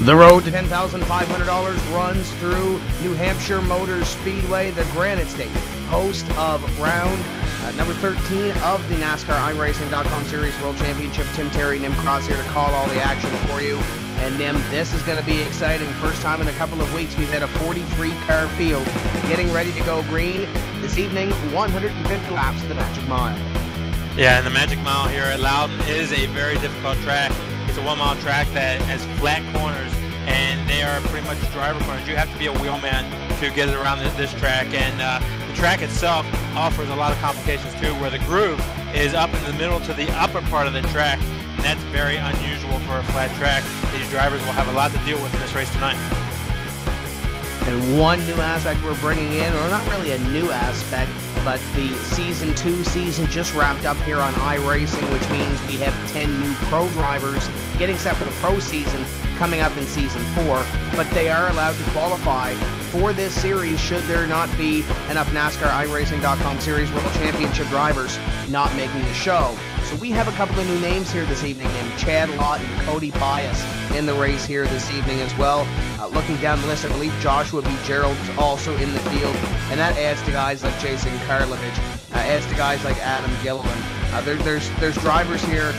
The road to $10,500 runs through New Hampshire Motor Speedway, the Granite State, host of round number 13 of the NASCAR iRacing.com Series World Championship. Tim Terry, Nim Cross here to call all the action for you. And Nim, this is going to be exciting. First time in a couple of weeks we've had a 43-car field getting ready to go green. This evening, 150 laps of the Magic Mile. Yeah, and the Magic Mile here at Loudon is a very difficult track. It's a one-mile track that has flat corners, and they are pretty much driver corners. You have to be a wheelman to get it around this track, and the track itself offers a lot of complications too, where the groove is up in the middle to the upper part of the track, and that's very unusual for a flat track. These drivers will have a lot to deal with in this race tonight. And one new aspect we're bringing in, or not really a new aspect, but the Season 2 season just wrapped up here on iRacing, which means we have 10 new pro drivers getting set for the pro season coming up in Season 4, but they are allowed to qualify for this series should there not be enough NASCAR iRacing.com Series World Championship drivers not making the show. So we have a couple of new names here this evening, named Chad Lott and Cody Bias in the race here this evening as well. Looking down the list, I believe Joshua B. Gerald is also in the field, and that adds to guys like Jason Karlovich, adds to guys like Adam Gilliland. There's drivers here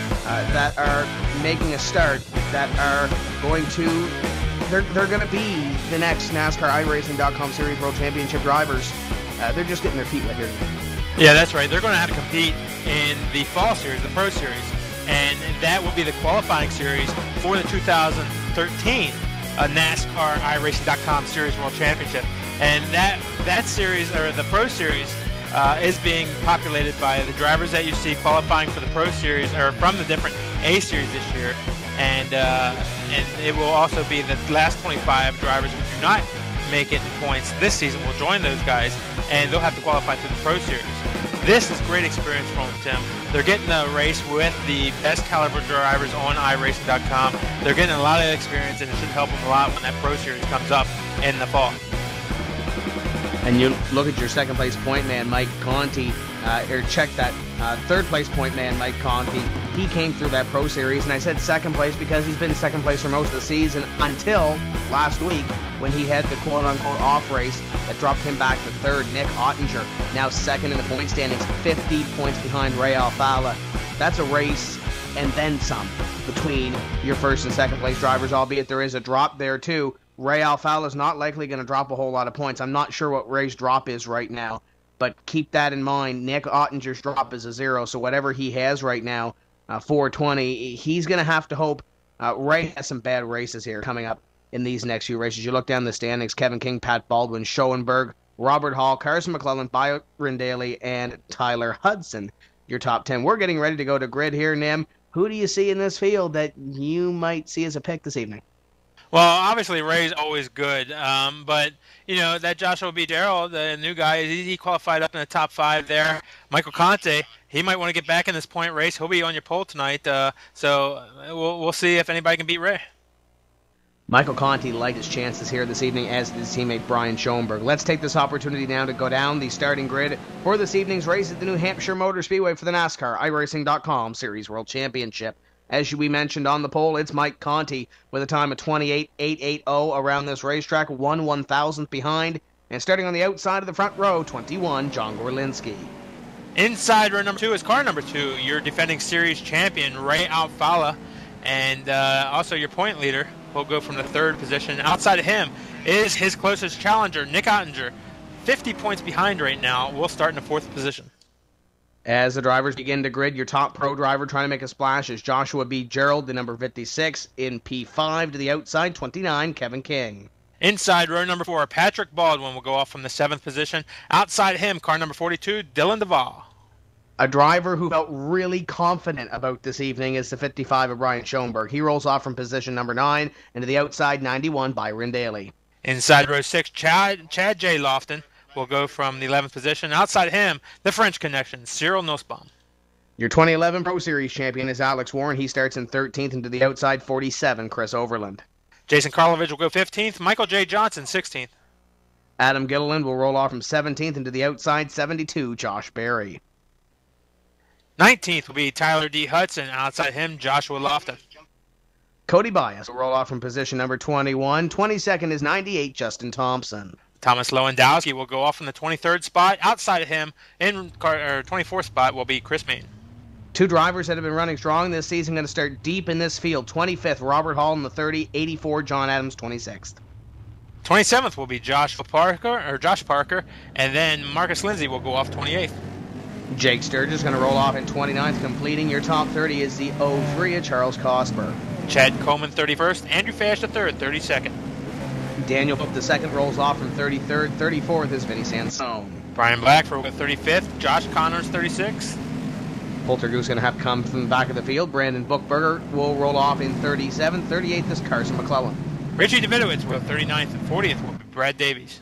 that are making a start that are going to they're going to be the next NASCAR iRacing.com Series World Championship drivers. They're just getting their feet wet here. Yeah, that's right. They're going to have to compete in the Fall Series, the Pro Series, and that will be the qualifying series for the 2013 NASCAR iRacing.com Series World Championship. And that series, or the Pro Series, is being populated by the drivers that you see qualifying for the Pro Series, or from the different A Series this year. And it will also be the last 25 drivers who do not make it in points this season will join those guys, and they'll have to qualify through the Pro Series. This is great experience for them, Tim. They're getting a race with the best caliber drivers on iRacing.com. They're getting a lot of experience, and it should help them a lot when that Pro Series comes up in the fall. And you look at your second place point man, Mike Conti, or check that third place point man, Mike Conti. He came through that Pro Series, and I said second place because he's been second place for most of the season until last week when he had the quote-unquote off race that dropped him back to third. Nick Ottinger now second in the point standings, 50 points behind Ray Alfala. That's a race and then some between your first and second place drivers, albeit there is a drop there too. Ray Alfala is not likely going to drop a whole lot of points. I'm not sure what Ray's drop is right now, but keep that in mind. Nick Ottinger's drop is a 0, so whatever he has right now, 420, he's going to have to hope. Ray has some bad races here coming up in these next few races. You look down the standings, Kevin King, Pat Baldwin, Schoenburg, Robert Hall, Carson McClellan, Byron Daly, and Tyler Hudson, your top 10. We're getting ready to go to grid here, Nim. Who do you see in this field that you might see as a pick this evening? Well, obviously Ray's always good, but you know that Joshua B. Darrell, the new guy, he qualified up in the top 5 there. Michael Conti, he might want to get back in this point race. He'll be on your pole tonight, so we'll see if anybody can beat Ray. Michael Conti liked his chances here this evening, as did his teammate Brian Schoenberg. Let's take this opportunity now to go down the starting grid for this evening's race at the New Hampshire Motor Speedway for the NASCAR iRacing.com Series World Championship. As we mentioned on the poll, it's Mike Conti with a time of 28.880 around this racetrack, 1/1000th behind. And starting on the outside of the front row, 21, John Gorlinski. Inside row number 2 is car number 2, your defending series champion, Ray Alfala. And also your point leader will go from the 3rd position. Outside of him is his closest challenger, Nick Ottinger. 50 points behind right now. We'll start in the 4th position. As the drivers begin to grid, your top pro driver trying to make a splash is Joshua B. Gerald, the number 56, in P5 to the outside, 29, Kevin King. Inside row number 4, Patrick Baldwin will go off from the 7th position. Outside him, car number 42, Dylan Duvall. A driver who felt really confident about this evening is the 55 of Brian Schoenberg. He rolls off from position number 9 into the outside, 91, Byron Daly. Inside row 6, Chad J. Lofton will go from the 11th position. Outside him, the French connection, Cyril Nussbaum. Your 2011 Pro Series champion is Alex Warren. He starts in 13th into the outside, 47, Chris Overland. Jason Karlovich will go 15th. Michael J. Johnson, 16th. Adam Gilliland will roll off from 17th into the outside, 72, Josh Berry. 19th will be Tyler D. Hudson. Outside him, Joshua Lofton. Cody Bias will roll off from position number 21. 22nd is 98, Justin Thompson. Thomas Lewandowski will go off from the 23rd spot. Outside of him, in 24th spot, will be Chris Main. Two drivers that have been running strong this season going to start deep in this field. 25th, Robert Hall in the 30, 84, John Adams, 26th. 27th will be Josh Parker, and then Marcus Lindsay will go off 28th. Jake Sturgis going to roll off in 29th. Completing your top 30 is the 03 of Charles Cosper. Chad Coleman, 31st. Andrew Fash, the 3rd, 32nd. Daniel Book, the 2nd, rolls off from 33rd. 34th is Vinny Sansone. Brian Blackford, 35th. Josh Connors, 36th. Poltergoose going to have come from the back of the field. Brandon Bookberger will roll off in 37th. 38th is Carson McClellan. Richie Davidowitz will 39th, and 40th will be Brad Davies.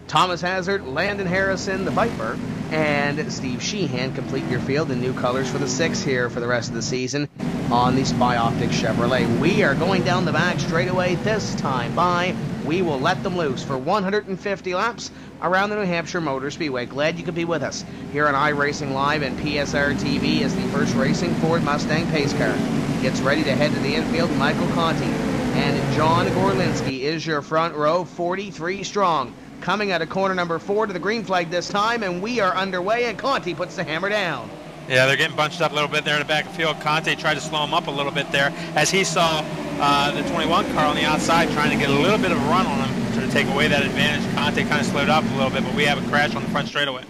Thomas Hazard, Landon Harrison, the Viper, and Steve Sheehan complete your field in new colors for the 6 here for the rest of the season on the Spy Optics Chevrolet. We are going down the back straightaway this time by. We will let them loose for 150 laps around the New Hampshire Motor Speedway. Glad you could be with us here on iRacing Live and PSRTV as the first racing Ford Mustang pace car gets ready to head to the infield. Michael Conti and John Gorlinski is your front row, 43 strong. Coming out of corner number 4 to the green flag this time, and we are underway, and Conti puts the hammer down. Yeah, they're getting bunched up a little bit there in the back of the field. Conti tried to slow him up a little bit there as he saw the 21 car on the outside trying to get a little bit of a run on him to take away that advantage. Conti kind of slowed up a little bit, but we have a crash on the front straightaway.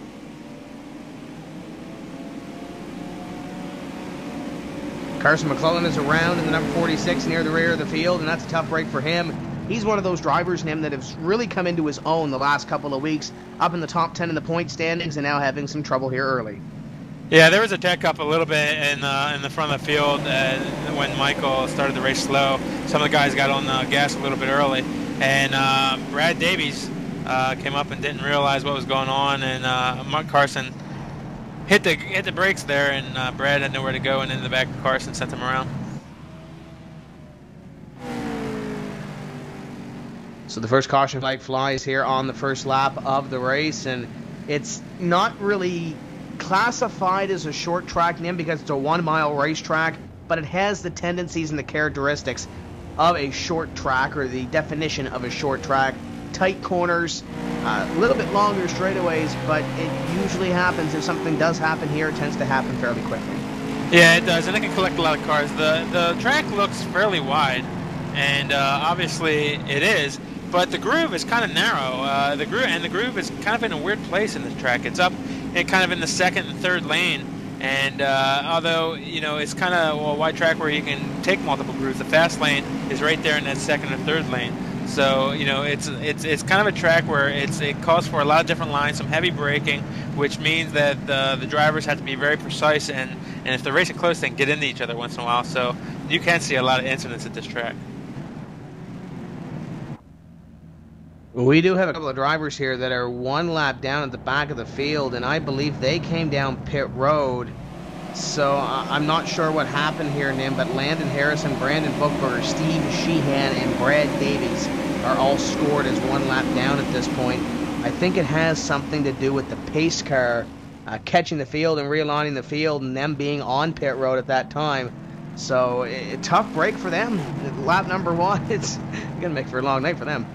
Carson McClellan is around in the number 46 near the rear of the field, and that's a tough break for him. He's one of those drivers, Nim, that has really come into his own the last couple of weeks, up in the top 10 in the point standings, and now having some trouble here early. Yeah, there was a tech up a little bit in the front of the field when Michael started the race slow. Some of the guys got on the gas a little bit early, and Brad Davies came up and didn't realize what was going on, and Mark Carson hit the brakes there, and Brad had nowhere to go, and in the back of Carson sent him around. So the first caution flag flies here on the first lap of the race, and it's not really classified as a short track, Nim, because it's a 1-mile racetrack, but it has the tendencies and the characteristics of a short track, or the definition of a short track. Tight corners, a little bit longer straightaways, but it usually happens. If something does happen here, it tends to happen fairly quickly. Yeah, it does, and it can collect a lot of cars. The track looks fairly wide, and obviously it is. But the groove is kind of narrow. The groove is kind of in a weird place in the track. It's up and kind of in the 2nd and 3rd lane. And although, you know, it's kind of a wide track where you can take multiple grooves, the fast lane is right there in that 2nd and 3rd lane. So, you know, it's kind of a track where it calls for a lot of different lines, some heavy braking, which means that the drivers have to be very precise. And if they're racing close, they can get into each other once in a while. So you can see a lot of incidents at this track. We do have a couple of drivers here that are 1 lap down at the back of the field, and I believe they came down pit road. So I'm not sure what happened here, Nim, but Landon Harrison, Brandon Bookberger, Steve Sheehan, and Brad Davies are all scored as 1 lap down at this point. I think it has something to do with the pace car catching the field and realigning the field, and them being on pit road at that time. So a tough break for them. Lap number 1, it's going to make for a long night for them.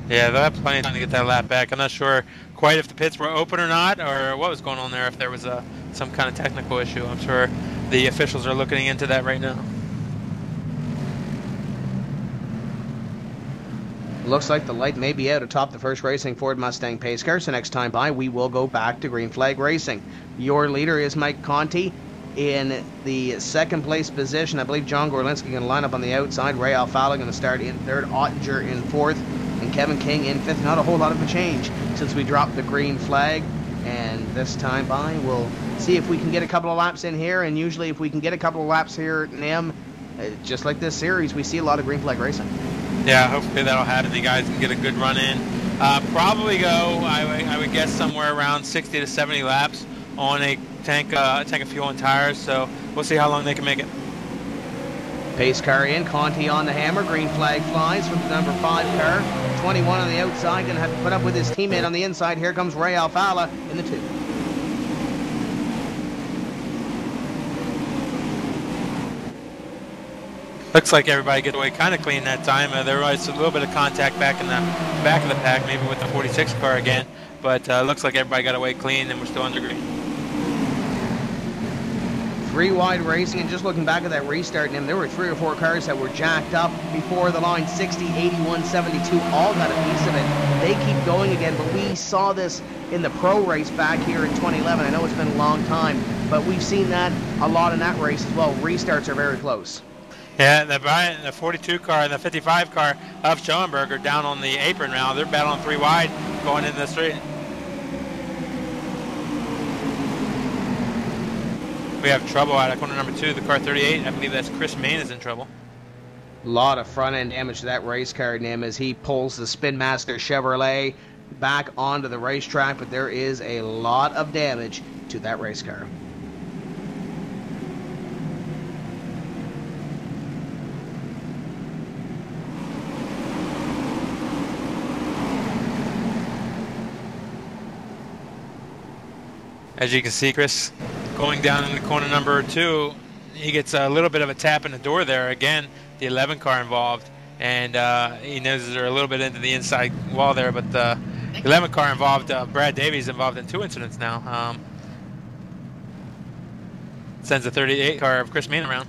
Yeah, they'll have plenty of time to get that lap back. I'm not sure quite if the pits were open or not, or what was going on there, if there was some kind of technical issue. I'm sure the officials are looking into that right now. Looks like the light may be out atop the first racing Ford Mustang pace car, so next time by we will go back to green flag racing. Your leader is Mike Conti in the 2nd place position. I believe John Gorlinski going to line up on the outside. Ray Alfala going to start in 3rd, Ottinger in 4th, and Kevin King in 5th. Not a whole lot of a change since we dropped the green flag, and this time by we'll see if we can get a couple of laps in here, and usually if we can get a couple of laps here at NIM, just like this series, we see a lot of green flag racing. Yeah, hopefully that'll happen. The guys can get a good run in. Probably go, I would guess, somewhere around 60 to 70 laps on a tank of fuel and tires, so we'll see how long they can make it. Pace car in, Conti on the hammer, green flag flies from the number 5 car. 21 on the outside, going to have to put up with his teammate on the inside. Here comes Ray Alfala in the 2. Looks like everybody get away kind of clean that time. There was a little bit of contact back in the back of the pack, maybe with the 46 car again. But looks like everybody got away clean and we're still under green. 3 wide racing, and just looking back at that restart, and there were 3 or 4 cars that were jacked up before the line. 60, 81, 72, all got a piece of it. They keep going again, but we saw this in the pro race back here in 2011. I know it's been a long time, but we've seen that a lot in that race as well. Restarts are very close. Yeah, the 42 car and the 55 car of Schoenburg are down on the apron now. They're battling 3 wide going into the street. We have trouble out at corner number 2, the car 38. I believe that's Chris Main is in trouble. A lot of front end damage to that race car, Nim, as he pulls the Spin Master Chevrolet back onto the racetrack, but there is a lot of damage to that race car. As you can see, Chris going down in the corner number 2, he gets a little bit of a tap in the door there. Again, the 11 car involved, and he knows they're a little bit into the inside wall there, but the 11 car involved, Brad Davies involved in 2 incidents now. Sends the 38 car of Chris Main around.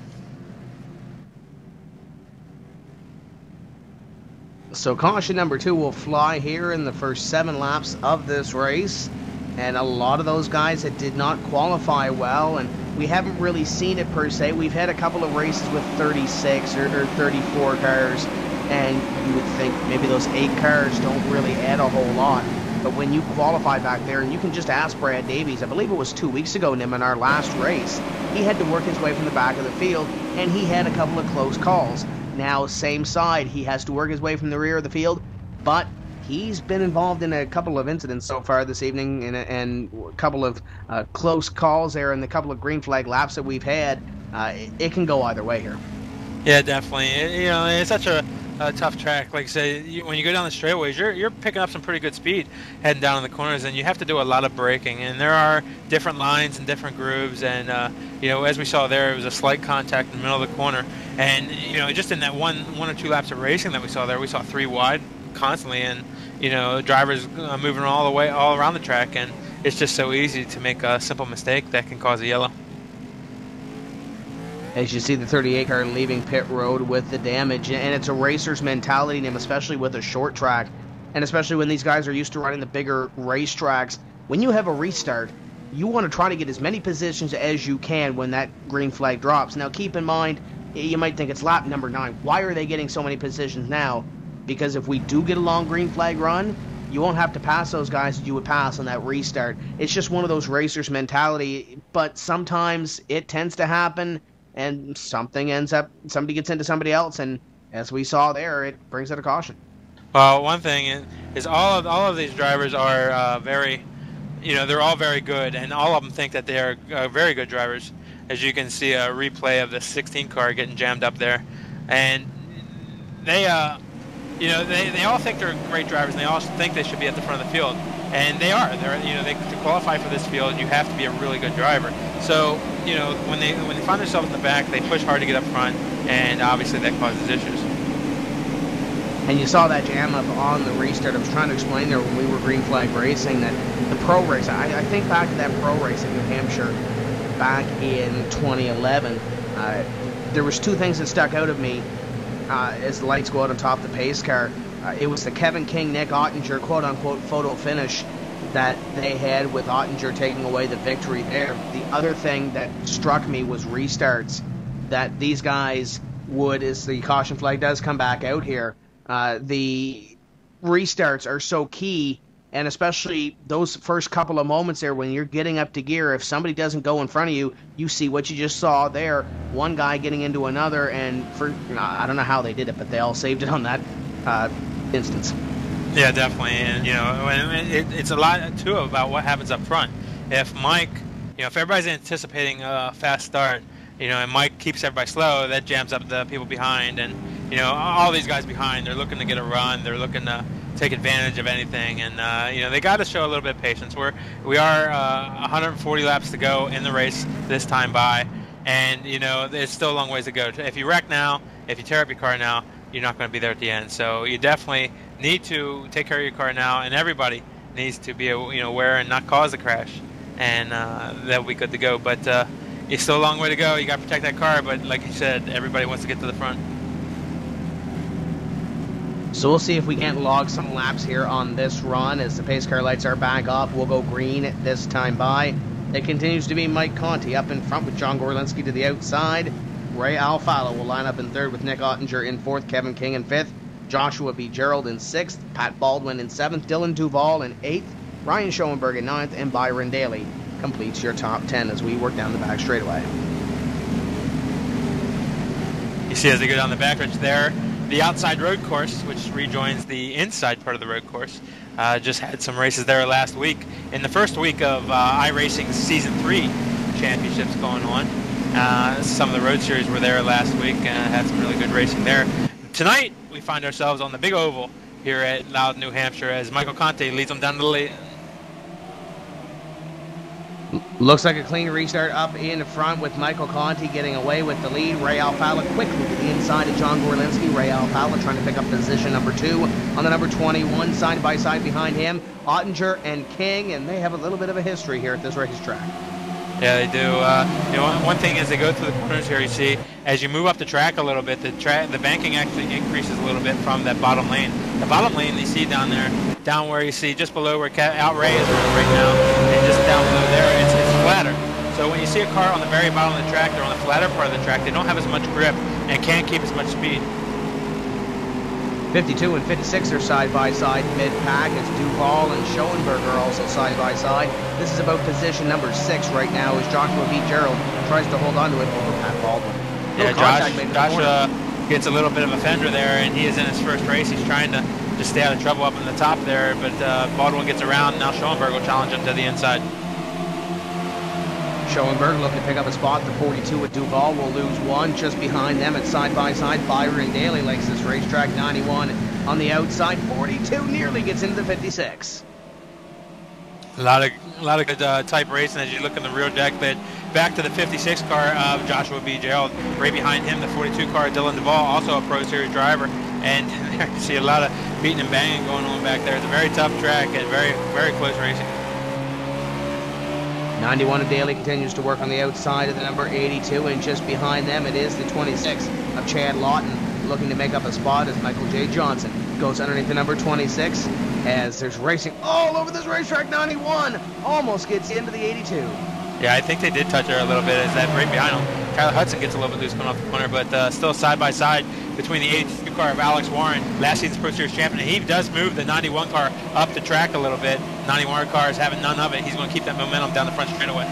So caution number 2 will fly here in the first 7 laps of this race. And a lot of those guys that did not qualify well, and we haven't really seen it per se. We've had a couple of races with 36 or 34 cars, and you would think maybe those 8 cars don't really add a whole lot. But when you qualify back there, and you can just ask Brad Davies, I believe it was 2 weeks ago, Nim, in our last race, he had to work his way from the back of the field, and he had a couple of close calls. Now, same side, he has to work his way from the rear of the field, but he's been involved in a couple of incidents so far this evening, and a couple of close calls there, and the couple of green flag laps that we've had. It can go either way here. Yeah, definitely. It's such a tough track. Like I say, when you go down the straightaways, you're picking up some pretty good speed heading down in the corners, and you have to do a lot of braking. And there are different lines and different grooves, and as we saw there, it was a slight contact in the middle of the corner. And just in that one or 2 laps of racing that we saw there, we saw 3 wide constantly, and drivers moving all around the track, and it's just so easy to make a simple mistake that can cause a yellow. As you see the 38 car leaving pit road with the damage, and it's a racer's mentality, Nim, especially with a short track, and especially when these guys are used to running the bigger racetracks. When you have a restart, you want to try to get as many positions as you can when that green flag drops. Now keep in mind, you might think it's lap number 9. Why are they getting so many positions now? Because if we do get a long green flag run, you won't have to pass those guys that you would pass on that restart. It's just one of those racers' mentality, but sometimes it tends to happen, and somebody gets into somebody else, and as we saw there, it brings it a caution. Well, one thing is all of these drivers are very, they're all very good, and all of them think that they are very good drivers. As you can see, a replay of the 16 car getting jammed up there, and they all think they're great drivers, and they all think they should be at the front of the field, and they are. To qualify for this field, you have to be a really good driver. So, when they find themselves in the back, they push hard to get up front, and obviously that causes issues. And you saw that jam up on the restart. I was trying to explain there when we were green flag racing that the pro race, I think back to that pro race in New Hampshire back in 2011, there was 2 things that stuck out of me. As the lights go out on top of the pace car, it was the Kevin King, Nick Ottinger quote-unquote photo finish that they had with Ottinger taking away the victory there. The other thing that struck me was restarts, that these guys would, as the caution flag does come back out here, the restarts are so key, and especially those first couple of moments there when you're getting up to gear, if somebody doesn't go in front of you, you see what you just saw there, one guy getting into another, and I don't know how they did it, but they all saved it on that instance. Yeah, definitely, and it's a lot too about what happens up front. If Mike, if everybody's anticipating a fast start, and Mike keeps everybody slow, that jams up the people behind, and all these guys behind, they're looking to get a run, they're looking to take advantage of anything, and they got to show a little bit of patience. We are 140 laps to go in the race this time by, And, you know, there's still a long ways to go. If you wreck now, if you tear up your car now, you're not going to be there at the end. So you definitely need to take care of your car now, and everybody needs to be, aware and not cause a crash, and that'll be good to go. But it's still a long way to go. You got to protect that car, but like you said, everybody wants to get to the front. So we'll see if we can't log some laps here on this run as the pace car lights are back up. We'll go green this time by. It continues to be Mike Conti up in front with John Gorlinski to the outside. Ray Alfalo will line up in third with Nick Ottinger in fourth, Kevin King in fifth, Joshua B. Gerald in sixth, Pat Baldwin in seventh, Dylan Duval in eighth, Ryan Schoenburg in ninth, and Byron Daly completes your top 10 as we work down the back straightaway. You see as they go down the backstretch there, the outside road course, which rejoins the inside part of the road course, just had some races there last week. In the first week of iRacing's Season 3 championships going on, some of the road series were there last week and had some really good racing there. Tonight, we find ourselves on the big oval here at Loudon, New Hampshire, as Michael Conti leads them down to the lead. Looks like a clean restart up in front with Michael Conti getting away with the lead. Ray Alfalo quickly to the inside of John Gorlinski. Ray Alfalo trying to pick up position number 2 on the number 21, side by side behind him. Ottinger and King, and they have a little bit of a history here at this racetrack. Yeah, they do. One thing as they go through the corners here, you see, as you move up the track a little bit, the banking actually increases a little bit from that bottom lane. The bottom lane you see down there, down where you see just below where Outray is right now, and just down below there, it's flatter. So when you see a car on the very bottom of the track, they're on the flatter part of the track, they don't have as much grip and can't keep as much speed. 52 and 56 are side-by-side mid-pack as Duval and Schoenberg are also side-by-side. This is about position number 6 right now as Joshua B. Gerald tries to hold on to it over Pat Baldwin. Yeah, Josh gets a little bit of a fender there, and he is in his first race. He's trying to just stay out of trouble up in the top there, but Baldwin gets around. Now Schoenberg will challenge him to the inside. Schoenberg looking to pick up a spot. The 42 with Duval will lose 1. Just behind them at side-by-side, Byron Daly likes this racetrack. 91 on the outside. 42 nearly gets into the 56. A lot of good type racing as you look in the rear deck. But back to the 56 car of Joshua B. Gerald. Right behind him, the 42 car, Dylan Duval, also a Pro Series driver. And there you see a lot of beating and banging going on back there. It's a very tough track and very, very close racing. 91 of Daly continues to work on the outside of the number 82, and just behind them it is the 26 of Chad Loudon looking to make up a spot as Michael J. Johnson goes underneath the number 26 as there's racing all over this racetrack. 91 almost gets into the 82. Yeah, I think they did touch her a little bit as that right behind him. Tyler Hudson gets a little bit loose coming off the corner, but still side by side between the 82 car of Alex Warren, last season's Pro Series champion. He does move the 91 car up the track a little bit. 91 car is having none of it. He's going to keep that momentum down the front straightaway.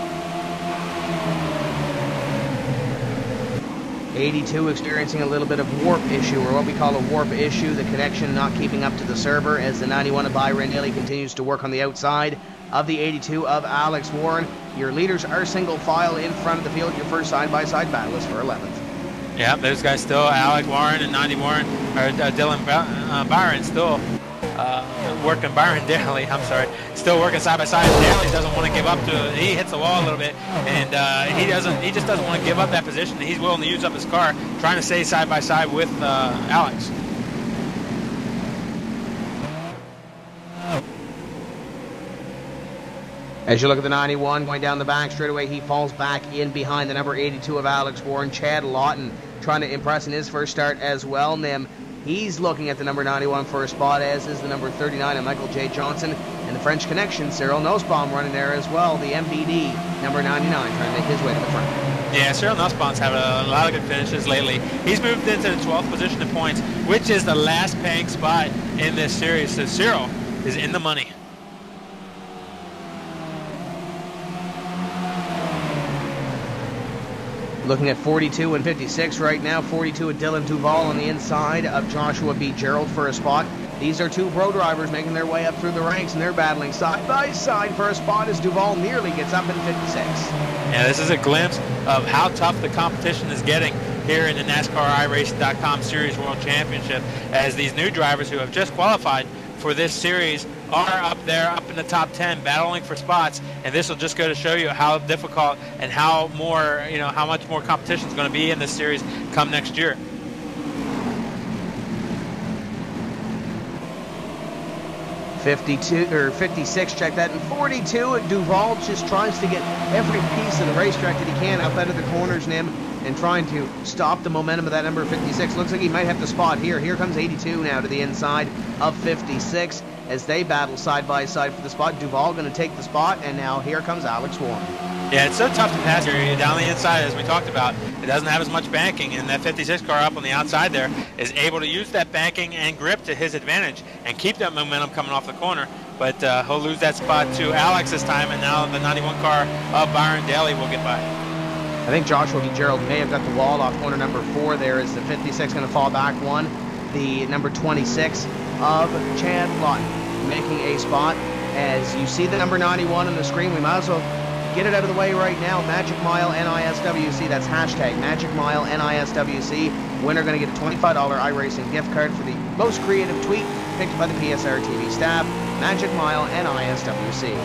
82 experiencing a little bit of warp issue, or what we call a warp issue, the connection not keeping up to the server as the 91 of Byron Daly continues to work on the outside of the 82 of Alex Warren. Your leaders are single file in front of the field. Your first side-by-side battle is for 11th. Yeah, those guys still, Alex Warren and 90 Warren, or Dylan Byron still working, Byron Daly, I'm sorry, still working side by side. Daly doesn't want to give up to, he hits the wall a little bit, and he just doesn't want to give up that position. He's willing to use up his car, trying to stay side by side with Alex. As you look at the 91 going down the back straightaway, he falls back in behind the number 82 of Alex Warren. Chad Loudon trying to impress in his first start as well. Nim, he's looking at the number 91 for a spot, as is the number 39 of Michael J. Johnson. And the French connection, Cyril Nussbaum running there as well. The MBD, number 99, trying to make his way to the front. Yeah, Cyril Nussbaum's having a lot of good finishes lately. He's moved into the 12th position in points, which is the last paying spot in this series. So Cyril is in the money. Looking at 42 and 56 right now. 42 with Dylan Duval on the inside of Joshua B. Gerald for a spot. These are two pro drivers making their way up through the ranks, and they're battling side by side for a spot as Duval nearly gets up in 56. Yeah, this is a glimpse of how tough the competition is getting here in the NASCAR iRacing.com Series World Championship, as these new drivers who have just qualified for this series are up there, up in the top 10, battling for spots, and this will just go to show you how difficult and how much more competition is going to be in this series come next year. '56, check that, and 42. Duval just tries to get every piece of the racetrack that he can outside of the corners, Nim, and trying to stop the momentum of that number 56. Looks like he might have to spot here. Here comes 82 now to the inside of 56 as they battle side by side for the spot. Duval going to take the spot, and now here comes Alex Warren. Yeah, it's so tough to pass here down the inside, as we talked about. It doesn't have as much banking, and that 56 car up on the outside there is able to use that banking and grip to his advantage and keep that momentum coming off the corner. But he'll lose that spot to Alex this time, and now the 91 car of Byron Daly will get by. I think Joshua Gerald may have got the wall off corner number 4 there as the 56 going to fall back one. The number 26 of Chad Lawton making a spot. As you see the number 91 on the screen, we might as well get it out of the way right now. Magic Mile NiSWC, that's hashtag Magic Mile NiSWC. Winner going to get a $25 iRacing gift card for the most creative tweet picked by the PSRTV staff. Magic Mile NiSWC.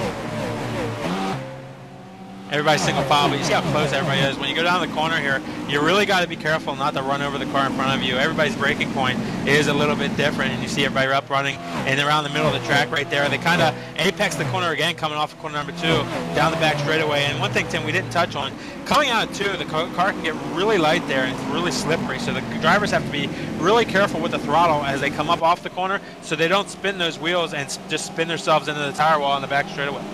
Everybody's single file, but you see how close everybody is. When you go down the corner here, you really got to be careful not to run over the car in front of you. Everybody's braking point is a little bit different, and you see everybody up running and around the middle of the track right there. They kind of apex the corner again, coming off of corner number 2, down the back straightaway. And one thing, Tim, we didn't touch on, coming out of 2, the car can get really light there, and it's really slippery. So the drivers have to be really careful with the throttle as they come up off the corner so they don't spin those wheels and just spin themselves into the tire wall on the back straightaway.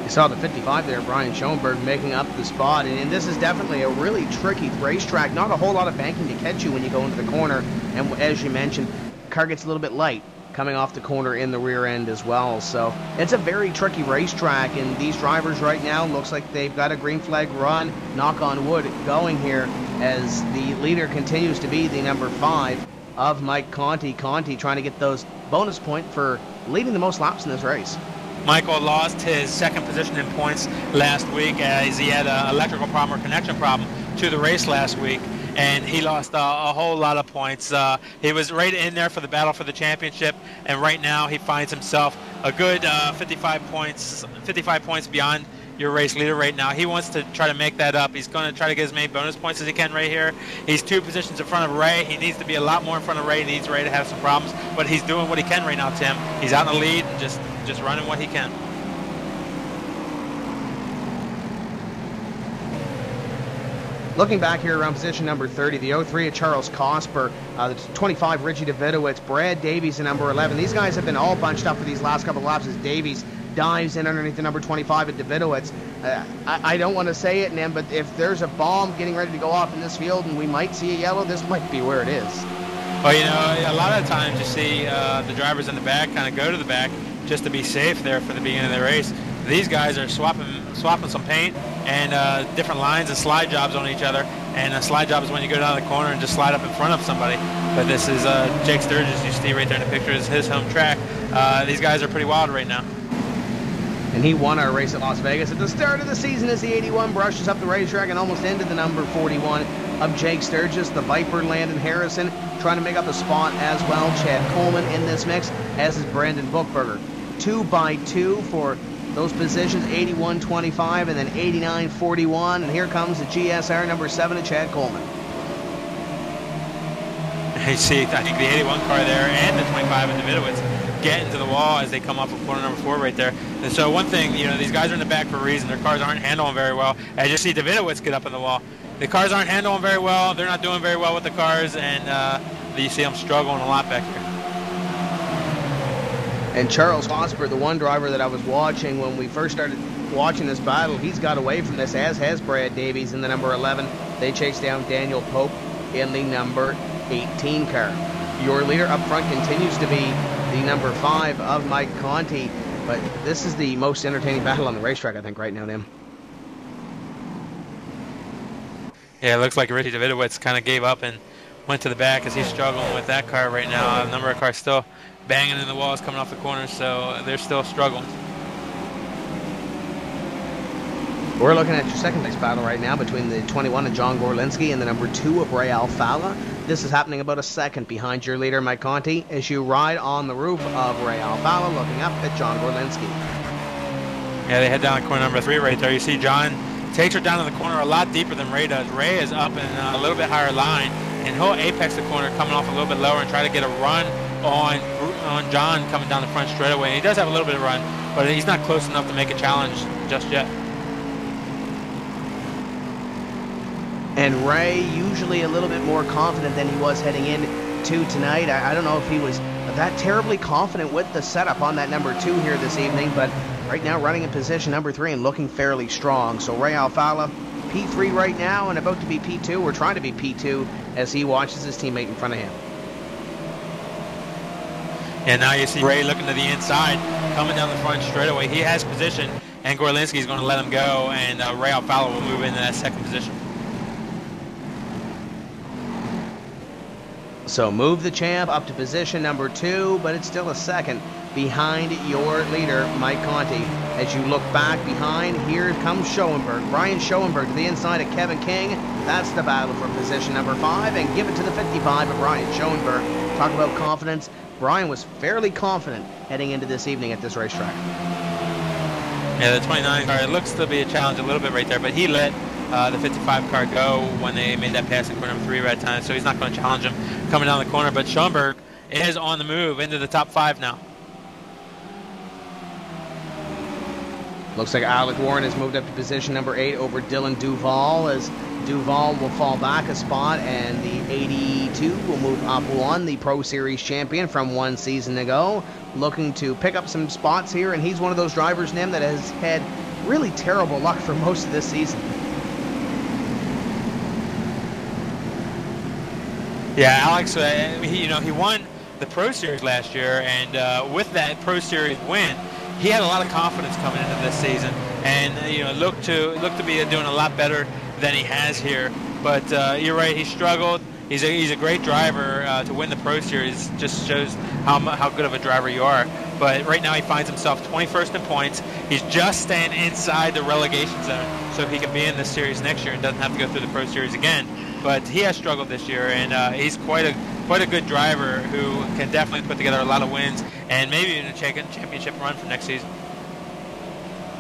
You saw the 55 there, Brian Schoenburg making up the spot, and this is definitely a really tricky racetrack. Not a whole lot of banking to catch you when you go into the corner, and as you mentioned, the car gets a little bit light coming off the corner in the rear end as well. So it's a very tricky racetrack, and these drivers right now looks like they've got a green flag run, knock on wood, going here as the leader continues to be the number 5 of Mike Conti. Conti trying to get those bonus points for leading the most laps in this race. Michael lost his second position in points last week as he had an electrical problem or connection problem to the race last week, and he lost a whole lot of points. He was right in there for the battle for the championship, and right now he finds himself a good 55 points beyond your race leader right now. He wants to try to make that up. He's going to try to get as many bonus points as he can right here. He's 2 positions in front of Ray. He needs to be a lot more in front of Ray. He needs Ray to have some problems, but he's doing what he can right now, Tim. He's out in the lead and just running what he can. Looking back here around position number 30, the 03 of Charles Cosper, the 25 Richie Davidowitz, Brad Davies, and number 11. These guys have been all bunched up for these last couple of laps as Davies dives in underneath the number 25 at Davidowitz. I don't want to say it, Nim, but if there's a bomb getting ready to go off in this field and we might see a yellow, this might be where it is. Well, you know, a lot of times you see the drivers in the back kind of go to the back just to be safe there for the beginning of the race. These guys are swapping some paint and different lines and slide jobs on each other. And a slide job is when you go down the corner and just slide up in front of somebody. But this is Jake Sturgis, you see right there in the picture, is his home track. These guys are pretty wild right now. And he won our race at Las Vegas at the start of the season as the 81 brushes up the racetrack and almost into the number 41 of Jake Sturgis. The Viper, Landon Harrison, trying to make up a spot as well. Chad Coleman in this mix, as is Brandon Bookberger. 2 by 2 for those positions, 81-25 and then 89-41. And here comes the GSR number 7 of Chad Coleman. You see, I think the 81 car there and the 25 in Davidowitz get into the wall as they come off of corner number 4 right there. And so one thing, you know, these guys are in the back for a reason. Their cars aren't handling very well. I just see Davidowitz get up in the wall. The cars aren't handling very well. They're not doing very well with the cars, and you see them struggling a lot back here. And Charles Cosper, the one driver that I was watching when we first started watching this battle, he's got away from this, as has Brad Davies in the number 11. They chase down Daniel Pope in the number 18 car. Your leader up front continues to be the number 5 of Mike Conti, but this is the most entertaining battle on the racetrack, I think, right now, Tim. Yeah, it looks like Richie Davidowitz kind of gave up and went to the back as he's struggling with that car right now. A number of cars still banging in the walls coming off the corner, so they're still struggling. We're looking at your second place battle right now between the 21 of John Gorlinski and the number 2 of Ray Alfala. This is happening about a second behind your leader, Mike Conti, as you ride on the roof of Ray Alfala, looking up at John Gorlinski. Yeah, they head down corner number 3 right there. You see John takes her down to the corner a lot deeper than Ray does. Ray is up in a little bit higher line, and he'll apex the corner, coming off a little bit lower and try to get a run on John coming down the front straightaway. And he does have a little bit of run, but he's not close enough to make a challenge just yet. And Ray, usually a little bit more confident than he was heading into tonight. I don't know if he was that terribly confident with the setup on that number 2 here this evening, but right now running in position number 3 and looking fairly strong. So Ray Alfala, P3 right now and about to be P2, or trying to be P2, as he watches his teammate in front of him. And now you see Ray looking to the inside, coming down the front straightaway. He has position, and Gorlinski's going to let him go, and Ray Alfala will move into that second position. So move the champ up to position number 2, but it's still a second behind your leader, Mike Conti. As you look back behind, here comes Schoenburg. Brian Schoenburg to the inside of Kevin King. That's the battle for position number 5, and give it to the 55 of Brian Schoenburg. Talk about confidence. Brian was fairly confident heading into this evening at this racetrack. Yeah, the 29 car, it looks to be a challenge a little bit right there, but he let the 55 car go when they made that pass in corner number 3 that time, so he's not going to challenge him coming down the corner. But Schoenburg is on the move into the top 5 now. Looks like Alec Warren has moved up to position number 8 over Dylan Duval, as Duval will fall back a spot, and the 82 will move up 1, the Pro Series champion from 1 season ago, looking to pick up some spots here, and he's one of those drivers, Nim, that has had really terrible luck for most of this season. Yeah, Alex, he won the Pro Series last year, and with that Pro Series win, he had a lot of confidence coming into this season, and looked to be doing a lot better than he has here. But you're right, he struggled. He's a great driver. To win the Pro Series just shows how good of a driver you are. But right now he finds himself 21st in points. He's just staying inside the relegation zone, so he can be in this series next year and doesn't have to go through the Pro Series again. But he has struggled this year, and he's quite a good driver who can definitely put together a lot of wins and maybe even a championship run for next season.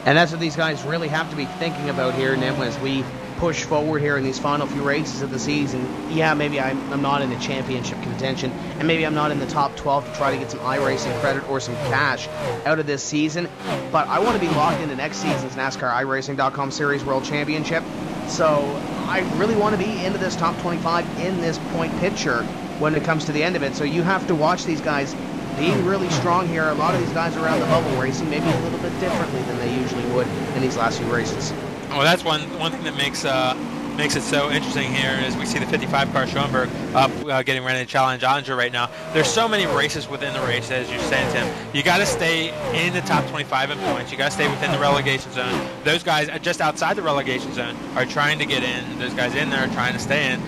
And that's what these guys really have to be thinking about here, Nim, as we push forward here in these final few races of the season. Yeah, maybe I'm not in the championship contention, and maybe I'm not in the top 12 to try to get some iRacing credit or some cash out of this season, but I want to be locked into next season's NASCAR iRacing.com Series World Championship. So I really want to be into this top 25 in this point picture when it comes to the end of it. So you have to watch these guys being really strong here. A lot of these guys around the bubble racing maybe a little bit differently than they usually would in these last few races. Well, that's one thing that makes it so interesting here is we see the 55 car Schoenburg up getting ready to challenge Andre right now. There's so many races within the race, as you're saying, Tim. You got to stay in the top 25 in points. You got to stay within the relegation zone. Those guys just outside the relegation zone are trying to get in. Those guys in there are trying to stay in.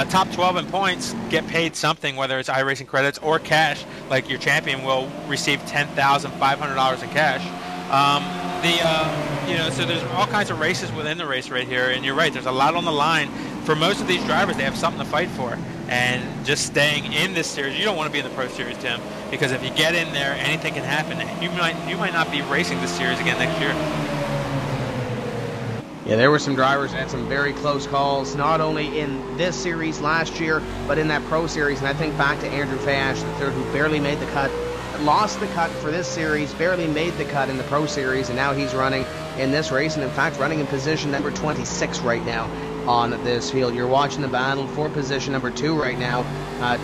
Top 12 in points get paid something, whether it's iRacing credits or cash. Like your champion will receive $10,500 in cash. So there's all kinds of races within the race right here, and you're right, there's a lot on the line. For most of these drivers, they have something to fight for, and just staying in this series, you don't want to be in the Pro Series, Tim, because if you get in there, anything can happen. You might not be racing this series again next year. Yeah, there were some drivers that had some very close calls, not only in this series last year, but in that Pro Series, and I think back to Andrew Fash III, who barely made the cut, lost the cut for this series, barely made the cut in the Pro Series, and now he's running in this race, and in fact running in position number 26 right now on this field. You're watching the battle for position number 2 right now.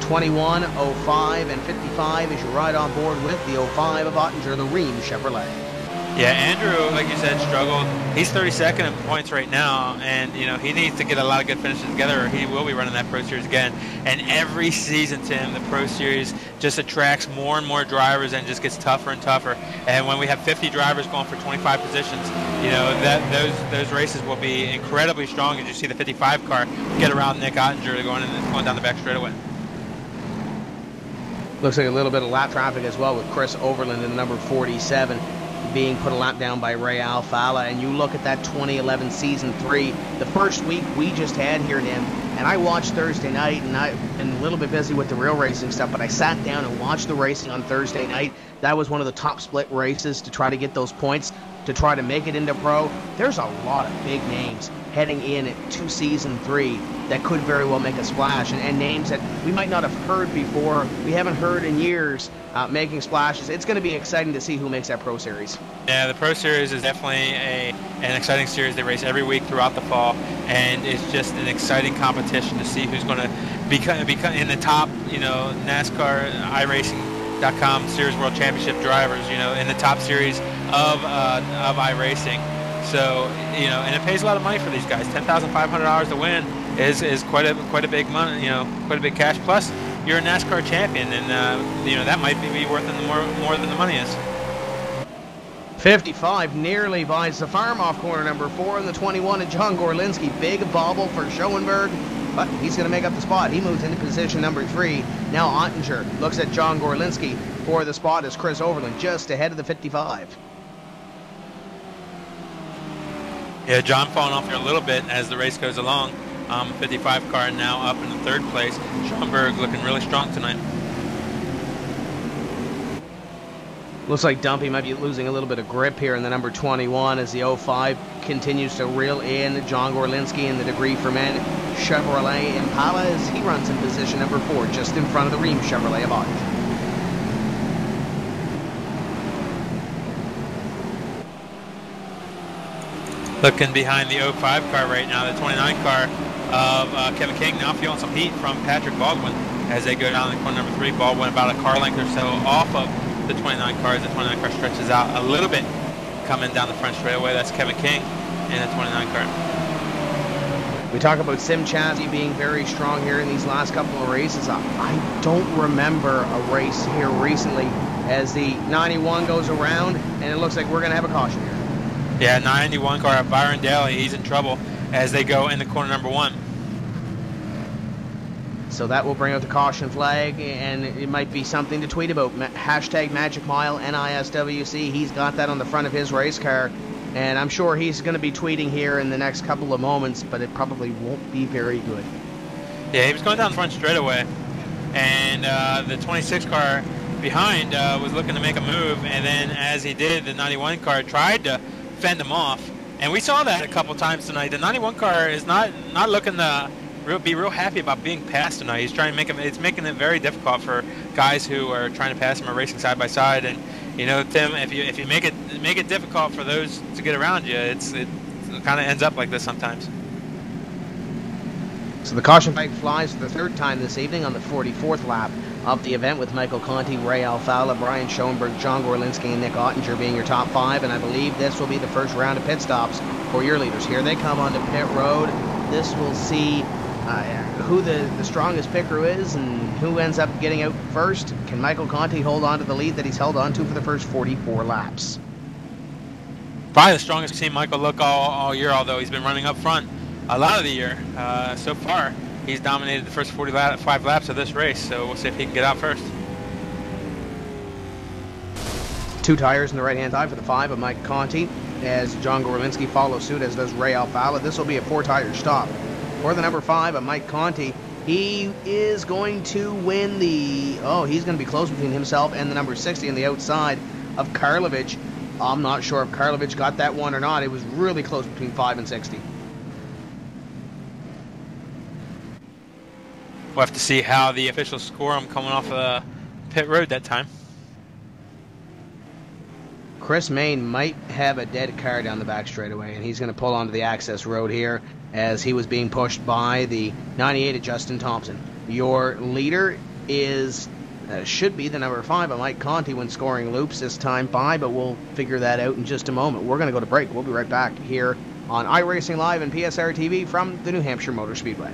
21, 05, and 55 as you ride on board with the 05 of Ottinger, the Ream Chevrolet. Yeah, Andrew, like you said, struggled. He's 32nd in points right now, and he needs to get a lot of good finishes together, or he will be running that Pro Series again. And every season, Tim, the Pro Series just attracts more and more drivers and just gets tougher and tougher. And when we have 50 drivers going for 25 positions, those races will be incredibly strong. As you see the 55 car get around Nick Ottinger going down the back straightaway. Looks like a little bit of lap traffic as well with Chris Overland in number 47. being put a lap down by Ray Alfala, and you look at that 2011 Season 3, the first week we just had here, Nim, and I watched Thursday night, and I've been a little bit busy with the real racing stuff, but I sat down and watched the racing on Thursday night. That was one of the top split races to try to get those points, to try to make it into pro. There's a lot of big names heading in to Season 3 that could very well make a splash, and names that we might not have heard before, we haven't heard in years, making splashes. It's going to be exciting to see who makes that Pro Series. Yeah, the Pro Series is definitely an exciting series. They race every week throughout the fall, and it's just an exciting competition to see who's going to become in the top, NASCAR, iRacing.com Series World Championship drivers, in the top series of iRacing. So, and it pays a lot of money for these guys. $10,500 to win is quite a big money, quite a big cash. Plus, you're a NASCAR champion, and that might be worth more than the money is. 55 nearly buys the farm off corner number 4 in the 21 of John Gorlinski. Big bobble for Schoenburg, but he's going to make up the spot. He moves into position number 3. Now Ottinger looks at John Gorlinski for the spot as Chris Overland just ahead of the 55. Yeah, John falling off here a little bit as the race goes along. 55 car now up in the 3rd place. Schoenburg looking really strong tonight. Looks like Dumpy might be losing a little bit of grip here in the number 21 as the 05 continues to reel in John Gorlinski in the Degree for Men Chevrolet Impala as he runs in position number 4 just in front of the Ream Chevrolet of Ottinger. Looking behind the 05 car right now, the 29 car of Kevin King now feeling some heat from Patrick Baldwin as they go down the corner number 3. Baldwin about a car length or so off of the 29 car as the 29 car stretches out a little bit coming down the front straightaway. That's Kevin King in the 29 car. We talk about Sim Chassis being very strong here in these last couple of races. I don't remember a race here recently as the 91 goes around and it looks like we're going to have a caution here. Yeah, 91 car, Byron Daly, he's in trouble as they go into corner number 1. So that will bring out the caution flag, and it might be something to tweet about. Hashtag Magic Mile, NiSWC, he's got that on the front of his race car, and I'm sure he's going to be tweeting here in the next couple of moments, but it probably won't be very good. Yeah, he was going down the front straightaway, and the 26 car behind was looking to make a move, and then as he did, the 91 car tried to fend him off, and we saw that a couple times tonight. The 91 car is not looking to be real happy about being passed tonight. He's trying to make him. It's making it very difficult for guys who are trying to pass him or racing side by side. And Tim, if you make it difficult for those to get around you, it kind of ends up like this sometimes. So the caution flag flies for the 3rd time this evening on the 44th lap of the event with Michael Conti, Ray Alfala, Brian Schoenberg, John Gorlinski, and Nick Ottinger being your top 5. And I believe this will be the first round of pit stops for your leaders. Here they come onto pit road. This will see who the strongest pit crew is and who ends up getting out first. Can Michael Conti hold on to the lead that he's held on to for the first 44 laps? Probably the strongest we've seen Michael look all year, although he's been running up front a lot of the year. So far, he's dominated the first 45 laps of this race, so we'll see if he can get out first. 2 tires in the right-hand side for the 5 of Mike Conti as John Gorlinski follows suit, as does Ray Alfala. This will be a 4-tire stop for the number 5 of Mike Conti. He is going to win the... Oh, he's going to be close between himself and the number 60 on the outside of Karlovich. I'm not sure if Karlovich got that one or not. It was really close between 5 and 60. We'll have to see how the officials score him coming off of pit road that time. Chris Main might have a dead car down the back straightaway, and he's going to pull onto the access road here as he was being pushed by the 98 of Justin Thompson. Your leader is should be the number 5 of Mike Conti when scoring loops this time by, but we'll figure that out in just a moment. We're going to go to break. We'll be right back here on iRacing Live and PSRTV from the New Hampshire Motor Speedway.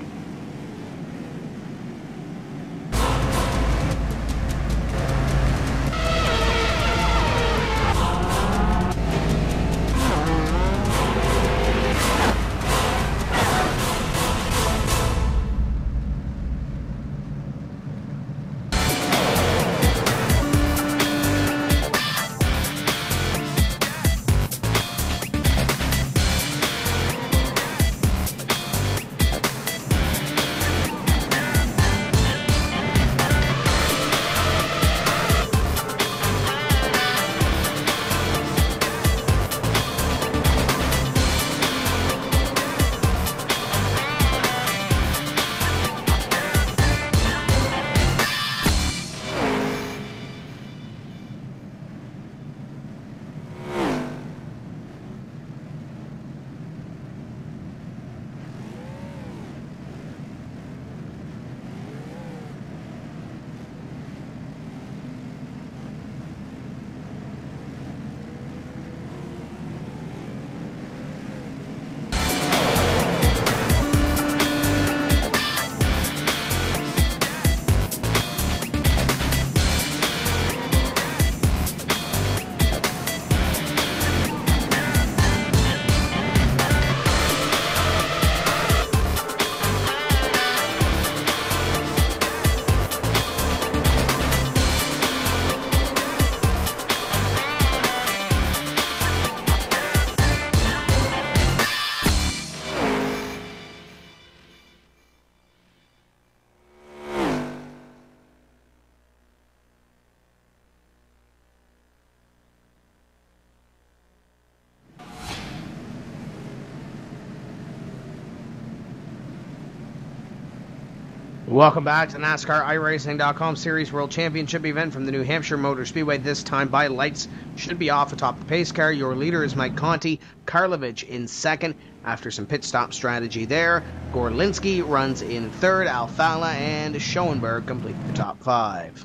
Welcome back to the NASCAR iRacing.com Series World Championship event from the New Hampshire Motor Speedway. This time by lights should be off atop the pace car. Your leader is Mike Conti. Karlovich in second after some pit stop strategy there. Gorlinski runs in third. Alfala and Schoenburg complete the top five.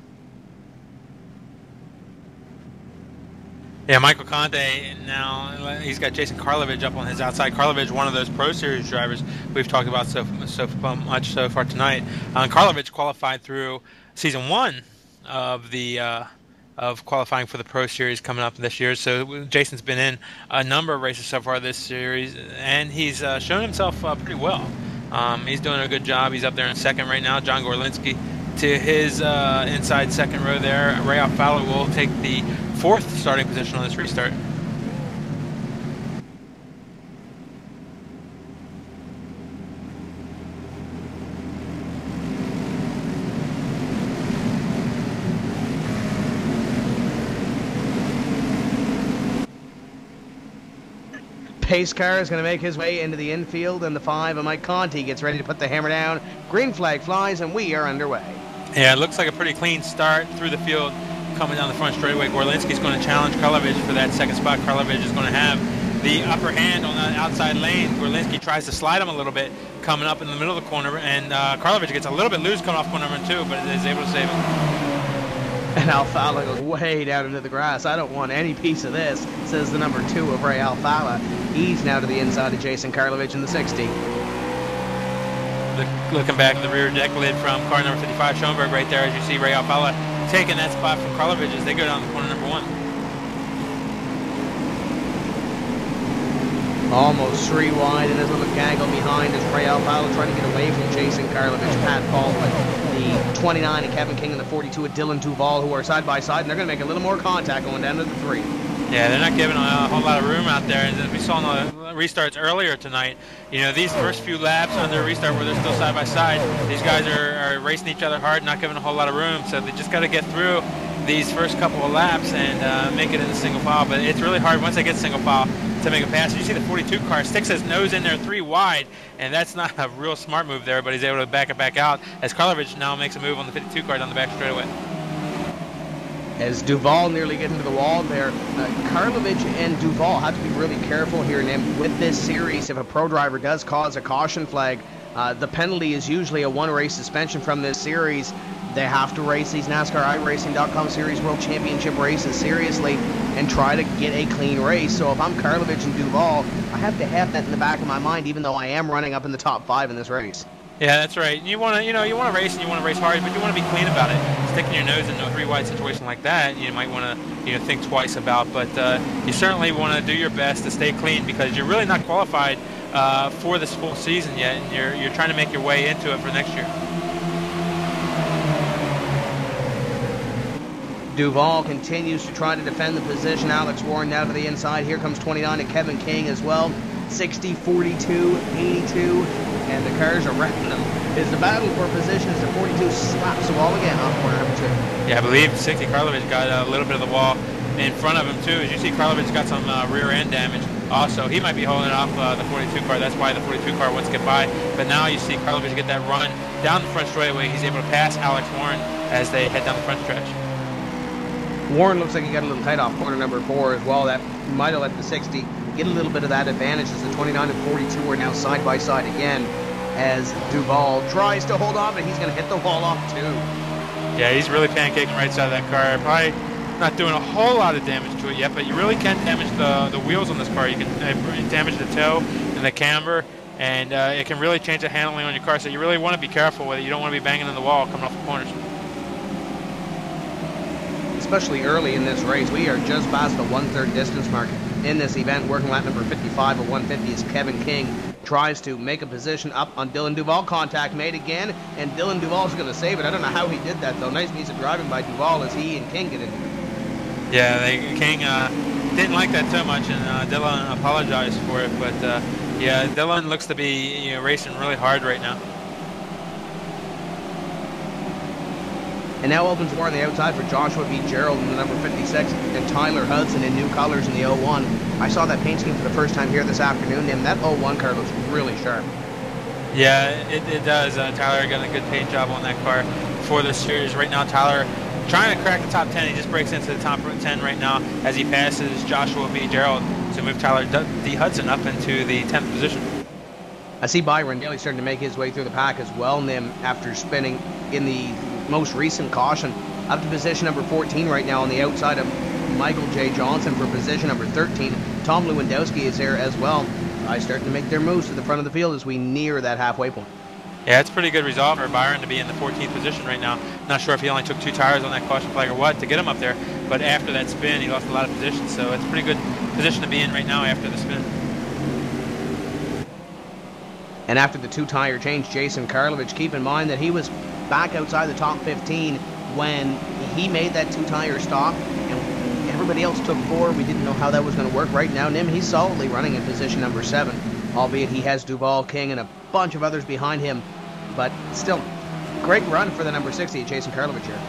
Yeah, Michael Conti, now he's got Jason Karlovich up on his outside. Karlovich, one of those Pro Series drivers we've talked about so much so far tonight. Karlovich qualified through season one of the of qualifying for the Pro Series coming up this year. So Jason's been in a number of races so far this series, and he's shown himself pretty well. He's doing a good job. He's up there in second right now. John Gorlinski to his inside second row there. Ray Alfala will take the fourth starting position on this restart. Pace car is going to make his way into the infield, and the 5 of Mike Conti gets ready to put the hammer down. Green flag flies, and we are underway. Yeah, it looks like a pretty clean start through the field coming down the front straightaway. Gorlinski's going to challenge Karlovich for that second spot. Karlovich is going to have the upper hand on the outside lane. Gorlinski tries to slide him a little bit coming up in the middle of the corner, and Karlovich gets a little bit loose coming off corner number 2, but is able to save it. And Alfala goes way down into the grass. I don't want any piece of this, says the number 2 of Ray Alfala. He's now to the inside of Jason Karlovich in the 60. Looking back at the rear deck lid from car number 55, Schoenburg, right there, as you see Ray Alfala taking that spot from Karlovich as they go down the corner number 1. Almost 3 wide, and there's a little gaggle behind as Ray Alfala trying to get away from Jason Karlovich. Pat Paul, the 29 and Kevin King and the 42 at Dylan Duval, who are side by side, and they're going to make a little more contact going down to the 3. Yeah, they're not giving a whole lot of room out there. As we saw in the restarts earlier tonight, you know, these first few laps on their restart where they're still side by side, these guys are racing each other hard, not giving a whole lot of room. So they just got to get through these first couple of laps and make it in the single file. But it's really hard once they get single file to make a pass. You see the 42 car sticks his nose in there 3 wide, and that's not a real smart move there, but he's able to back it back out as Karlovich now makes a move on the 52 car down the back straightaway. As Duval nearly gets into the wall there, Karlovich and Duval have to be really careful here. And with this series, if a pro driver does cause a caution flag, the penalty is usually a 1-race suspension from this series. They have to race these NASCAR iRacing.com Series World Championship races seriously and try to get a clean race. So if I'm Karlovich and Duval, I have to have that in the back of my mind, even though I am running up in the top 5 in this race. Yeah, that's right. You want to race and you want to race hard, but you want to be clean about it. Sticking your nose in a 3-wide situation like that, you might want to think twice about. But you certainly want to do your best to stay clean because you're really not qualified for this full season yet, and you're trying to make your way into it for next year. Duval continues to try to defend the position. Alex Warren now to the inside. Here comes 29 and Kevin King as well. 60, 42, 82. And the cars are wrecking them. Is the battle for position as the 42 slaps the wall again off corner number 2. Yeah, I believe 60 Karlovich got a little bit of the wall in front of him too. As you see, Karlovich got some rear end damage. Also, he might be holding off the 42 car. That's why the 42 car wants to get by. But now you see Karlovich get that run down the front straightaway. He's able to pass Alex Warren as they head down the front stretch. Warren looks like he got a little tight off corner number 4 as well. That might have let the 60 get a little bit of that advantage as the 29 and 42 are now side by side again as Duval tries to hold on, but he's going to hit the wall off too. Yeah, he's really pancaking right side of that car. Probably not doing a whole lot of damage to it yet, but you really can damage the wheels on this car. You can damage the toe and the camber, and it can really change the handling on your car. So you really want to be careful with it. You don't want to be banging in the wall coming off the corners. Especially early in this race, we are just past the 1/3 distance mark in this event. Working lap number 55 of 150 as Kevin King tries to make a position up on Dylan Duval. Contact made again, and Dylan Duval's going to save it. I don't know how he did that, though. Nice piece of driving by Duval as he and King get into it. Yeah, King didn't like that too much, and Dylan apologized for it. But yeah, Dylan looks to be racing really hard right now. And now opens war on the outside for Joshua B. Gerald in the number 56 and Tyler Hudson in new colors in the 01. I saw that paint scheme for the first time here this afternoon, and that 01 car looks really sharp. Yeah, it does. Tyler got a good paint job on that car for the series. Right now, Tyler trying to crack the top 10. He just breaks into the top 10 right now as he passes Joshua B. Gerald to move Tyler D. Hudson up into the 10th position. I see Byron Daly starting to make his way through the pack as well, Nim, after spinning in the most recent caution up to position number 14 right now on the outside of Michael J. Johnson for position number 13. Tom Lewandowski is there as well. Guys starting to make their moves to the front of the field as we near that halfway point. Yeah, it's a pretty good result for Byron to be in the 14th position right now. Not sure if he only took 2 tires on that caution flag or what to get him up there, but after that spin, he lost a lot of position, so it's a pretty good position to be in right now after the spin. And after the 2-tire change, Jason Karlovich, keep in mind that he was back outside the top 15 when he made that 2-tire stop, and everybody else took 4. We didn't know how that was going to work. Right now, Nim, he's solidly running in position number 7, albeit he has Duval, King, and a bunch of others behind him. But still, great run for the number 60, Jason Karlovich here.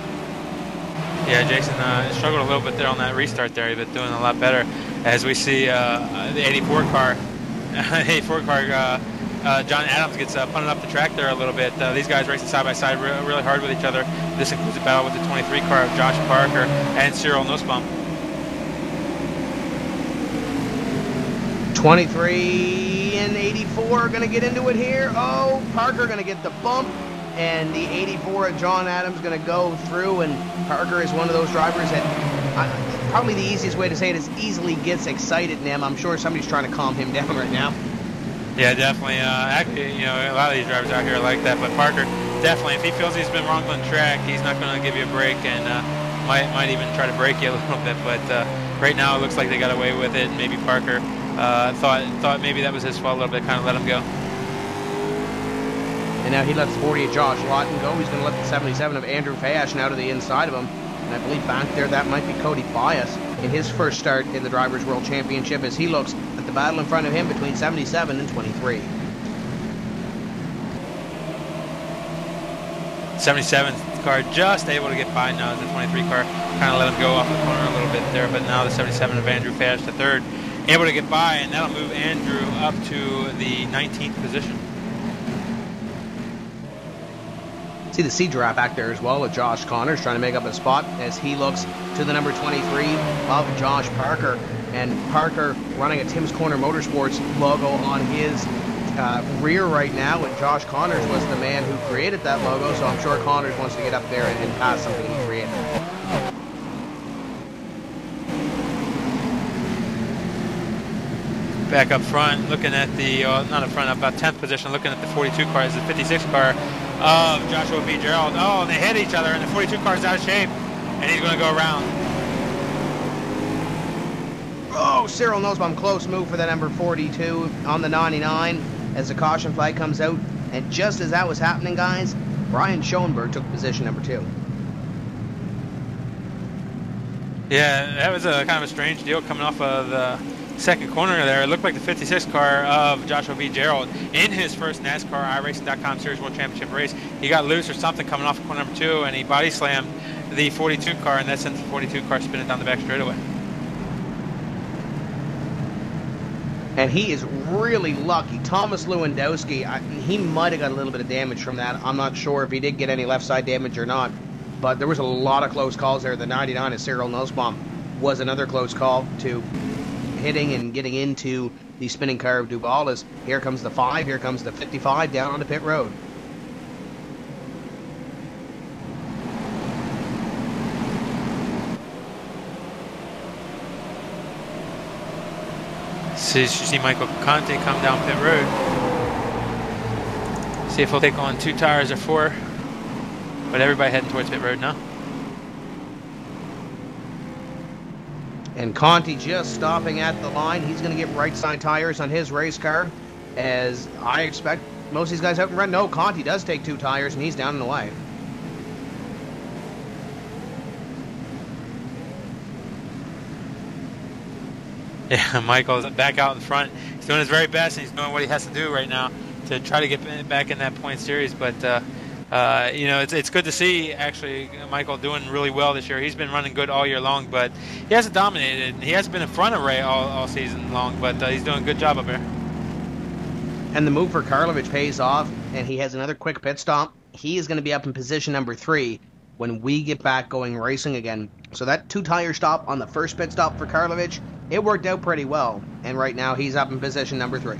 Yeah, Jason struggled a little bit there on that restart there, but doing a lot better. As we see the 84 car, John Adams gets punted up the track there a little bit. These guys racing side by side really hard with each other. This includes a battle with the 23 car of Josh Parker and Cyril Nussbaum. 23 and 84 are going to get into it here. Oh, Parker going to get the bump, and the 84 of John Adams going to go through, and Parker is one of those drivers that, probably the easiest way to say it is, easily gets excited, Nim. I'm sure somebody's trying to calm him down right now. Yeah, definitely. Actually, a lot of these drivers out here are like that, but Parker, definitely, if he feels he's been wrong on track, he's not going to give you a break, and might even try to break you a little bit, but right now it looks like they got away with it. Maybe Parker thought maybe that was his fault a little bit, kind of let him go. And now he lets the 40 of Josh Lawton go. He's going to let the 77 of Andrew Fayash now to the inside of him. And I believe back there that might be Cody Bias in his first start in the Drivers' World Championship as he looks at the battle in front of him between 77 and 23. 77 car just able to get by now as the 23 car kind of let him go off the corner a little bit there, but now the 77 of Andrew Fayash, the third, able to get by, and that'll move Andrew up to the 19th position. See the C drop back there as well with Josh Connors trying to make up a spot as he looks to the number 23 of Josh Parker, and Parker running a Tim's Corner Motorsports logo on his rear right now, and Josh Connors was the man who created that logo, so I'm sure Connors wants to get up there and pass something he created. Back up front, looking at the, not up front, about 10th position, looking at the 42 car, is the 56 car of Joshua B. Gerald. Oh, and they hit each other, and the 42 car is out of shape, and he's going to go around. Oh, Cyril Nussbaum, close move for the number 42 on the 99 as the caution flag comes out. And just as that was happening, guys, Brian Schoenburg took position number 2. Yeah, that was a kind of a strange deal coming off of the second corner there. It looked like the 56 car of Joshua B. Gerald in his first NASCAR iRacing.com Series World Championship race. He got loose or something coming off of corner number 2, and he body slammed the 42 car, and that sent the 42 car spinning down the back straightaway. And he is really lucky. Thomas Lewandowski, he might have got a little bit of damage from that. I'm not sure if he did get any left side damage or not, but there was a lot of close calls there. The 99 of Cyril Nussbaum was another close call to hitting and getting into the spinning car of Duval. As here comes the 5, here comes the 55 down on the pit road. So you see Michael Conti come down pit road. See if he'll take on 2 tires or 4. But everybody heading towards pit road now. And Conti just stopping at the line. He's going to get right side tires on his race car, as I expect most of these guys haven't run. No, Conti does take 2 tires, and he's down and away. Yeah, Michael's back out in front. He's doing his very best, and he's doing what he has to do right now to try to get back in that point series. But it's good to see, actually, Michael doing really well this year. He's been running good all year long, but he hasn't dominated. He hasn't been in front of Ray all season long, but he's doing a good job up here. And the move for Karlovich pays off and he has another quick pit stop. He is going to be up in position number 3 when we get back going racing again. So that 2-tire stop on the first pit stop for Karlovic, it worked out pretty well. And right now he's up in position number 3.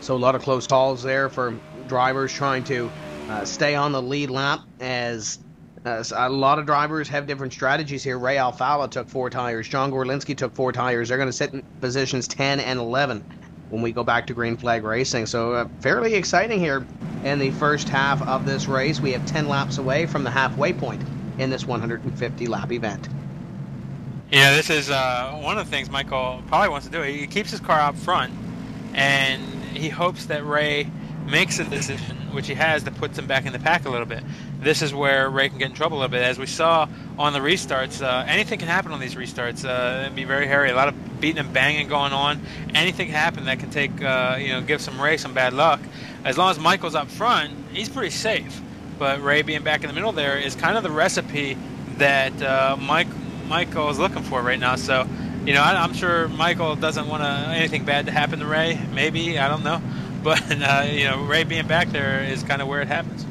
So a lot of close calls there for drivers trying to stay on the lead lap, as a lot of drivers have different strategies here. Ray Alfala took 4 tires. John Gorlinski took 4 tires. They're going to sit in positions 10 and 11 when we go back to green flag racing. So fairly exciting here in the first half of this race. We have 10 laps away from the halfway point in this 150 lap event. Yeah, this is one of the things Michael probably wants to do. He keeps his car out front, and he hopes that Ray makes a decision, which he has, that puts him back in the pack a little bit. This is where Ray can get in trouble a little bit. As we saw on the restarts, anything can happen on these restarts. It'd be very hairy. A lot of beating and banging going on. Anything can happen that can take, give some Ray some bad luck. As long as Michael's up front, he's pretty safe. But Ray being back in the middle there is kind of the recipe that Michael is looking for right now. So, I'm sure Michael doesn't want anything bad to happen to Ray. Maybe, I don't know. But, Ray being back there is kind of where it happens.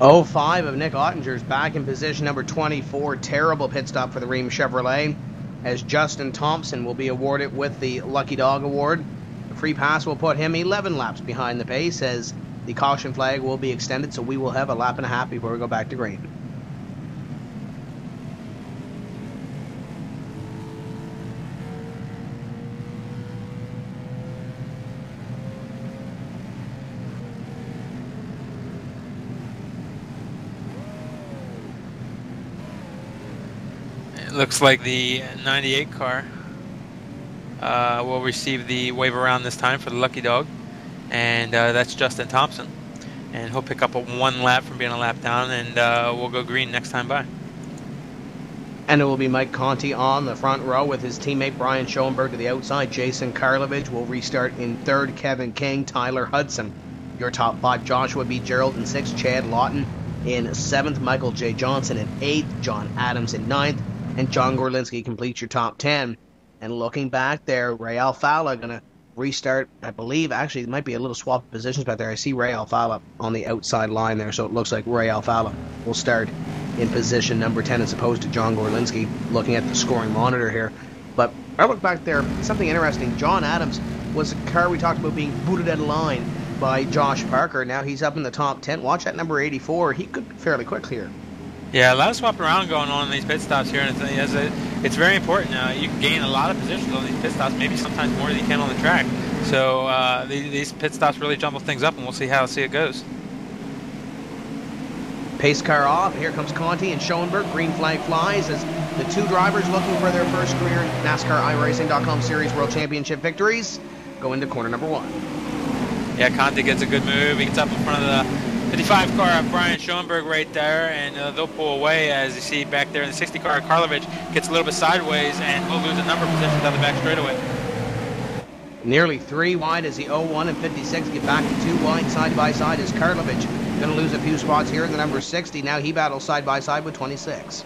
05 of Nick Ottinger's back in position number 24. Terrible pit stop for the Rheem Chevrolet, as Justin Thompson will be awarded with the Lucky Dog Award. The free pass will put him 11 laps behind the pace, as the caution flag will be extended, so we will have a lap and a half before we go back to green. It looks like the 98 car will receive the wave around this time for the Lucky Dog, and that's Justin Thompson, and he'll pick up a 1 lap from being a lap down, and we'll go green next time by. And it will be Mike Conti on the front row with his teammate Brian Schoenburg to the outside. Jason Karlovic will restart in 3rd. Kevin King, Tyler Hudson. Your top 5: Joshua B. Gerald in 6th, Chad Lawton in 7th, Michael J. Johnson in 8th, John Adams in 9th, and John Gorlinski completes your top 10. And looking back there, Ray Alfala going to restart. I believe, actually, it might be a little swap of positions back there. I see Ray Alfala on the outside line there, so it looks like Ray Alfala will start in position number 10 as opposed to John Gorlinski, looking at the scoring monitor here. But I look back there, something interesting. John Adams was a car we talked about being booted out of line by Josh Parker. Now he's up in the top 10. Watch that number 84. He could be fairly quick here. Yeah, a lot of swapping around going on in these pit stops here, and it's very important. You can gain a lot of positions on these pit stops, maybe sometimes more than you can on the track. So these pit stops really jumble things up, and we'll see how it goes. Pace car off. Here comes Conti and Schoenberg. Green flag flies as the 2 drivers looking for their first career NASCAR iRacing.com Series World Championship victories go into corner number 1. Yeah, Conti gets a good move. He gets up in front of the 55 car of Brian Schoenberg right there, and they'll pull away. As you see back there in the 60 car, Karlovic gets a little bit sideways, and we'll lose a number of positions down the back straightaway. Nearly 3 wide as the 01 and 56 get back to 2 wide side by side as Karlovic going to lose a few spots here in the number 60. Now he battles side by side with 26.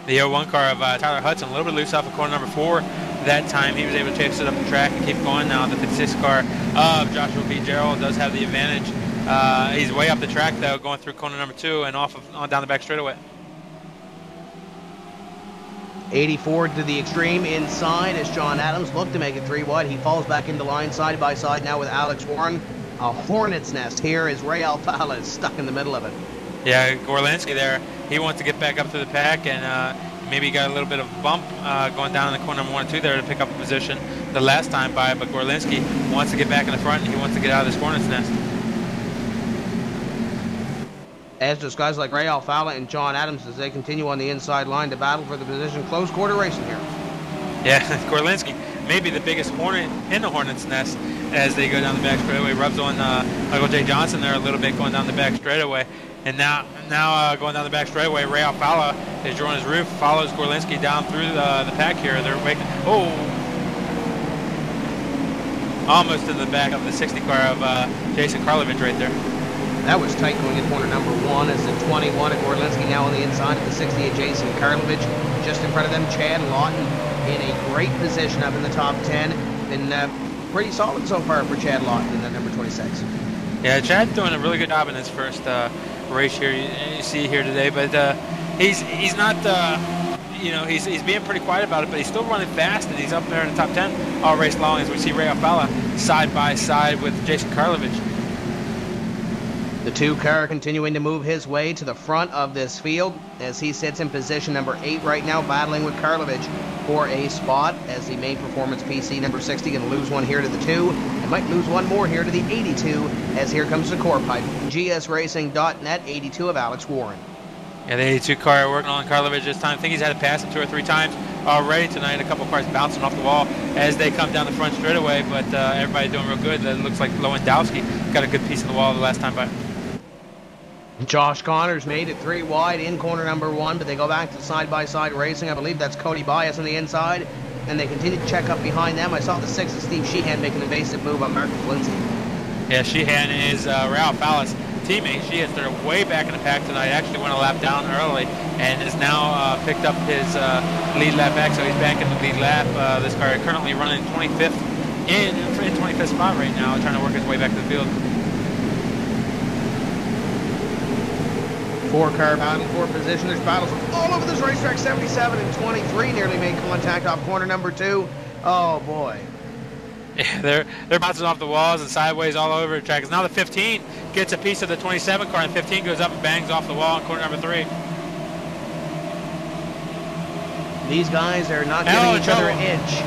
The 01 car of Tyler Hudson a little bit loose off of corner number 4. That time he was able to take it up the track and keep going. Now the 56 car of Joshua B. Gerald does have the advantage. He's way up the track though, going through corner number 2 and on down the back straightaway. 84 to the extreme inside as John Adams looked to make it 3 wide. He falls back into line side by side now with Alex Warren. A hornet's nest here as Ray Alfala is stuck in the middle of it. Yeah, Gorlinski there, he wants to get back up to the pack, and maybe got a little bit of bump going down in the corner number 1 and 2 there to pick up a position the last time by, but Gorlinski wants to get back in the front, and he wants to get out of this hornet's nest. As does guys like Ray Alfala and John Adams as they continue on the inside line to battle for the position. Close quarter racing here. Yeah, Gorlinski maybe the biggest hornet in the hornet's nest as they go down the back straightaway. Rubs on Michael J. Johnson there a little bit going down the back straightaway. And now going down the back straightaway, Ray Alfala is drawing his roof, follows Gorlinski down through the pack here. They're making, almost in the back of the 60 car of Jason Karlovich right there. That was tight going in corner number 1 as the 21 of Gorlinski now on the inside of the 60 of Jason Karlovich. Just in front of them, Chad Lawton in a great position up in the top 10. Been pretty solid so far for Chad Lawton in that number 26. Yeah, Chad's doing a really good job in his first race here. You see here today, but he's not. He's being pretty quiet about it, but he's still running fast, and he's up there in the top 10 all race long. As we see Ray Alfala side by side with Jason Karlovich. The 2 car continuing to move his way to the front of this field as he sits in position number 8 right now, battling with Karlovich for a spot as the main performance PC number 60 going to lose one here to the 2 and might lose one more here to the 82 as here comes the core pipe. GSRacing.net 82 of Alex Warren. Yeah, the 82 car working on Karlovich this time. I think he's had to pass him 2 or 3 times already tonight. A couple of cars bouncing off the wall as they come down the front straightaway, but everybody doing real good. It looks like Lewandowski got a good piece of the wall the last time by. Josh Connors made it 3 wide in corner number 1, but they go back to side-by-side racing. I believe that's Cody Bias on the inside, and they continue to check up behind them. I saw the 6 of Steve Sheehan make an evasive move on Marcus Lindsay. Yeah, Sheehan is Ralph Fallis' teammate. Sheehan started way back in the pack tonight, actually went a lap down early, and has now picked up his lead lap back, so he's back in the lead lap. This car currently running 25th in 25th spot right now, trying to work his way back to the field. 4 car battle for position. There's battles all over this racetrack. 77 and 23 nearly made contact off corner number 2. Oh boy. Yeah, they're bouncing off the walls and sideways all over the track. Now the 15 gets a piece of the 27 car, and 15 goes up and bangs off the wall in corner number 3. These guys are not giving each other an inch.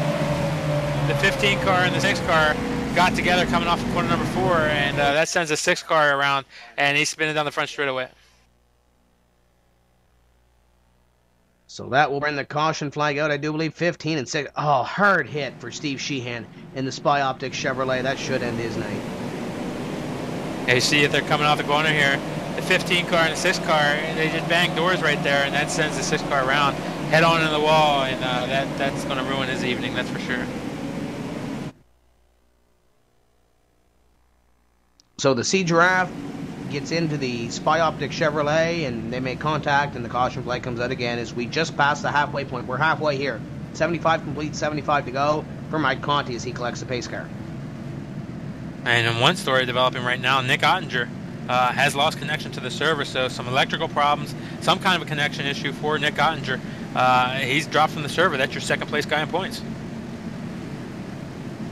The 15 car and the 6 car got together coming off of corner number 4, and that sends the 6 car around, and he's spinning down the front straightaway. So that will bring the caution flag out. I do believe 15 and 6. Oh, hard hit for Steve Sheehan in the Spy Optics Chevrolet. That should end his night. Yeah, you see it, they're coming off the corner here. The 15 car and the 6 car, they just bang doors right there, and that sends the 6 car around, head on in the wall, and that's going to ruin his evening, that's for sure. So the Sea Giraffe gets into the Spy Optics Chevrolet, and they make contact, and the caution flag comes out again as we just passed the halfway point. We're halfway here. 75 complete, 75 to go for Mike Conti as he collects the pace car. And in one story developing right now, Nick Ottinger has lost connection to the server, so some electrical problems, some kind of a connection issue for Nick Ottinger. He's dropped from the server. That's your second place guy in points.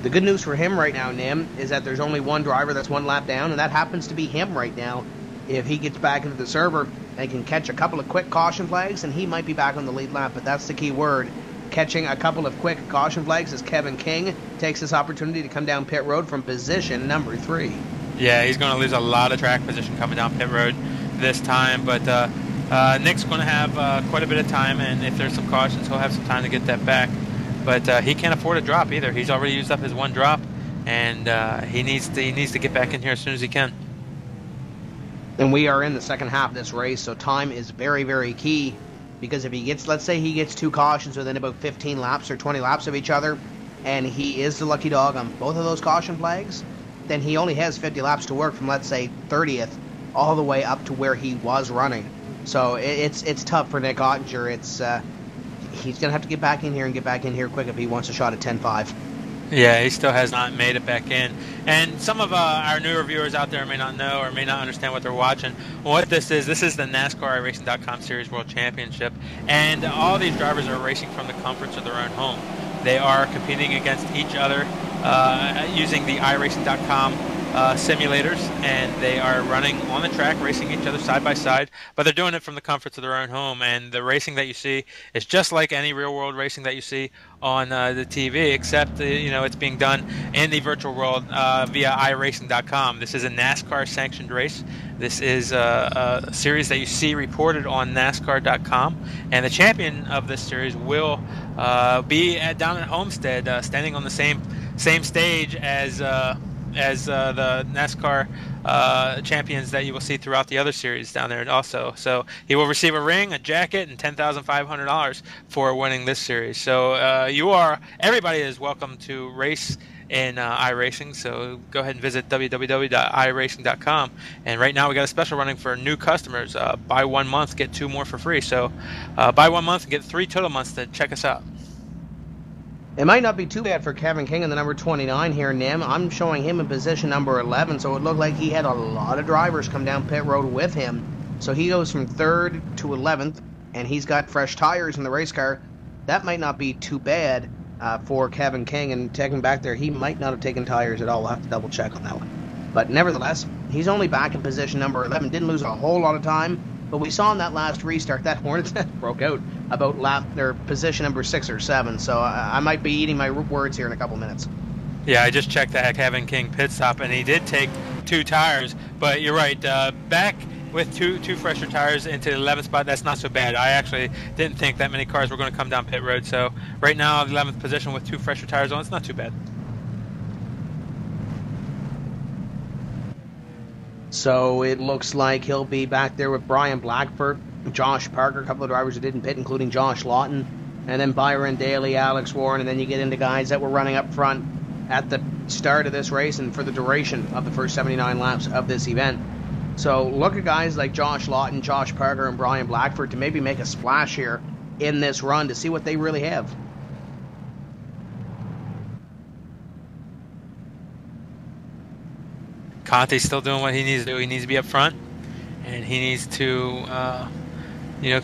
The good news for him right now, Nim, is that there's only one driver that's 1 lap down, and that happens to be him right now. If he gets back into the server and can catch a couple of quick caution flags, and he might be back on the lead lap, but that's the key word. Catching a couple of quick caution flags as Kevin King takes this opportunity to come down pit road from position number 3. Yeah, he's going to lose a lot of track position coming down pit road this time, but Nick's going to have quite a bit of time, and if there's some cautions, he'll have some time to get that back. But he can't afford a drop either. He's already used up his 1 drop, and he needs to get back in here as soon as he can. And we are in the second half of this race, so time is very, very key. Because if he gets, let's say he gets 2 cautions within about 15 laps or 20 laps of each other, and he is the lucky dog on both of those caution flags, then he only has 50 laps to work from, let's say, 30th all the way up to where he was running. So it's tough for Nick Ottinger. He's going to have to get back in here and get back in here quick if he wants a shot at 10-5. Yeah, he still has not made it back in. And some of our newer viewers out there may not know or may not understand what they're watching. What this is the NASCAR iRacing.com Series World Championship. And all these drivers are racing from the comforts of their own home. They are competing against each other using the iRacing.com simulators, and they are running on the track, racing each other side by side, but they're doing it from the comforts of their own home. And the racing that you see is just like any real-world racing that you see on the TV, except it's being done in the virtual world via iRacing.com. This is a NASCAR-sanctioned race. This is a series that you see reported on NASCAR.com, and the champion of this series will be down at Homestead, standing on the same stage as the NASCAR champions that you will see throughout the other series down there also. So he will receive a ring, a jacket, and $10,500 for winning this series. So everybody is welcome to race in iRacing, so go ahead and visit www.iracing.com. And right now we got a special running for new customers. Buy 1 month, get 2 more for free. So buy 1 month and get 3 total months to check us out. It might not be too bad for Kevin King in the number 29 here, Nim. I'm showing him in position number 11, so it looked like he had a lot of drivers come down pit road with him. So he goes from 3rd to 11th, and he's got fresh tires in the race car. That might not be too bad for Kevin King, and taking back there, he might not have taken tires at all. We'll have to double check on that one. But nevertheless, he's only back in position number 11. Didn't lose a whole lot of time, but we saw in that last restart that Hornet's broke out about position number 6 or 7. So I might be eating my words here in a couple minutes. Yeah, I just checked that Kevin King pit stop, and he did take 2 tires. But you're right, back with two fresher tires into the 11th spot, that's not so bad. I actually didn't think that many cars were going to come down pit road. So right now, 11th position with 2 fresher tires on, it's not too bad. So it looks like he'll be back there with Brian Blackford, Josh Parker, a couple of drivers who didn't pit, including Josh Loudon, and then Byron Daly, Alex Warren, and then you get into guys that were running up front at the start of this race and for the duration of the first 79 laps of this event. So look at guys like Josh Loudon, Josh Parker, and Brian Blackford to maybe make a splash here in this run to see what they really have. Conti's still doing what he needs to do. He needs to be up front, and he needs to,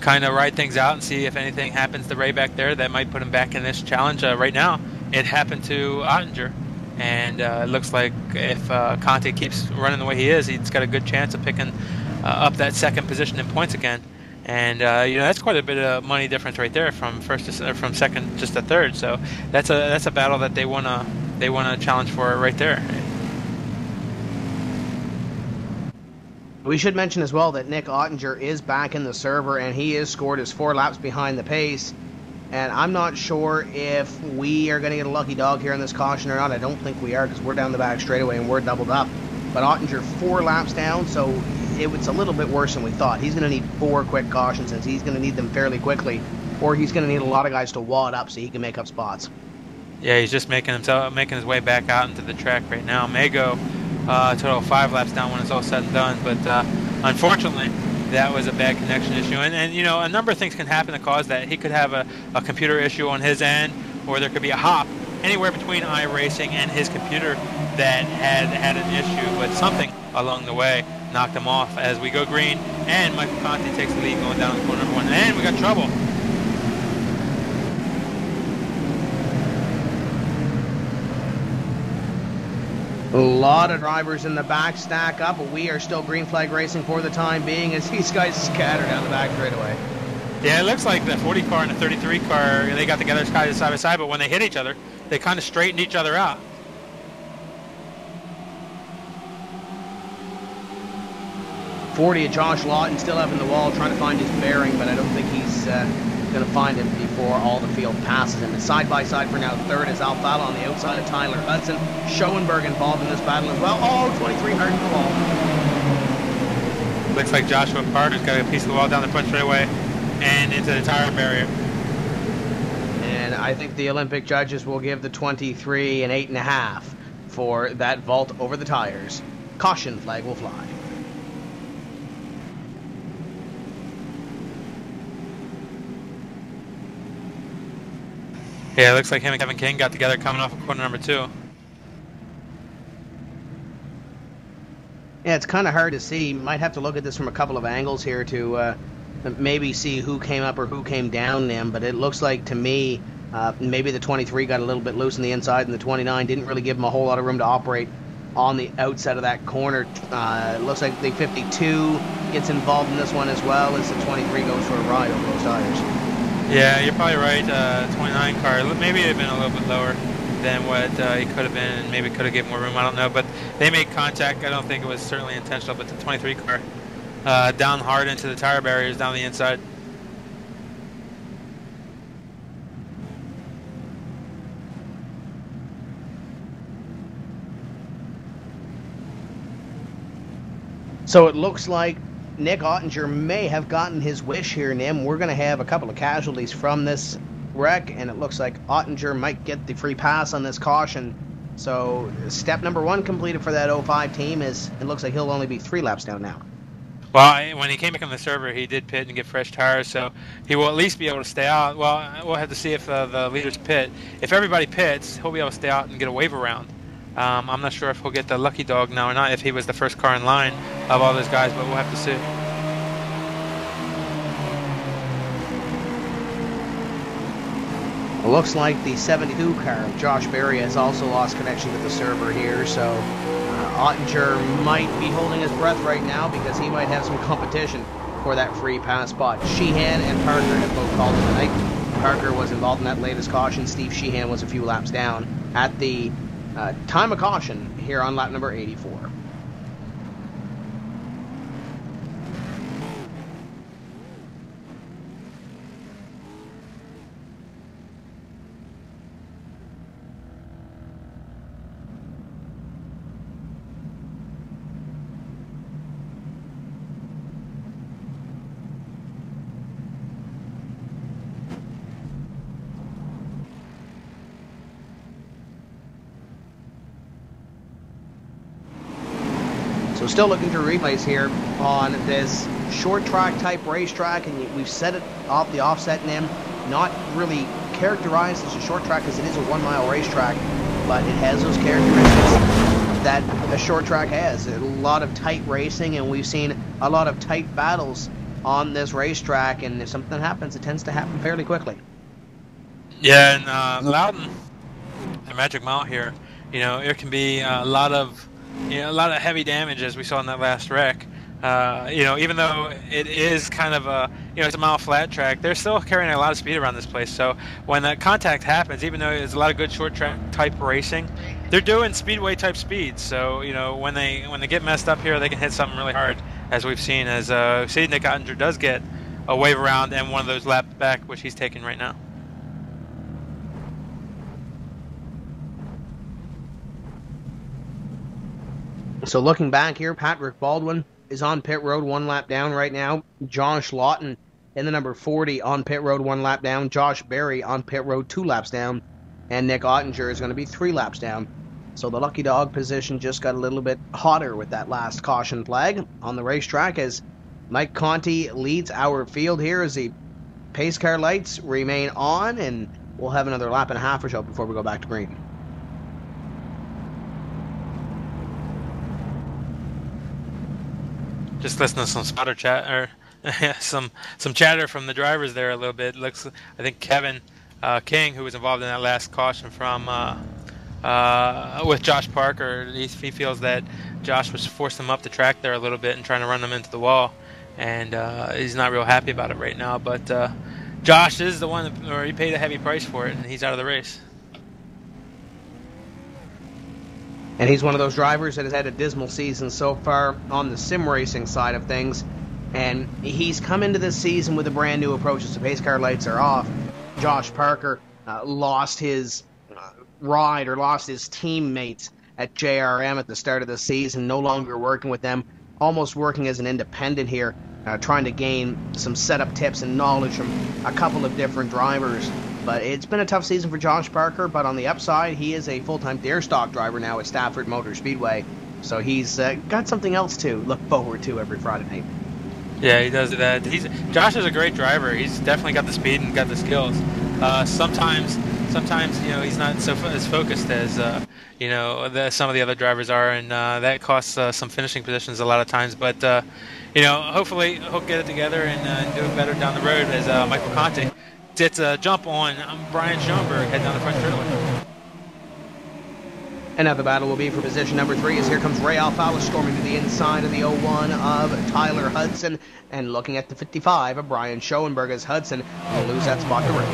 kind of ride things out and see if anything happens to Ray back there that might put him back in this challenge. Right now, it happened to Ottinger, and it looks like if Conti keeps running the way he is, he's got a good chance of picking up that 2nd position in points again. And that's quite a bit of money difference right there from from 2nd just to 3rd. So that's a battle that they wanna challenge for right there. We should mention as well that Nick Ottinger is back in the server, and he is scored as 4 laps behind the pace. And I'm not sure if we are going to get a lucky dog here in this caution or not. I don't think we are, because we're down the back straightaway and we're doubled up. But Ottinger 4 laps down, so it's a little bit worse than we thought. He's going to need 4 quick cautions, since he's going to need them fairly quickly, or he's going to need a lot of guys to wad up so he can make up spots. Yeah, he's just making his way back out into the track right now. May go total of 5 laps down when it's all said and done, but unfortunately that was a bad connection issue, and a number of things can happen to cause that. He could have a computer issue on his end, or there could be a hop anywhere between iRacing and his computer that had an issue, but something along the way knocked him off as we go green, and Michael Conti takes the lead going down the corner number 1, and we got trouble. A lot of drivers in the back stack up, but we are still green flag racing for the time being as these guys scatter down the back straightaway. Yeah, it looks like the 40 car and the 33 car, they got together side by side, but when they hit each other, they kind of straightened each other out. .40 of Josh Loudon still up in the wall trying to find his bearing, but I don't think he's going to find him before all the field passes him. And side by side for now, 3rd is Impala on the outside of Tyler Hudson. Schoenburg involved in this battle as well. Oh, 23 hard in the wall. Looks like Joshua Parker's got a piece of the wall down the front straightaway and into the tire barrier. And I think the Olympic judges will give the 23 an 8.5 for that vault over the tires. Caution flag will fly. Yeah, it looks like him and Kevin King got together coming off of corner number 2. Yeah, it's kind of hard to see. Might have to look at this from a couple of angles here to maybe see who came up or who came down them. But it looks like to me, maybe the 23 got a little bit loose on the inside, and the 29 didn't really give him a whole lot of room to operate on the outside of that corner. It looks like the 52 gets involved in this one as well as the 23 goes for a ride over those tires. Yeah, you're probably right. 29 car, maybe it had been a little bit lower than what it could have been, and maybe could have given more room. I don't know, but they made contact. I don't think it was certainly intentional, but the 23 car down hard into the tire barriers down the inside. So it looks like Nick Ottinger may have gotten his wish here, Nim. We're going to have a couple of casualties from this wreck, and it looks like Ottinger might get the free pass on this caution. So step number 1 completed for that 05 team. Is it looks like he'll only be 3 laps down now. Well, when he came back on the server, he did pit and get fresh tires, so he will at least be able to stay out. Well, we'll have to see if the leaders pit. If everybody pits, he'll be able to stay out and get a wave around. I'm not sure if he'll get the lucky dog now or not, if he was the first car in line of all those guys, but we'll have to see. It looks like the 72 car of Josh Berry has also lost connection with the server here, so Ottinger might be holding his breath right now because he might have some competition for that free pass spot. Sheehan and Parker have both called it tonight. Parker was involved in that latest caution. Steve Sheehan was a few laps down at the time of caution here on lap number 84. So still looking through replays here on this short track type racetrack, and we've set it off the offset NIM. Not really characterized as a short track because it is a 1 mile racetrack, but it has those characteristics that a short track has. A lot of tight racing, and we've seen a lot of tight battles on this racetrack, and if something happens, it tends to happen fairly quickly. Yeah, and Loudon, the Magic Mount here, you know, there can be a lot of heavy damage as we saw in that last wreck. You know, even though it is kind of a, it's a mile flat track, they're still carrying a lot of speed around this place. So when that contact happens, even though there's a lot of good short track type racing, they're doing speedway type speeds. So, you know, when they get messed up here, they can hit something really hard, as we've seen. As Nick Ottinger does get a wave around and one of those laps back, which he's taking right now. So looking back here, Patrick Baldwin is on pit road 1 lap down right now. Josh Lawton in the number 40 on pit road 1 lap down. Josh Berry on pit road 2 laps down. And Nick Ottinger is going to be 3 laps down. So the lucky dog position just got a little bit hotter with that last caution flag on the racetrack as Mike Conti leads our field here as the pace car lights remain on, and we'll have another lap and a half or so before we go back to green. Just listening to some spotter chat, or some chatter from the drivers there a little bit. Looks, I think Kevin King, who was involved in that last caution from with Josh Parker, he feels that Josh was forcing him up the track there a little bit and trying to run them into the wall, and he's not real happy about it right now. But Josh is the one, or he paid a heavy price for it, and he's out of the race. And he's one of those drivers that has had a dismal season so far on the sim racing side of things. And he's come into this season with a brand new approach as the pace car lights are off. Josh Parker lost his ride, or lost his teammates at JRM at the start of the season, no longer working with them, almost working as an independent here, trying to gain some setup tips and knowledge from a couple of different drivers. But it's been a tough season for Josh Parker, but on the upside, he is a full-time dare stock driver now at Stafford Motor Speedway. So he's got something else to look forward to every Friday night. Yeah, he does that. Josh is a great driver. He's definitely got the speed and got the skills. Sometimes he's not as focused as some of the other drivers are, and that costs some finishing positions a lot of times. But hopefully he'll get it together and do it better down the road as Michael Conti gets a jump on Brian Schoenburg heading down the front straightaway. And now the battle will be for position number 3 as here comes Ray Alfala storming to the inside of the 01 of Tyler Hudson. And looking at the 55 of Brian Schoenburg as Hudson will lose that spot to Ray.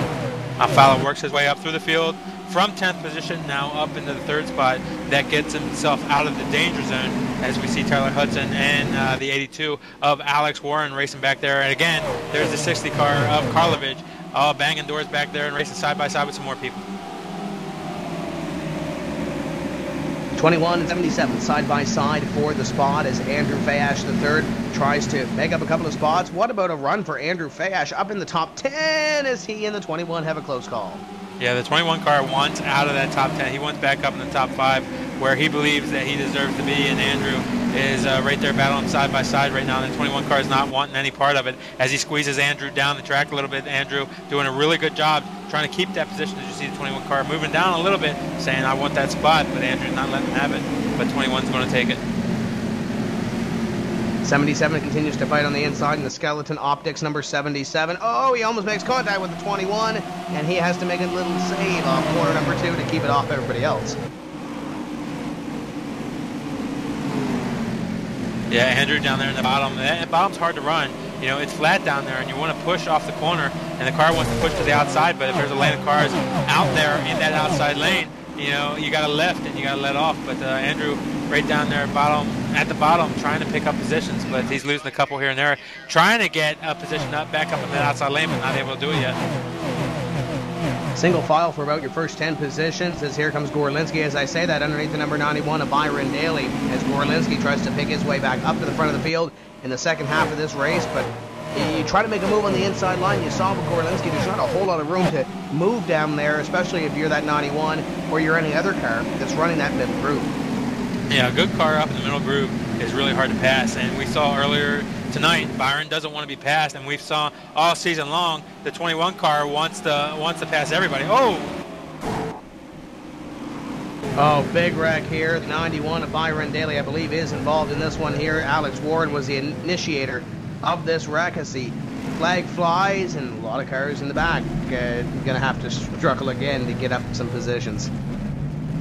Alfala works his way up through the field from 10th position, now up into the 3rd spot. That gets himself out of the danger zone as we see Tyler Hudson and the 82 of Alex Warren racing back there. And again, there's the 60 car of Karlovich banging doors back there and racing side by side with some more people. 21 and 77 side by side for the spot as Andrew Fayash III tries to make up a couple of spots. What about a run for Andrew Fayash up in the top 10 as he and the 21 have a close call? Yeah, the 21 car wants out of that top 10. He wants back up in the top 5 where he believes that he deserves to be, and Andrew is right there battling side by side right now. The 21 car is not wanting any part of it as he squeezes Andrew down the track a little bit. Andrew doing a really good job trying to keep that position as you see the 21 car moving down a little bit, saying I want that spot, but Andrew's not letting him have it. But 21's going to take it. 77 continues to fight on the inside in the skeleton optics number 77. Oh, he almost makes contact with the 21, and he has to make a little save off corner number 2 to keep it off everybody else. Yeah, Andrew down there in the bottom. That bottom's hard to run. You know, it's flat down there, and you want to push off the corner, and the car wants to push to the outside, but if there's a lane of cars out there in that outside lane, you know, you got to left and you got to let off. But Andrew right down there at the bottom trying to pick up positions, but he's losing a couple here and there, trying to get a position back up in that outside lane, but not able to do it yet. Single file for about your first 10 positions as here comes Gorlinski, as I say that, underneath the number 91 of Byron Daly, as Gorlinski tries to pick his way back up to the front of the field in the second half of this race. But you try to make a move on the inside line, you saw with Gorlinski, there's not a whole lot of room to move down there, especially if you're that 91 or you're any other car that's running that middle groove. Yeah, a good car up in the middle groove is really hard to pass, and we saw earlier tonight Byron doesn't want to be passed, and we saw all season long the 21 car wants to pass everybody. Oh, big wreck here. The 91 of Byron Daly, I believe, is involved in this one here. Alex Warren was the initiator of this wreck as the flag flies, and a lot of cars in the back going to have to struggle again to get up some positions.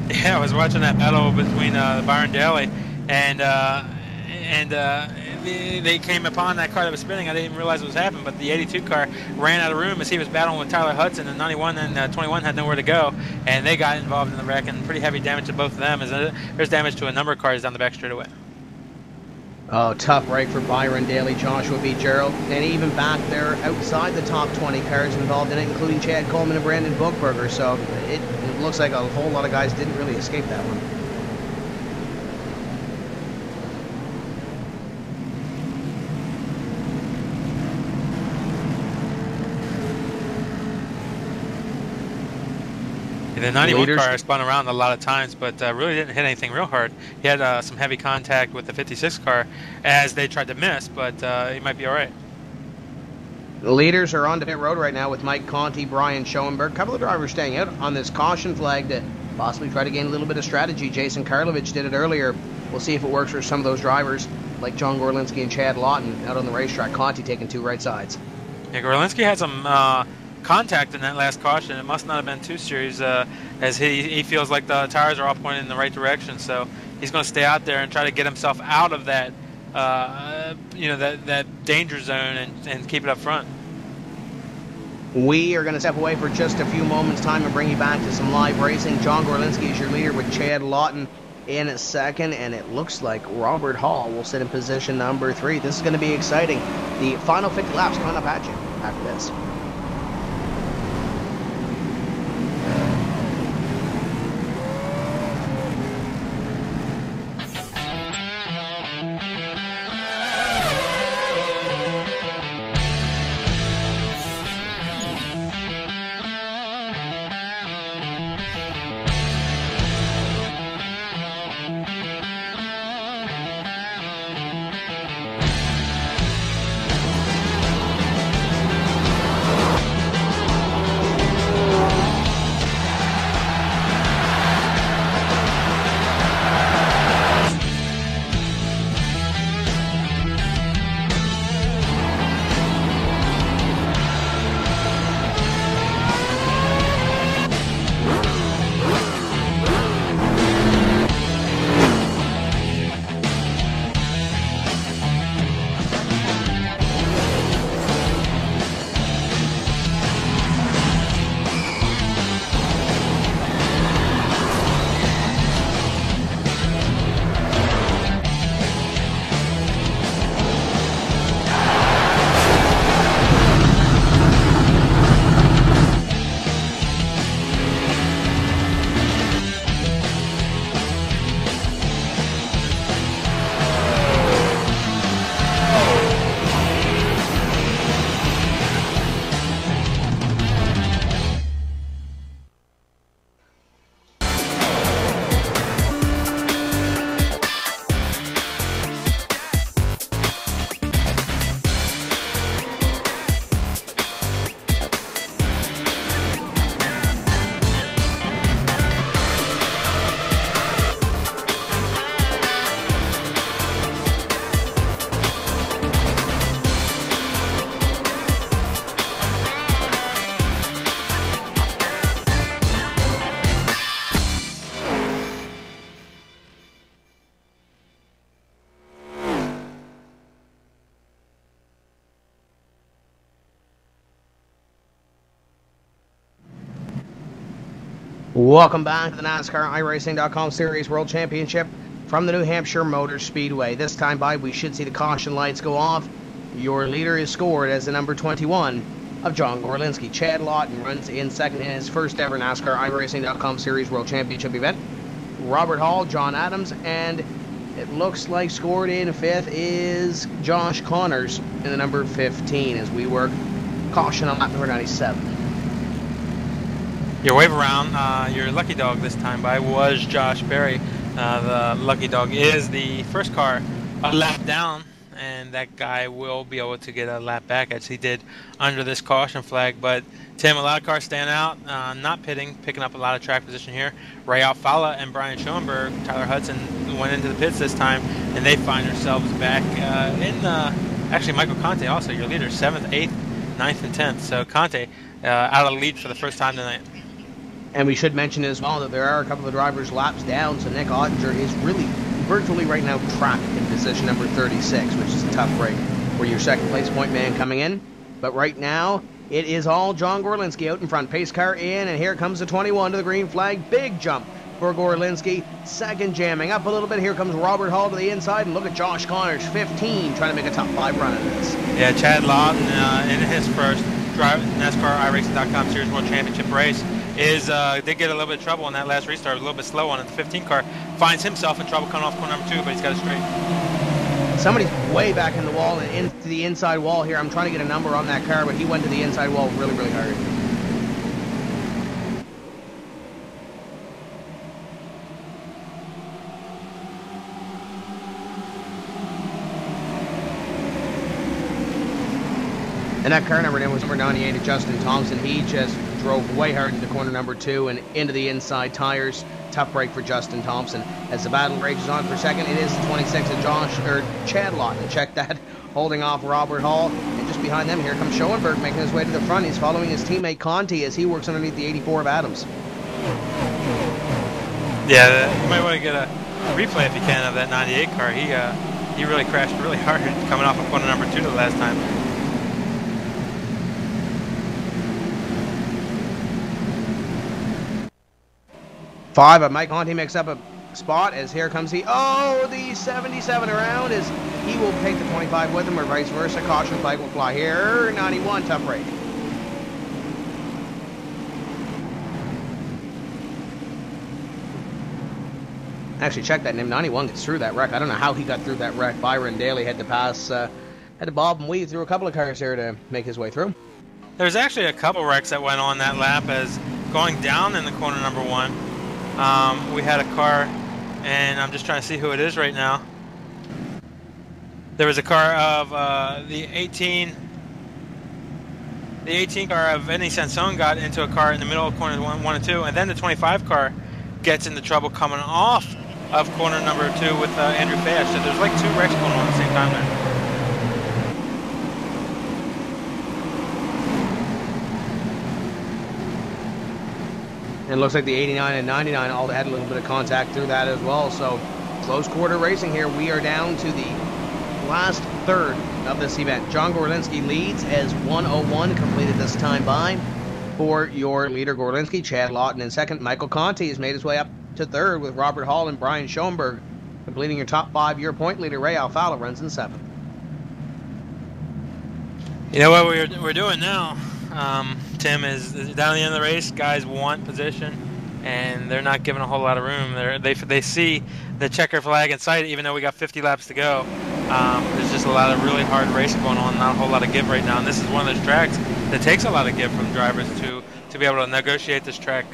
Yeah, I was watching that battle between Byron Daly and they came upon that car that was spinning. I didn't realize what was happening, but the 82 car ran out of room as he was battling with Tyler Hudson, and 91 and 21 had nowhere to go, and they got involved in the wreck, and pretty heavy damage to both of them. As there's damage to a number of cars down the back straightaway. Oh, tough break for Byron Daly, Joshua B. Gerald, and even back there outside the top 20 cars involved in it, including Chad Coleman and Brandon Bookberger. So it looks like a whole lot of guys didn't really escape that one. The 91 car spun around a lot of times, but really didn't hit anything real hard. He had some heavy contact with the 56 car as they tried to miss, but he might be all right. The leaders are on to pit road right now with Mike Conti, Brian Schoenberg. A couple of drivers staying out on this caution flag to possibly try to gain a little bit of strategy. Jason Karlovich did it earlier. We'll see if it works for some of those drivers like John Gorlinski and Chad Loudon out on the racetrack. Conti taking 2 right sides. Yeah, Gorlinski had some contact in that last caution. It must not have been too serious as he feels like the tires are all pointed in the right direction, so he's going to stay out there and try to get himself out of that that danger zone and keep it up front. We are going to step away for just a few moments time and bring you back to some live racing. John Gorlinski is your leader with Chad Loudon in a second, and it looks like Robert Hall will sit in position number 3. This is going to be exciting. The final 50 laps coming up at you after this. Welcome back to the NASCAR iRacing.com Series World Championship from the New Hampshire Motor Speedway. This time by, we should see the caution lights go off. Your leader is scored as the number 21 of John Gorlinski. Chad Loudon runs in second in his first ever NASCAR iRacing.com Series World Championship event. Robert Hall, John Adams, and it looks like scored in fifth is Josh Connors in the number 15 as we work caution on lap number 97. Your wave around, your lucky dog this time by was Josh Berry. The lucky dog is the first car a lap down, and that guy will be able to get a lap back as he did under this caution flag. But Tim, a lot of cars stand out, not pitting, picking up a lot of track position here. Ray Alfala and Brian Schoenburg, Tyler Hudson went into the pits this time, and they find themselves back actually Michael Conti also, your leader, 7th, 8th, 9th, and 10th. So Conti out of the lead for the first time tonight. And we should mention as well that there are a couple of drivers laps down, so Nick Ottinger is really virtually right now trapped in position number 36, which is a tough break for your second place point man coming in. But right now, it is all John Gorlinski out in front. Pace car in, and here comes the 21 to the green flag. Big jump for Gorlinski. Second jamming up a little bit. Here comes Robert Hall to the inside, and look at Josh Connors, 15, trying to make a top 5 run in this. Yeah, Chad Loudon in his first NASCAR iRacing.com Series World Championship race did get a little bit of trouble in that last restart. A little bit slow on it. The 15 car finds himself in trouble coming off corner number 2, but he's got it straight. Somebody's way back in the wall and into the inside wall here. I'm trying to get a number on that car, but he went to the inside wall really, really hard. And that car number then was number 98 of Justin Thompson. He just drove way hard into corner number 2 and into the inside tires. Tough break for Justin Thompson. As the battle rages on for second, it is the 26 of Chad Loudon. Check that, holding off Robert Hall. And just behind them, here comes Schoenburg making his way to the front. He's following his teammate Conti as he works underneath the 84 of Adams. Yeah, you might want to get a replay if you can of that 98 car. He really crashed really hard coming off of corner number 2 the last time. But Mike Conti makes up a spot as here comes the 77 around as he will take the 25 with him or vice versa. Caution flag will fly here. 91, tough break. Actually, check that name. 91 gets through that wreck. I don't know how he got through that wreck. Byron Daly had to pass, had to bob and weave through a couple of cars here to make his way through. There's actually a couple wrecks that went on that lap as going down in the corner number 1. We had a car, and I'm just trying to see who it is right now. There was a car of the 18 car of Vinny Sansone got into a car in the middle of corners 1 and 2, and then the 25 car gets into trouble coming off of corner number 2 with Andrew Fash. So there's like 2 wrecks going on at the same time there. And it looks like the 89 and 99 all had a little bit of contact through that as well. So close quarter racing here. We are down to the last third of this event. John Gorlinski leads as 101 completed this time by for your leader Gorlinski. Chad Loudon in second. Michael Conti has made his way up to third with Robert Hall and Brian Schoenburg completing your top 5. Your point leader Ray Alfala runs in 7th. You know what we're doing now, Tim, is down the end of the race, guys want position, and they're not giving a whole lot of room. They see the checker flag in sight, even though we got 50 laps to go. There's just a lot of really hard racing going on, not a whole lot of give right now. And this is one of those tracks that takes a lot of give from drivers to be able to negotiate this track,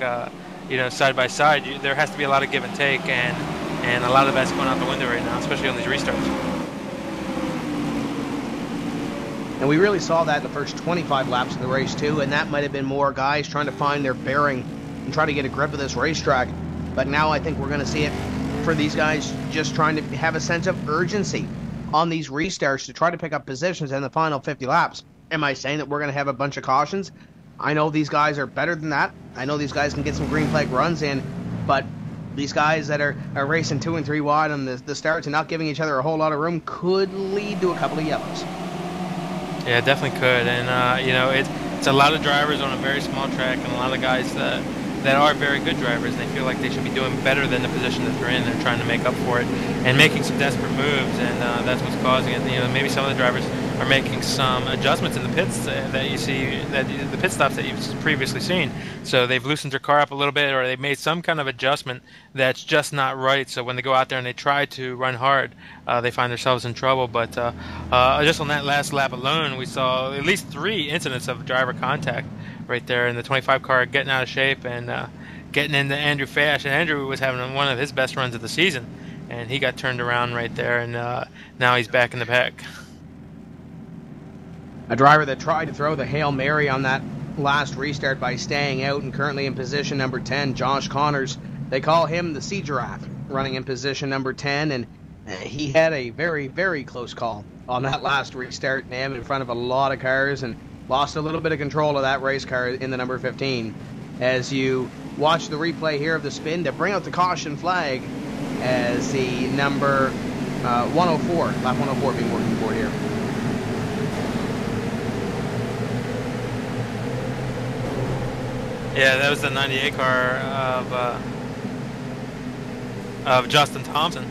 side by side. There has to be a lot of give and take, and a lot of that's going out the window right now, especially on these restarts. And we really saw that in the first 25 laps of the race too, and that might have been more guys trying to find their bearing and try to get a grip of this racetrack. But now I think we're going to see it for these guys just trying to have a sense of urgency on these restarts to try to pick up positions in the final 50 laps. Am I saying that we're going to have a bunch of cautions? I know these guys are better than that. I know these guys can get some green flag runs in, but these guys that are racing 2 and 3 wide on the starts and not giving each other a whole lot of room could lead to a couple of yellows. Yeah, it definitely could, and it's a lot of drivers on a very small track, and a lot of guys that that are very good drivers, and they feel like they should be doing better than the position that they're in. They're trying to make up for it and making some desperate moves, and that's what's causing it. You know, maybe some of the drivers are making some adjustments in the pits that you see, that the pit stops that you've previously seen. So they've loosened their car up a little bit, or they've made some kind of adjustment that's just not right. So when they go out there and they try to run hard, they find themselves in trouble. But just on that last lap alone, we saw at least 3 incidents of driver contact right there in the 25 car, getting out of shape and getting into Andrew Fash. And Andrew was having one of his best runs of the season, and he got turned around right there, and now he's back in the pack. A driver that tried to throw the Hail Mary on that last restart by staying out, and currently in position number 10, Josh Connors. They call him the Sea Giraffe, running in position number 10, and he had a very, very close call on that last restart, and in front of a lot of cars, and lost a little bit of control of that race car in the number 15. As you watch the replay here of the spin to bring out the caution flag as the number 104, lap 104 being working for here. Yeah, that was the 98 car of Justin Thompson,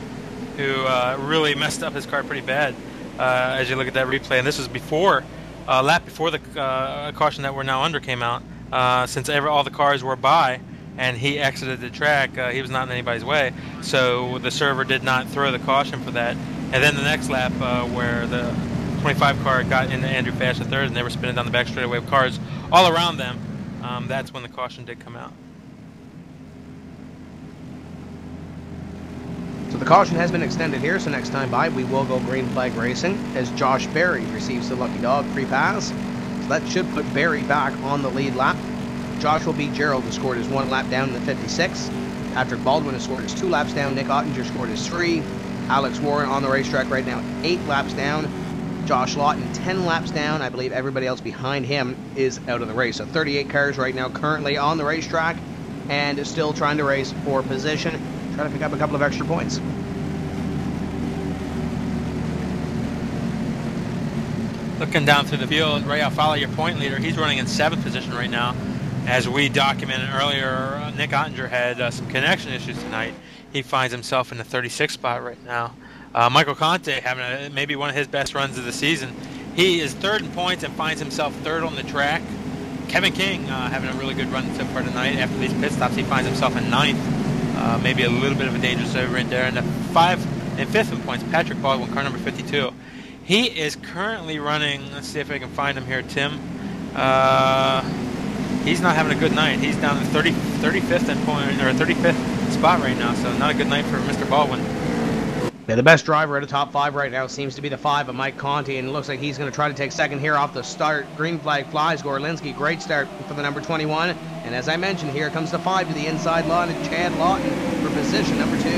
who really messed up his car pretty bad as you look at that replay. And this was before, lap before the caution that we're now under came out. Since all the cars were by and he exited the track, he was not in anybody's way. So the server did not throw the caution for that. And then the next lap where the 25 car got into Andrew Fash III, and they were spinning down the back straightaway with cars all around them, that's when the caution did come out. So the caution has been extended here, so next time by we will go green flag racing as Josh Berry receives the lucky dog free pass. So that should put Berry back on the lead lap. Josh will beat Gerald, who scored his 1 lap down in the 56. Patrick Baldwin has scored his 2 laps down. Nick Ottinger scored his 3. Alex Warren on the racetrack right now, 8 laps down. Josh Lawton 10 laps down. I believe everybody else behind him is out of the race. So 38 cars right now currently on the racetrack and still trying to race for position, trying to pick up a couple of extra points. Looking down through the field, Ray Alfala, your point leader, he's running in 7th position right now. As we documented earlier, Nick Ottinger had some connection issues tonight. He finds himself in the 36th spot right now. Michael Conti having maybe one of his best runs of the season. He is 3rd in points and finds himself 3rd on the track. Kevin King having a really good run so far tonight. After these pit stops, he finds himself in 9th. Maybe a little bit of a dangerous over in there. And the 5th in points, Patrick Baldwin, car number 52. He is currently running, let's see if I can find him here, Tim. He's not having a good night. He's down to 35th in point, or 35th spot right now, so not a good night for Mr. Baldwin. Yeah, the best driver at the top 5 right now seems to be the 5 of Mike Conti, and it looks like he's going to try to take second here off the start. Green flag flies. Gorlinski, great start for the number 21. And as I mentioned, here comes the 5 to the inside line, and Chad Lawton for position number 2.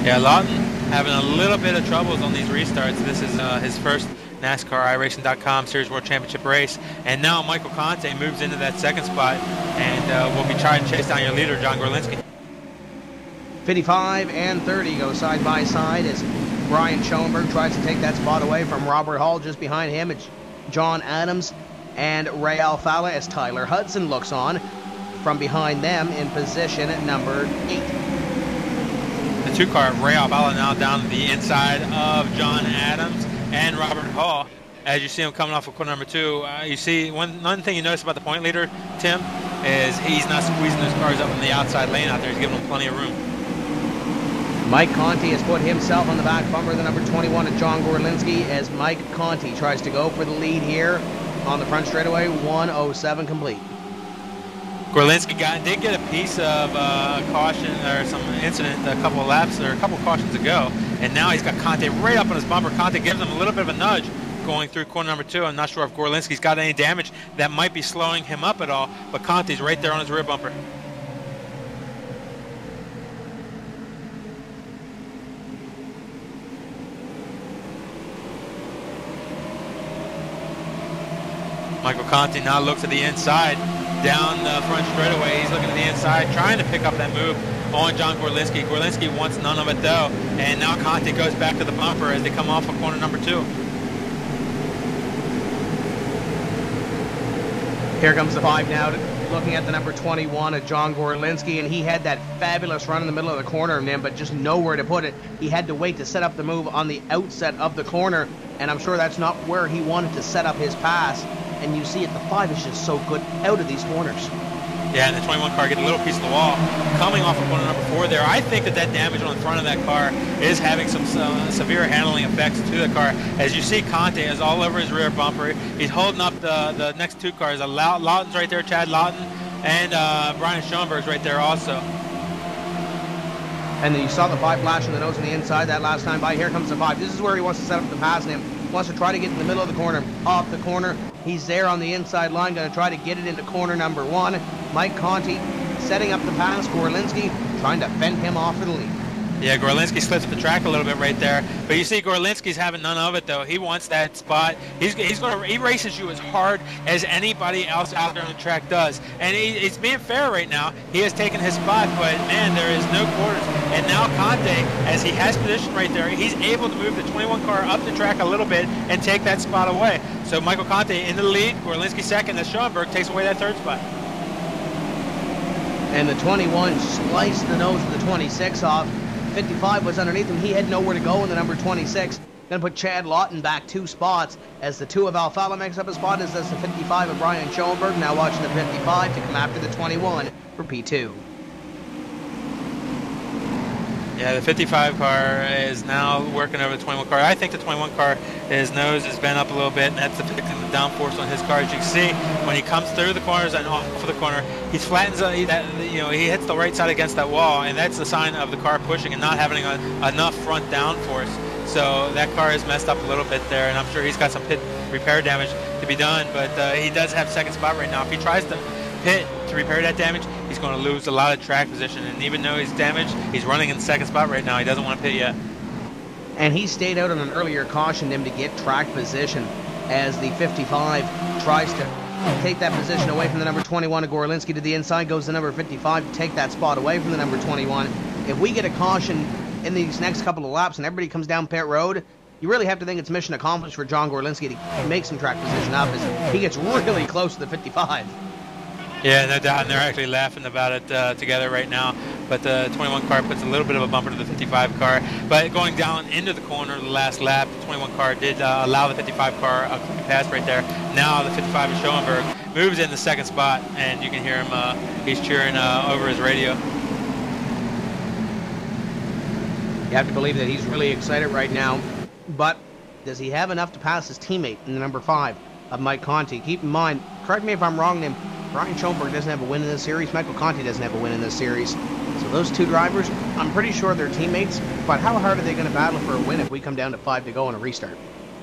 Yeah, Loudon having a little bit of troubles on these restarts. This is his first NASCAR iRacing.com Series World Championship race. And now Michael Conti moves into that 2nd spot and will be trying to chase down your leader, John Gorlinski. 55 and 30 go side by side as Brian Schoenburg tries to take that spot away from Robert Hall. Just behind him, it's John Adams and Ray Alfala as Tyler Hudson looks on from behind them in position at number 8. The 2 car, Ray Alfala, now down to the inside of John Adams and Robert Hall. As you see him coming off of corner number 2, you see one thing you notice about the point leader, Tim, is he's not squeezing those cars up in the outside lane out there. He's giving them plenty of room. Mike Conti has put himself on the back bumper, the number 21 of John Gorlinski, as Mike Conti tries to go for the lead here on the front straightaway. 107 complete. Gorlinski did get a piece of caution or some incident a couple of laps or a couple of cautions ago, and now he's got Conti right up on his bumper. Conti gives him a little bit of a nudge going through corner number 2. I'm not sure if Gorlinski's got any damage that might be slowing him up at all, but Conti's right there on his rear bumper. Michael Conti now looks at the inside, down the front straightaway. He's looking at the inside, trying to pick up that move on John Gorlinski. Gorlinski wants none of it though, and now Conti goes back to the bumper as they come off of corner number 2. Here comes the 5 now looking at the number 21 of John Gorlinski, and he had that fabulous run in the middle of the corner, man, but just nowhere to put it. He had to wait to set up the move on the outset of the corner, and I'm sure that's not where he wanted to set up his pass. And you see it, the 5 is just so good out of these corners. Yeah, and the 21 car getting a little piece of the wall coming off of corner number 4 there. I think that damage on the front of that car is having some severe handling effects to the car. As you see, Conti is all over his rear bumper. He's holding up the next 2 cars. Loudon's right there, Chad Loudon, and Brian Schoenburg's right there also. And then you saw the 5 flashing the nose on the inside that last time by. Here comes the 5. This is where he wants to set up the pass, and him wants to try to get in the middle of the corner, off the corner. He's there on the inside line, going to try to get it into corner number 1. Mike Conti setting up the pass. Gorlinski trying to fend him off for the lead. Yeah, Gorlinski slips the track a little bit right there. But you see Gorlinski's having none of it, though. He wants that spot. He races you as hard as anybody else out there on the track does. And he's being fair right now. He has taken his spot, but, man, there is no quarters. And now Conti, as he has position right there, he's able to move the 21 car up the track a little bit and take that spot away. So Michael Conti in the lead, Gorlinski second, as Schoenburg takes away that 3rd spot. And the 21 sliced the nose of the 26 off. 55 was underneath him. He had nowhere to go in the number 26. Going to put Chad Loudon back 2 spots as the 2 of Alfala makes up a spot, as does the 55 of Brian Schoenburg. Now watching the 55 to come after the 21 for P2. Yeah, the 55 car is now working over the 21 car. I think the 21 car, his nose has bent up a little bit, and that's affecting the downforce on his car. As you can see, when he comes through the corners and off of the corner, he flattens, he hits the right side against that wall, and that's the sign of the car pushing and not having enough front downforce. So that car is messed up a little bit there, and I'm sure he's got some pit repair damage to be done, but he does have 2nd spot right now. If he tries to pit to repair that damage, he's going to lose a lot of track position, and even though he's damaged, he's running in 2nd spot right now. He doesn't want to pit yet. And he stayed out on an earlier caution him to get track position as the 55 tries to take that position away from the number 21 of Gorlinski. To the inside goes the number 55 to take that spot away from the number 21. If we get a caution in these next couple of laps and everybody comes down pit road, you really have to think it's mission accomplished for John Gorlinski to make some track position up as he gets really close to the 55. Yeah, no doubt, and they're actually laughing about it together right now. But the 21 car puts a little bit of a bumper to the 55 car. But going down into the corner the last lap, the 21 car did allow the 55 car a clean pass right there. Now the 55 of Schoenburg moves in the 2nd spot, and you can hear him, he's cheering over his radio. You have to believe that he's really excited right now. But does he have enough to pass his teammate in the number 5 of Mike Conti? Keep in mind, correct me if I'm wrong, Nim, Brian Schoenburg doesn't have a win in this series. Michael Conti doesn't have a win in this series. So those 2 drivers, I'm pretty sure they're teammates, but how hard are they going to battle for a win if we come down to 5 to go on a restart?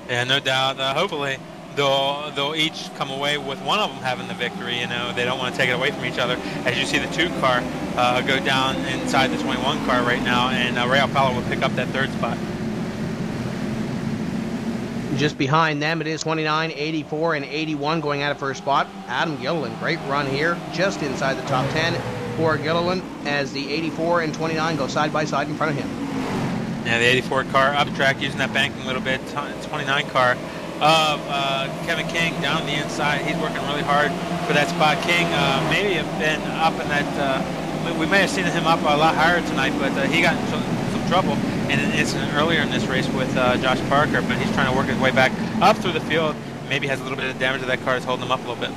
Yeah, no doubt. Hopefully they'll each come away with one of them having the victory. You know, they don't want to take it away from each other. As you see the 2 car go down inside the 21 car right now, and Ray Impala will pick up that 3rd spot. Just behind them, it is 29, 84, and 81 going at it for a spot. Adam Gilliland, great run here, just inside the top 10 for Gilliland as the 84 and 29 go side by side in front of him. Yeah, the 84 car up the track using that banking a little bit. 29 car of Kevin King down on the inside. He's working really hard for that spot. King maybe have been up in that, we may have seen him up a lot higher tonight, but he got in some trouble in an incident earlier in this race with Josh Parker, but he's trying to work his way back up through the field. Maybe has a little bit of damage to that car that's holding him up a little bit.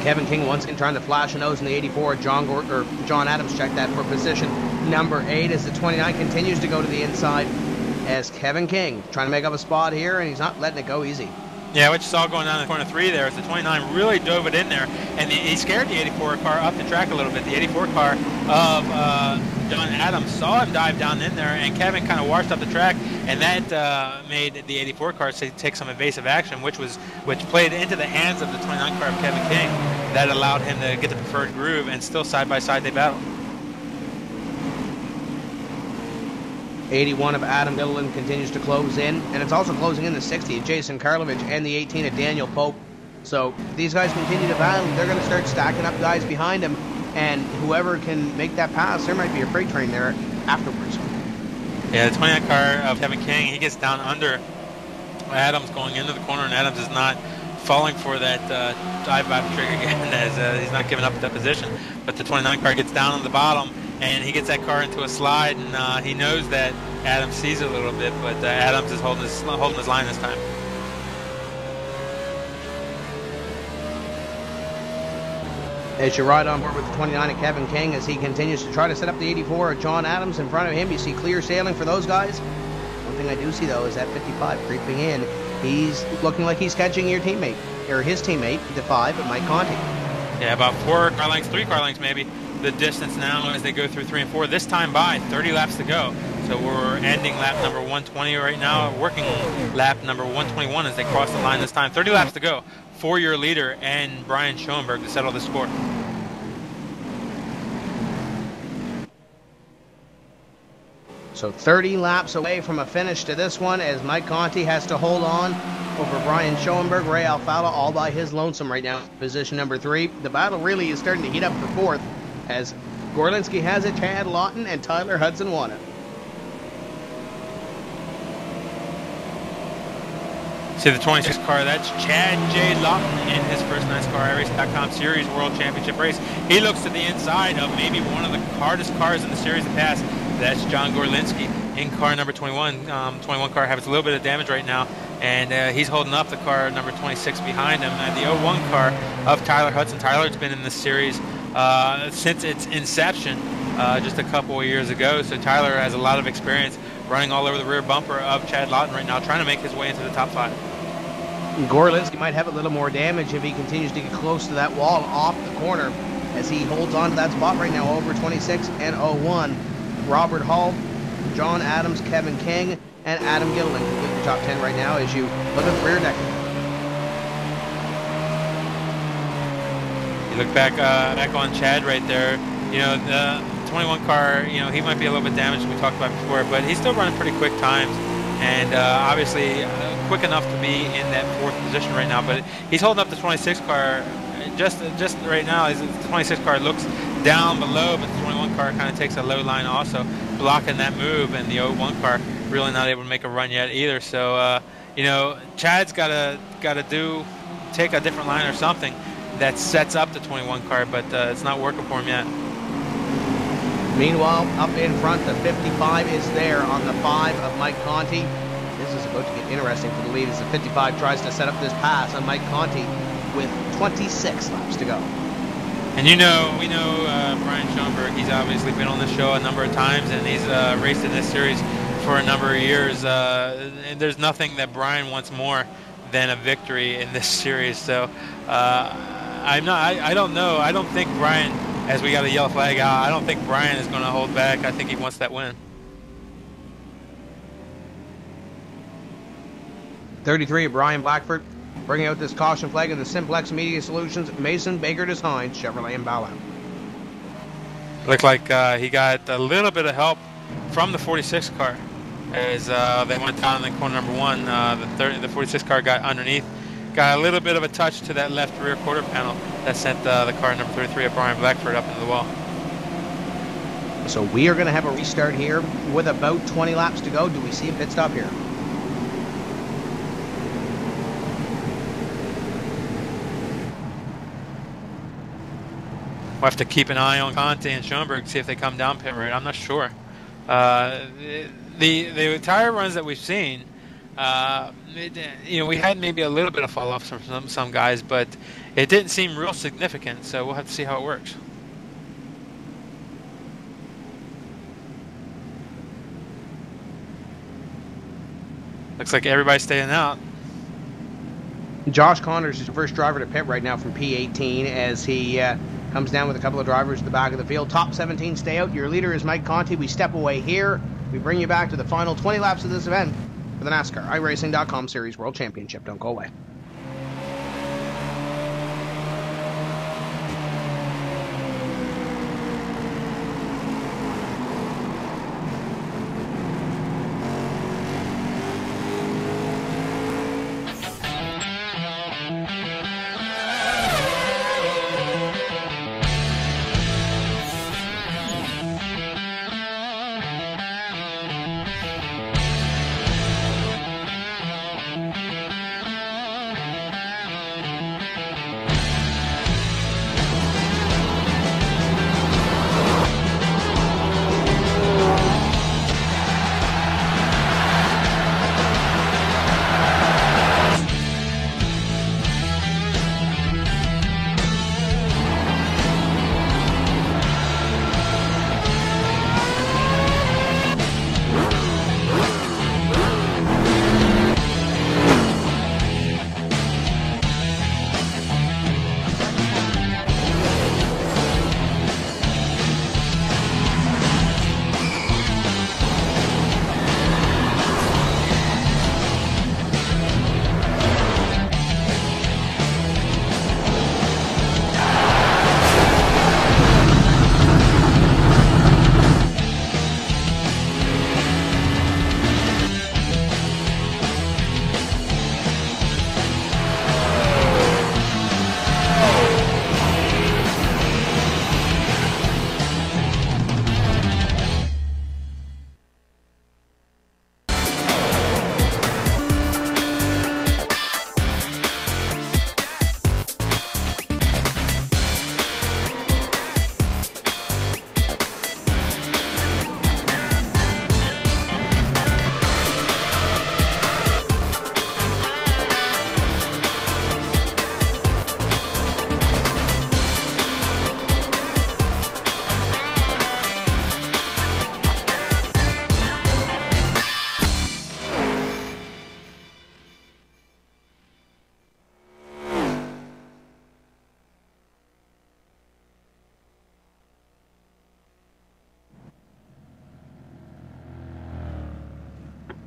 Kevin King once again trying to flash a nose in the 84. John Adams checked that for position number 8 as the 29 continues to go to the inside as Kevin King trying to make up a spot here, and he's not letting it go easy. Yeah, what you saw going down in corner 3 there is the 29 really dove it in there, and he scared the 84 car up the track a little bit. The 84 car of John Adams saw him dive down in there, and Kevin kind of washed up the track, and that made the 84 car take some evasive action, which played into the hands of the 29 car of Kevin King. That allowed him to get the preferred groove, and still side by side they battled. 81 of Adam Gilliland continues to close in, and it's also closing in the 60 of Jason Karlovich and the 18 of Daniel Pope. So if these guys continue to battle, they're going to start stacking up guys behind them, and whoever can make that pass, there might be a freight train there afterwards. Yeah, the 29 car of Kevin King, he gets down under Adams going into the corner, and Adams is not falling for that dive by the trigger again, as he's not giving up that position. But the 29 car gets down on the bottom, and he gets that car into a slide, and he knows that Adams sees it a little bit, but Adams is holding his line this time. As you ride on board with the 29 of Kevin King as he continues to try to set up the 84 of John Adams in front of him. You see clear sailing for those guys. One thing I do see, though, is that 55 creeping in. He's looking like he's catching your teammate, or his teammate, the 5 of Mike Conti. Yeah, about 4 car lengths, 3 car lengths maybe, the distance now as they go through 3 and 4. This time by 30 laps to go. So we're ending lap number 120 right now, working lap number 121 as they cross the line this time. 30 laps to go for your leader and Brian Schoenburg to settle the score. So 30 laps away from a finish to this one as Mike Conti has to hold on over Brian Schoenburg. Ray Alfala all by his lonesome right now, position number 3. The battle really is starting to heat up for 4th as Gorlinski has it, Chad Lawton and Tyler Hudson won it. See the 26 car, that's Chad J. Lawton in his first NiSWC iRacing.com Series World Championship race. He looks to the inside of maybe one of the hardest cars in the series to pass. That's John Gorlinski in car number 21. 21 car has a little bit of damage right now, and he's holding up the car number 26 behind him. And the 01 car of Tyler Hudson. Tyler's been in this series since its inception just a couple of years ago, so Tyler has a lot of experience running all over the rear bumper of Chad Lawton right now, trying to make his way into the top 5. Gorlinski might have a little more damage if he continues to get close to that wall off the corner as he holds on to that spot right now over 26 and 01. Robert Hall, John Adams, Kevin King, and Adam Gilliland complete the top 10 right now as you look at the rear deck. You look back on Chad right there. You know, the 21 car, you know, he might be a little bit damaged, we talked about before, but he's still running pretty quick times, and obviously quick enough to be in that 4th position right now. But he's holding up the 26 car just right now. The 26 car looks down below, but the 21 car kind of takes a low line also, blocking that move, and the 01 car really not able to make a run yet either. So you know, Chad's got to take a different line or something that sets up the 21 car, but it's not working for him yet. Meanwhile, up in front, the 55 is there on the 5 of Mike Conti. This is about to get interesting for the lead as the 55 tries to set up this pass on Mike Conti with 26 laps to go. And you know, we know Brian Schoenburg. He's obviously been on the show a number of times, and he's raced in this series for a number of years. And there's nothing that Brian wants more than a victory in this series. So I don't know. I don't think Brian, as we got a yellow flag out, I don't think Brian is going to hold back. I think he wants that win. 33 of Brian Blackford bringing out this caution flag in the Simplex Media Solutions Mason Baker Design Chevrolet Impala. Looked like he got a little bit of help from the 46 car as they went down in corner number 1. The 46 car got underneath, got a little bit of a touch to that left rear quarter panel that sent the car number 33 of Brian Blackford up into the wall. So we are going to have a restart here with about 20 laps to go. Do we see a pit stop here? We'll have to keep an eye on Conti and Schoenburg, see if they come down pit road. I'm not sure. The tire runs that we've seen, you know, we had maybe a little bit of fall off from some guys, but it didn't seem real significant. So we'll have to see how it works. Looks like everybody's staying out. Josh Connors is the first driver to pit right now from P18 as he comes down with a couple of drivers at the back of the field. Top 17 stay out. Your leader is Mike Conti. We step away here. We bring you back to the final 20 laps of this event for the NASCAR iRacing.com Series World Championship. Don't go away.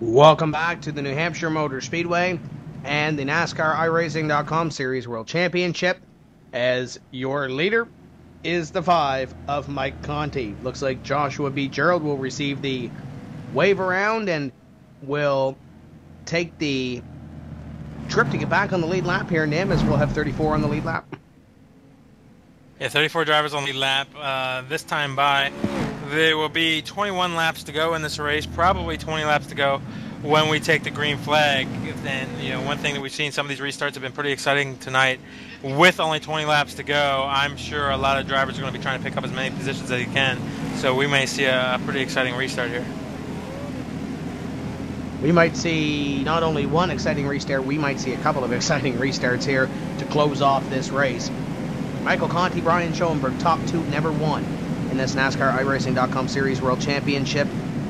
Welcome back to the New Hampshire Motor Speedway and the NASCAR iRacing.com Series World Championship. As your leader is the 5 of Mike Conti. Looks like Joshua B. Gerald will receive the wave around and will take the trip to get back on the lead lap here, Nim, as we'll have 34 on the lead lap. Yeah, 34 drivers on the lead lap. This time by, there will be 21 laps to go in this race, probably 20 laps to go when we take the green flag. And, you know, one thing that we've seen, some of these restarts have been pretty exciting tonight. With only 20 laps to go, I'm sure a lot of drivers are going to be trying to pick up as many positions as they can. So we may see a pretty exciting restart here. We might see not only one exciting restart, we might see a couple of exciting restarts here to close off this race. Michael Conti, Brian Schoenburg, top 2, never won in this NASCAR iRacing.com Series World Championship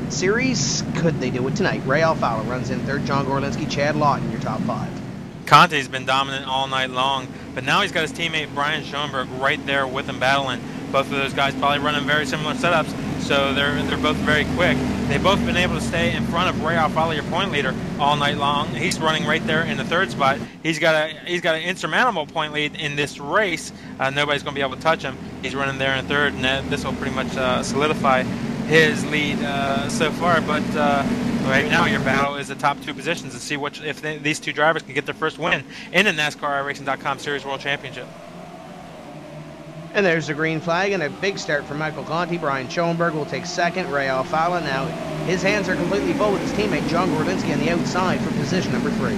Series. Could they do it tonight? Ray Alfalo runs in 3rd, John Gorlinski, Chad Loudon, your top 5. Conti's been dominant all night long, but now he's got his teammate Brian Schoenburg right there with him battling. Both of those guys probably running very similar setups, so they're both very quick. They've both been able to stay in front of Ray Alfalo, your point leader, all night long. He's running right there in the 3rd spot. He's got an insurmountable point lead in this race. Nobody's going to be able to touch him. He's running there in 3rd, and this will pretty much solidify his lead so far. But right now, your battle is the top 2 positions to see if these 2 drivers can get their first win in the NASCAR iRacing.com Series World Championship. And there's the green flag and a big start for Michael Conti. Brian Schoenburg will take 2nd. Ray Alfalo now, his hands are completely full with his teammate John Gorlinski on the outside for position number 3.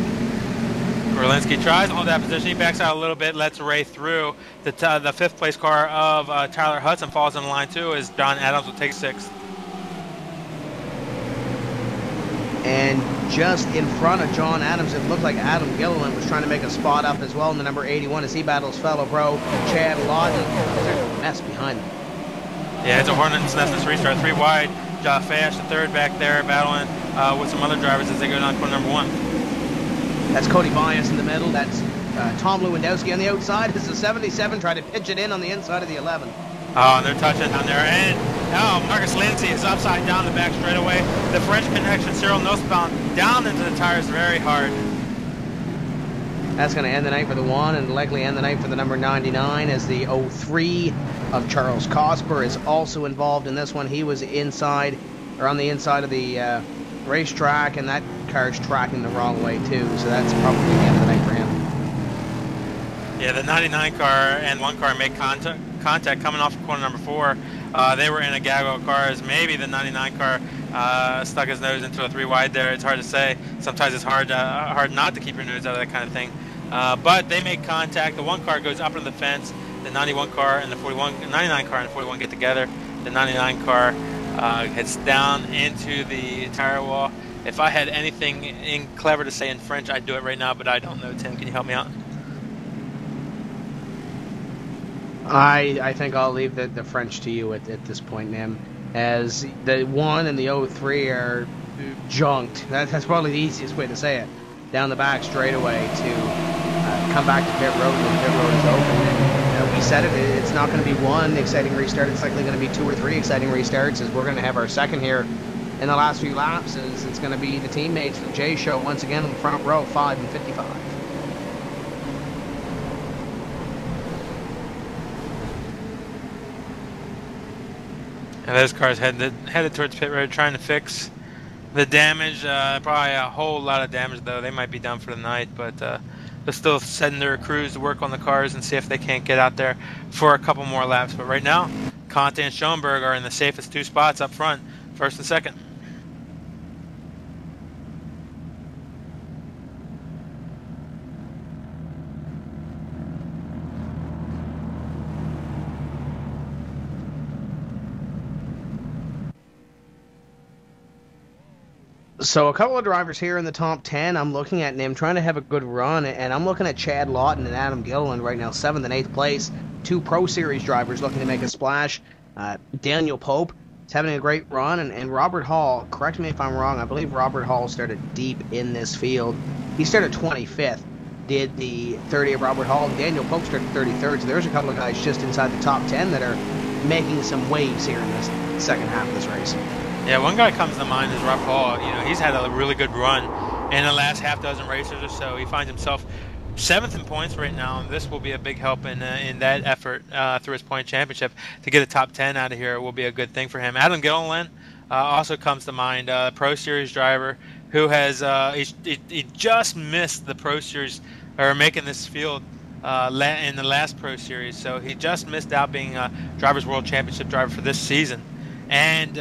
Gorlinski tries to hold that position. He backs out a little bit, lets Ray through. The 5th place car of Tyler Hudson falls in line too, as Don Adams will take 6th. And just in front of John Adams, it looked like Adam Gilliland was trying to make a spot up as well in the number 81 as he battles fellow pro Chad Loudon. There's a mess behind him. Yeah, it's a hornet's nest this restart. 3 wide. Josh Fash, the 3rd back there, battling with some other drivers as they go down to corner number 1. That's Cody Bias in the middle. That's Tom Lewandowski on the outside. This is 77 trying to pitch it in on the inside of the 11. Oh, and they're touching down there. And now Marcus Lindsay is upside down the back straightaway. The French connection, Cyril Nussbaum, down into the tires very hard. That's going to end the night for the 1 and likely end the night for the number 99 as the 03 of Charles Cosper is also involved in this one. He was inside, or on the inside of the racetrack, and that car's tracking the wrong way too, so that's probably the end of the night for him. Yeah, the 99 car and 1 car make contact coming off of corner number 4. They were in a gaggle of cars. Maybe the 99 car stuck his nose into a 3 wide there. It's hard to say. Sometimes it's hard not to keep your nose out of that kind of thing. But they make contact. The 1 car goes up into the fence. The 91 car and the 99 car and the 41 get together. The 99 car heads down into the tire wall. If I had anything clever to say in French, I'd do it right now, but I don't know. Tim, can you help me out? I think I'll leave the French to you at this point, Nim, as the 1 and the 03 are junked. That's probably the easiest way to say it. Down the back straightaway to come back to pit road when the pit road is open. And we said it's not going to be 1 exciting restart. It's likely going to be 2 or 3 exciting restarts, as we're going to have our 2nd here in the last few laps. As it's going to be the teammates from Jay Show once again in the front row, 5 and 55. And those cars headed towards pit road trying to fix the damage. Probably a whole lot of damage, though. They might be done for the night, but they're still sending their crews to work on the cars and see if they can't get out there for a couple more laps. But right now, Conti and Schoenburg are in the safest 2 spots up front, 1st and 2nd. So a couple of drivers here in the top 10 I'm looking at, Nim, trying to have a good run, and I'm looking at Chad Loudon and Adam Gilliland right now, 7th and 8th place. 2 Pro Series drivers looking to make a splash. Daniel Pope is having a great run, and Robert Hall, correct me if I'm wrong, I believe Robert Hall started deep in this field. He started 25th, did the 30 of Robert Hall, and Daniel Pope started 33rd, so there's a couple of guys just inside the top 10 that are making some waves here in this second half of this race. Yeah, one guy comes to mind is Rob Hall. You know, he's had a really good run in the last half dozen races or so. He finds himself 7th in points right now, and this will be a big help in that effort through his point championship. To get a top 10 out of here will be a good thing for him. Adam Gilliland also comes to mind, Pro Series driver who has he just missed the Pro Series, or making this field in the last Pro Series, so he just missed out being a Drivers' World Championship driver for this season. And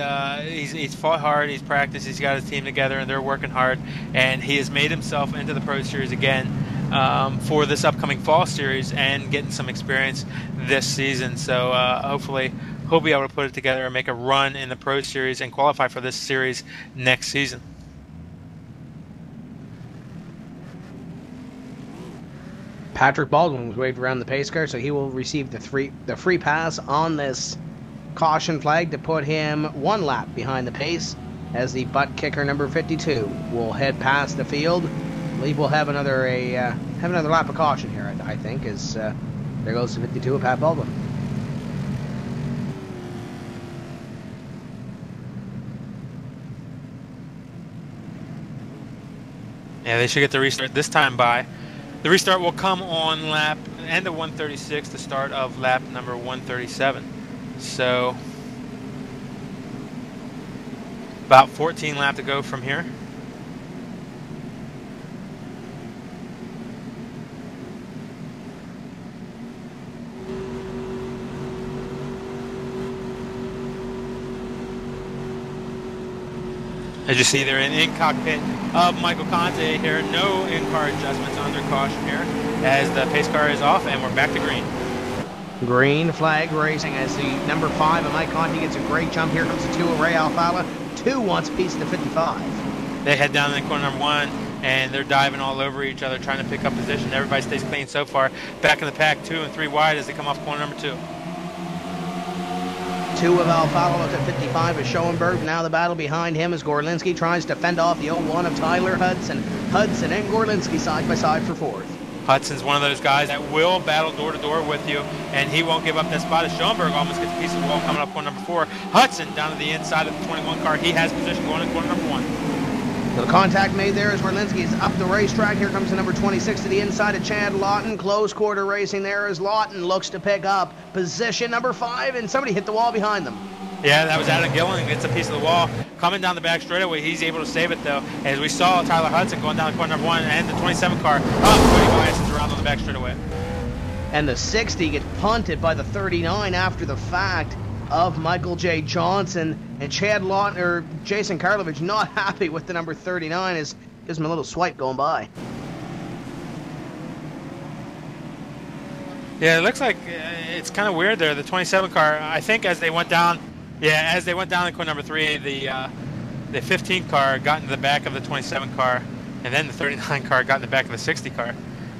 he's fought hard, he's practiced, he's got his team together, and they're working hard, and he has made himself into the Pro Series again for this upcoming Fall Series and getting some experience this season. So hopefully he'll be able to put it together and make a run in the Pro Series and qualify for this series next season. Patrick Baldwin was waved around the pace car, so he will receive the free pass on this caution flag to put him 1 lap behind the pace, as the butt kicker number 52 will head past the field. I believe we'll have another lap of caution here, I think, as there goes the 52 of Pat Baldwin. Yeah, they should get the restart this time by. The restart will come on end of 136, the start of lap number 137. So about 14 laps to go from here. As you see, they're in cockpit of Michael Conti here. No in-car adjustments under caution here as the pace car is off, and we're back to green. Green flag racing as the number 5 of Mike Conti gets a great jump. Here comes the 2 of Ray Alfala. 2 wants a piece of the 55. They head down in corner number 1, and they're diving all over each other, trying to pick up position. Everybody stays clean so far. Back in the pack, 2 and 3 wide as they come off corner number 2. 2 of Alfala up to 55 is Schoenburg. Now the battle behind him as Gorlinski tries to fend off the 01 of Tyler Hudson. Hudson and Gorlinski side by side for 4th. Hudson's one of those guys that will battle door to door with you, and he won't give up that spot as Schoenburg almost gets a piece of the wall coming up corner number 4. Hudson down to the inside of the 21 car. He has position going in corner number 1. So the contact made there as Gorlinski is up the racetrack. Here comes the number 26 to the inside of Chad Loudon. Close quarter racing there as Loudon looks to pick up position number 5, and somebody hit the wall behind them. Yeah, that was Adam Gillen. Gets a piece of the wall. Coming down the back straightaway, he's able to save it, though. As we saw Tyler Hudson going down the corner number 1 and the 27 car. Cody Bias is around on the back straightaway. And the 60 gets punted by the 39 after the fact of Michael J. Johnson. And Chad Lawton, or Jason Karlovich, not happy with the number 39 as gives him a little swipe going by. Yeah, it looks like it's kind of weird there. The 27 car, I think as they went down, in corner number 3, the 15 car got into the back of the 27 car, and then the 39 car got in the back of the 60 car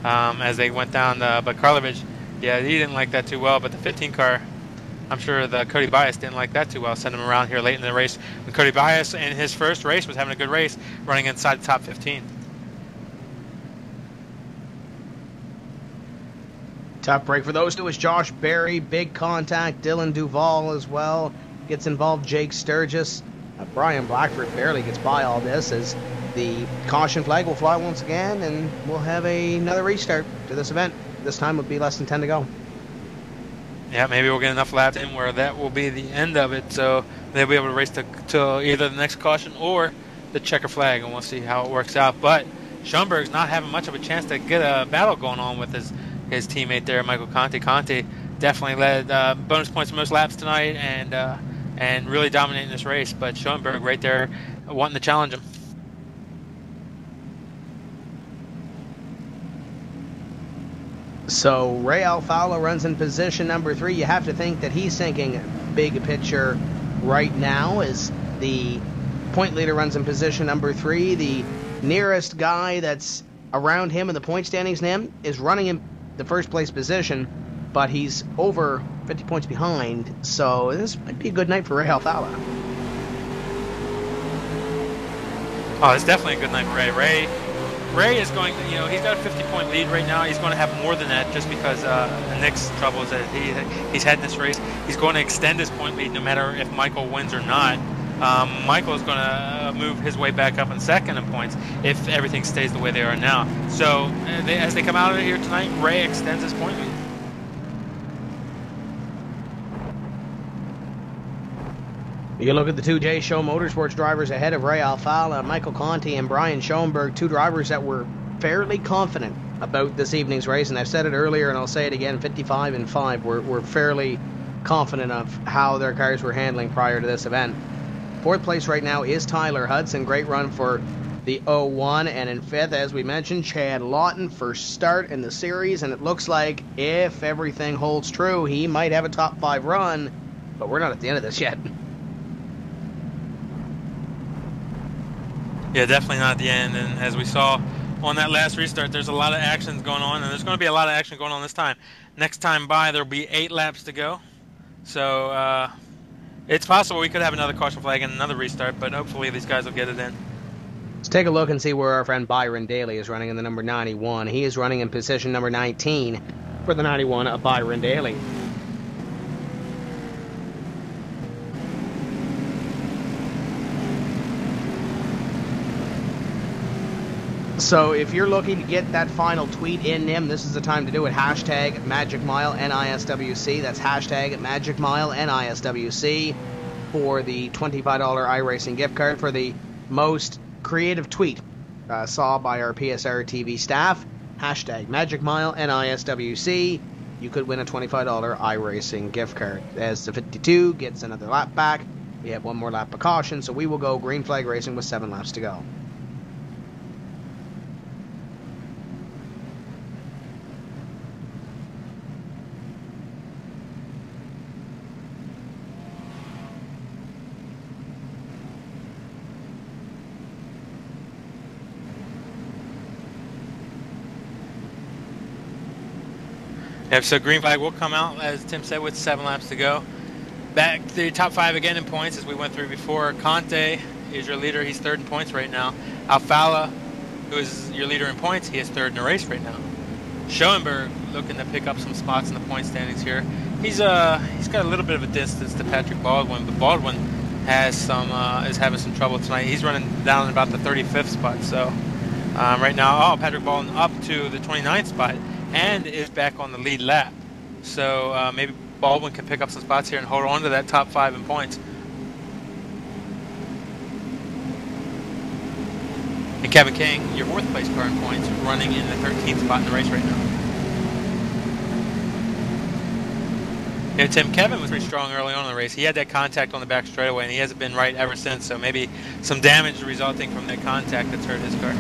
as they went down. But Karlovich, yeah, he didn't like that too well. But the 15 car, I'm sure the Cody Bias didn't like that too well. Sent him around here late in the race. When Cody Bias in his first race was having a good race, running inside the top 15. Tough break for those two is Josh Berry. Big contact. Dylan Duvall as well gets involved. Jake Sturgis. Brian Blackford barely gets by all this as the caution flag will fly once again, and we'll have another restart to this event. This time would be less than 10 to go. Yeah, maybe we'll get enough laps in where that will be the end of it, so they'll be able to race to either the next caution or the checker flag, and we'll see how it works out. But Schoenberg's not having much of a chance to get a battle going on with his teammate there, Michael Conti. Conti definitely led bonus points for most laps tonight and really dominating this race, but Schoenberg right there wanting to challenge him. So Ray Alfala runs in position number 3. You have to think that he's thinking big picture right now as the point leader runs in position number 3. The nearest guy that's around him in the point standings now is running in the first place position, but he's over 50 points behind, so this might be a good night for Ray Alfala. Oh, it's definitely a good night for Ray. Ray is going, he's got a 50-point lead right now. He's going to have more than that just because Nick's troubles that he's had in this race. He's going to extend his point lead no matter if Michael wins or not. Michael is going to move his way back up in second in points if everything stays the way they are now. So as they come out of here tonight, Ray extends his point lead. You look at the two J Show Motorsports drivers ahead of Ray Alfala, Michael Conti, and Brian Schoenburg, two drivers that were fairly confident about this evening's race. And I've said it earlier and I'll say it again, 55 and 5 were fairly confident of how their cars were handling prior to this event. Fourth place right now is Tyler Hudson. Great run for the 01. And in fifth, as we mentioned, Chad Loudon, first start in the series. And it looks like if everything holds true, he might have a top 5 run. But we're not at the end of this yet. Yeah, definitely not at the end. And as we saw on that last restart, there's a lot of action going on. And there's going to be a lot of action going on this time. Next time by, there'll be 8 laps to go. So, it's possible we could have another caution flag and another restart, but hopefully these guys will get it in. Let's take a look and see where our friend Byron Daly is running in the number 91. He is running in position number 19 for the 91 of Byron Daly. So if you're looking to get that final tweet in, Nim, this is the time to do it. Hashtag Magic Mile NISWC. That's hashtag Magic Mile NISWC for the $25 iRacing gift card for the most creative tweet saw by our PSRTV staff. Hashtag Magic Mile NISWC. You could win a $25 iRacing gift card. As the 52 gets another lap back, we have one more lap of caution, so we will go green flag racing with 7 laps to go. Yep, so green flag will come out, as Tim said, with 7 laps to go. Back to the top 5 again in points, as we went through before. Conti is your leader. He's 3rd in points right now. Alfala, who is your leader in points, he is 3rd in the race right now. Schoenburg looking to pick up some spots in the point standings here. He's got a little bit of a distance to Patrick Baldwin, but Baldwin has is having some trouble tonight. He's running down in about the 35th spot. So right now, Patrick Baldwin up to the 29th spot and is back on the lead lap. So maybe Baldwin can pick up some spots here and hold on to that top 5 in points. And Kevin King, your 4th place car in points, running in the 13th spot in the race right now. Yeah, Tim, Kevin was pretty strong early on in the race. He had that contact on the back straightaway, and he hasn't been right ever since. So maybe some damage resulting from that contact that's hurt his car.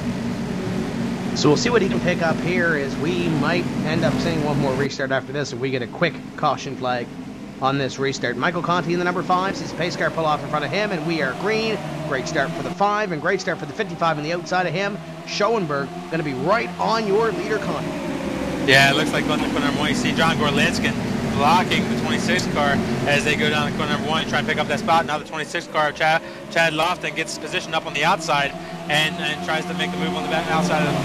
So we'll see what he can pick up here, as we might end up seeing one more restart after this if we get a quick caution flag on this restart. Michael Conti in the number 5, his pace car pull off in front of him, and we are green. Great start for the 5, and great start for the 55 on the outside of him. Schoenberg going to be right on your leader, Conti. Yeah, it looks like on the corner number 1, you see John Gorlinskin blocking the 26 car as they go down the corner number 1 try and pick up that spot. Now the 26 car of Chad Lofton gets positioned up on the outside and tries to make the move on the back outside of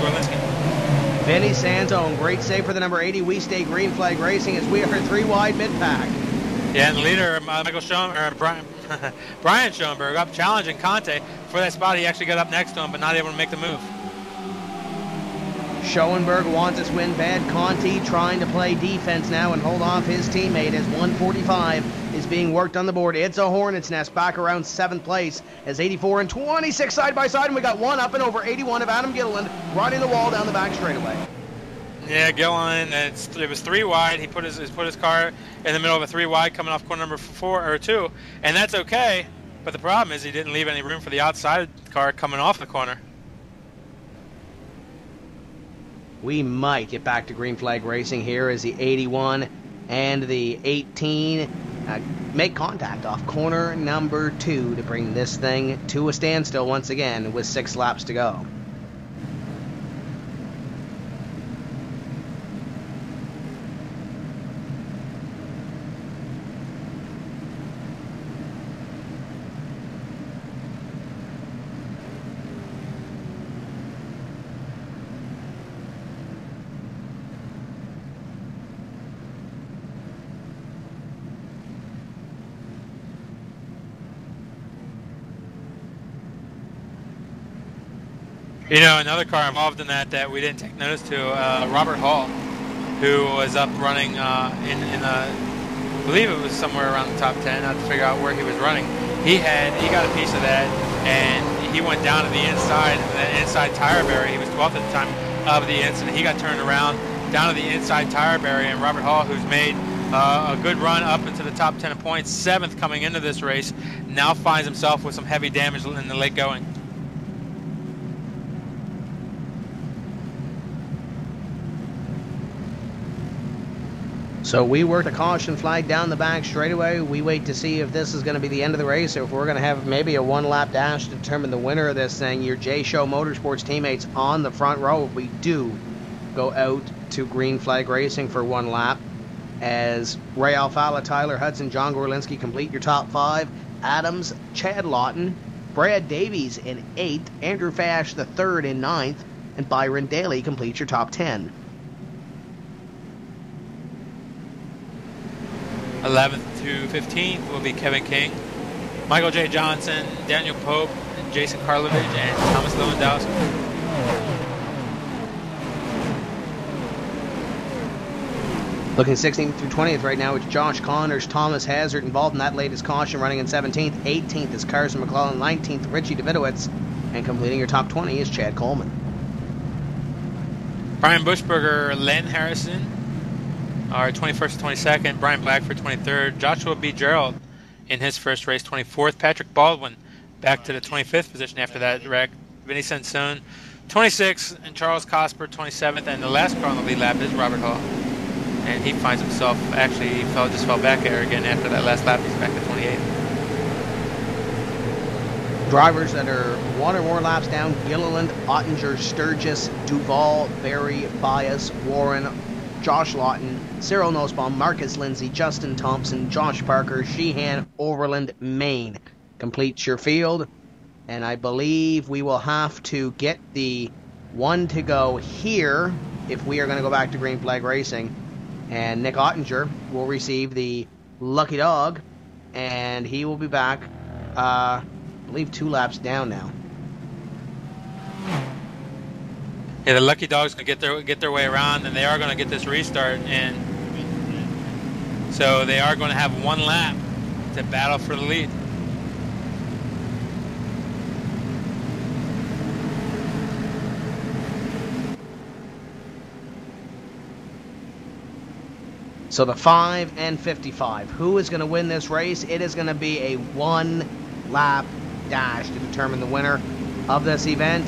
Gorlinsky. Vinny Santone, great save for the number 80. We stay green flag racing as we are 3 wide mid-pack. Yeah, and the leader, Brian Schoenberg, up challenging Conti for that spot. He actually got up next to him, but not able to make the move. Schoenberg wants his win bad. Conti trying to play defense now and hold off his teammate as 145 is being worked on the board. It's a hornet's nest back around 7th place as 84 and 26 side by side, and we got one up and over 81 of Adam Gilliland riding the wall down the back straightaway. Yeah, Gilliland, it was 3 wide. He put his car in the middle of a 3 wide coming off corner number 2, and that's okay. But the problem is he didn't leave any room for the outside car coming off the corner. We might get back to green flag racing here as the 81 and the 18 make contact off corner number 2 to bring this thing to a standstill once again with 6 laps to go. You know, another car involved in that we didn't take notice to, Robert Hall, who was up running I believe it was somewhere around the top 10. I have to figure out where he was running. He got a piece of that, and he went down to the inside tire barrier. He was 12th at the time of the incident. He got turned around down to the inside tire barrier, and Robert Hall, who's made a good run up into the top 10 points, 7th coming into this race, now finds himself with some heavy damage in the late going. So we work a caution flag down the back straightaway. We wait to see if this is going to be the end of the race, or if we're going to have maybe a one-lap dash to determine the winner of this thing. Your J-Show Motorsports teammates on the front row. We do go out to green flag racing for one lap, as Ray Alfala, Tyler Hudson, John Gorlinski complete your top 5. Adams, Chad Lawton, Brad Davies in 8th, Andrew Fash the 3rd in 9th, and Byron Daly complete your top 10. 11th to 15th will be Kevin King, Michael J. Johnson, Daniel Pope, Jason Karlovich, and Thomas Lewandowski. Looking 16th through 20th right now, it's Josh Connors, Thomas Hazard involved in that latest caution, running in 17th. 18th is Carson McClellan, 19th Richie Davidowitz, and completing your top 20 is Chad Coleman. Brian Bushberger, Len Harrison are 21st to 22nd. Brian Blackford 23rd. Joshua B. Gerald in his first race 24th. Patrick Baldwin back to the 25th position after that wreck. Vinny Sansone 26th, and Charles Cosper 27th. And the last car on the lead lap is Robert Hall, and he finds himself, actually he just fell back there again after that last lap. He's back to 28th. Drivers that are one or more laps down: Gilliland, Ottinger, Sturgis, Duval, Berry, Bias, Warren, Josh Lawton, Cyril Nussbaum, Marcus Lindsay, Justin Thompson, Josh Parker, Sheehan, Overland, Maine completes your field. And I believe we will have to get the one to go here if we are going to go back to green flag racing. And Nick Ottinger will receive the lucky dog, and he will be back, I believe, 2 laps down now. Yeah, the lucky dog's gonna get their way around, and they are gonna get this restart, and so they are going to have 1 lap to battle for the lead. So the 5 and 55. Who is going to win this race? It is going to be a 1-lap dash to determine the winner of this event.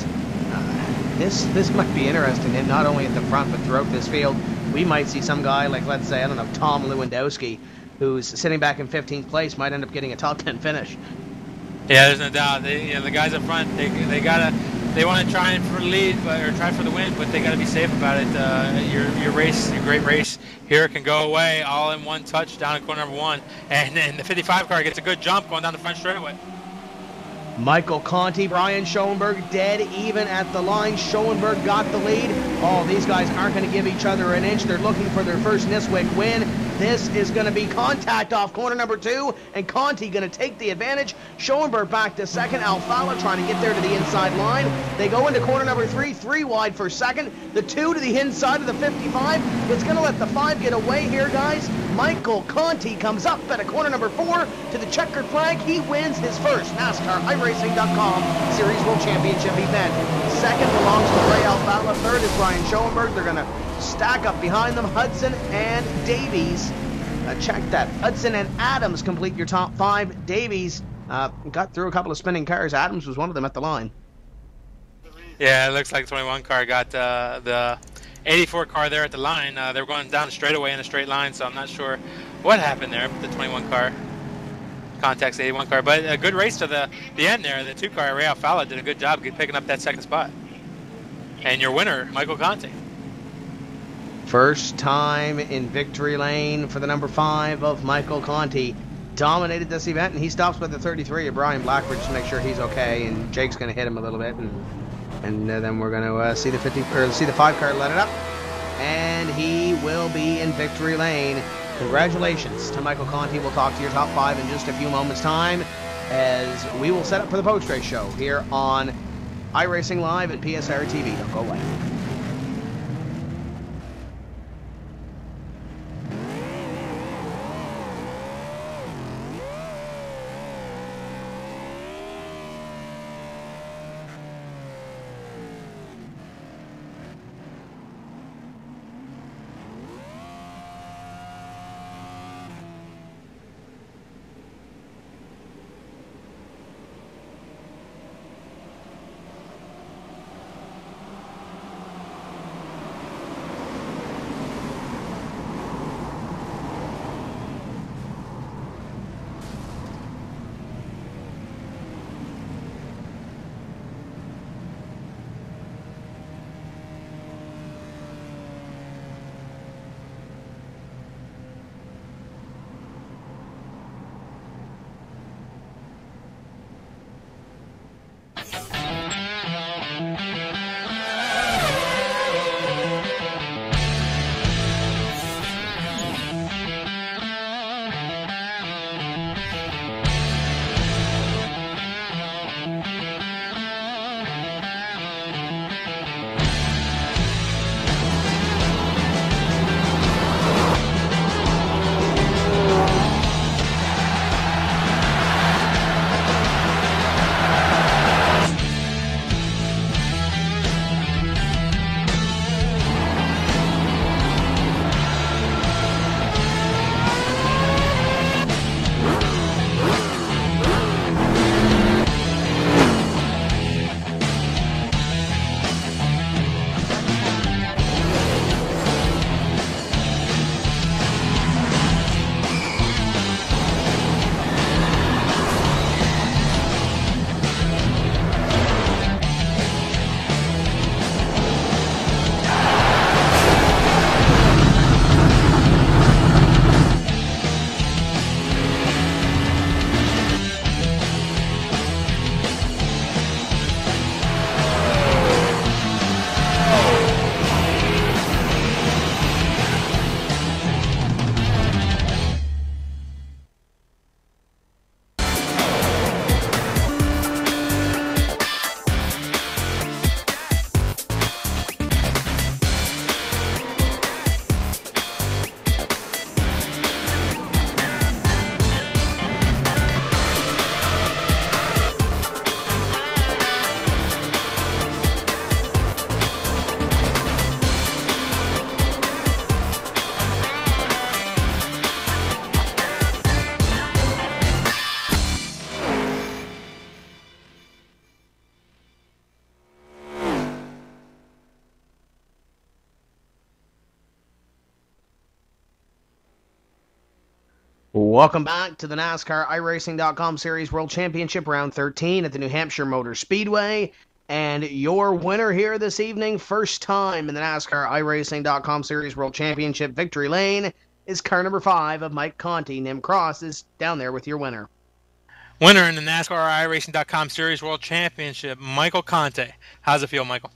This might be interesting, and not only at the front but throughout this field. We might see some guy like, let's say, I don't know, Tom Lewandowski, who's sitting back in 15th place, might end up getting a top 10 finish. Yeah, there's no doubt. The guys up front, they want to try for the lead, or try for the win, but they got to be safe about it. Your race, your great race here, can go away all in one touch down in corner number 1, and then the 55 car gets a good jump going down the front straightaway. Michael Conti, Brian Schoenburg, dead even at the line. Schoenburg got the lead. Oh, these guys aren't going to give each other an inch. They're looking for their first NiSWC win. This is going to be contact off corner number 2, and Conti going to take the advantage. Schoenburg back to second. Alfala trying to get there to the inside line. They go into corner number 3, 3 wide for second. The 2 to the inside of the 55. It's going to let the 5 get away here, guys. Michael Conti comes up at a corner number 4 to the checkered flag. He wins his first NASCAR iRacing.com Series World Championship event. Second belongs to Ray Alfala. Third is Brian Schoenberg. They're going to stack up behind them. Hudson and Davies. Check that. Hudson and Adams complete your top 5. Davies got through a couple of spinning cars. Adams was one of them at the line. Yeah, it looks like the 21 car got the 84 car there at the line. They were going down straightaway in a straight line, so I'm not sure what happened there with the 21 car. Contacts the 81 car, but a good race to the end there. The 2 car, Ray Alfala, did a good job picking up that second spot. And your winner, Michael Conti. First time in victory lane for the number 5 of Michael Conti. Dominated this event, and he stops by the 33 of Brian Blackford just to make sure he's okay, and Jake's going to hit him a little bit, and then we're going to see the 5 car let it up, and he will be in victory lane. Congratulations to Michael Conti. We'll talk to your top 5 in just a few moments' time, as we will set up for the post-race show here on iRacing Live at PSRTV. Don't go away. Welcome back to the NASCAR iRacing.com Series World Championship Round 13 at the New Hampshire Motor Speedway. And your winner here this evening, first time in the NASCAR iRacing.com Series World Championship victory lane, is car number 5 of Mike Conti. Nim Cross is down there with your winner. Winner in the NASCAR iRacing.com Series World Championship, Michael Conti. How's it feel, Michael?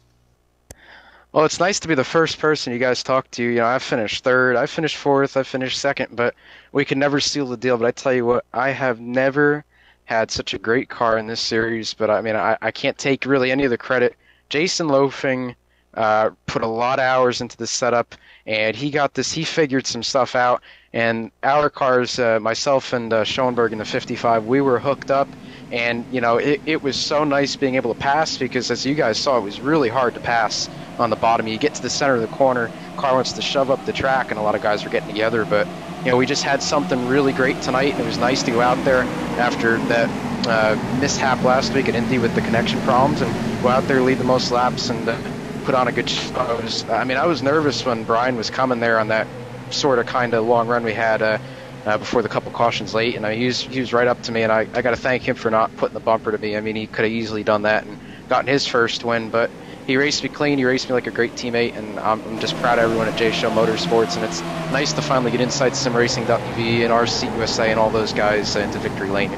Well, it's nice to be the first person you guys talk to. You know, I finished third, I finished fourth, I finished second, but we could never seal the deal. But I tell you what, I have never had such a great car in this series. But I mean, I can't take really any of the credit. Jason Loafing put a lot of hours into the setup, and he got this. He figured some stuff out, and our cars, myself and Schoenburg in the 55, we were hooked up. And, you know, it was so nice being able to pass because, as you guys saw, it was really hard to pass on the bottom. You get to the center of the corner, car wants to shove up the track, and a lot of guys were getting together. But, you know, we just had something really great tonight, and it was nice to go out there after that mishap last week at Indy with the connection problems and go out there, lead the most laps, and put on a good show. I was nervous when Brian was coming there on that sort of kind of long run we had before the couple cautions late, and he was right up to me, and I got to thank him for not putting the bumper to me. I mean, he could have easily done that and gotten his first win, but he raced me clean. He raced me like a great teammate, and I'm just proud of everyone at J Show Motorsports, and it's nice to finally get inside SimRacing.tv and NiSWC and all those guys into victory lane.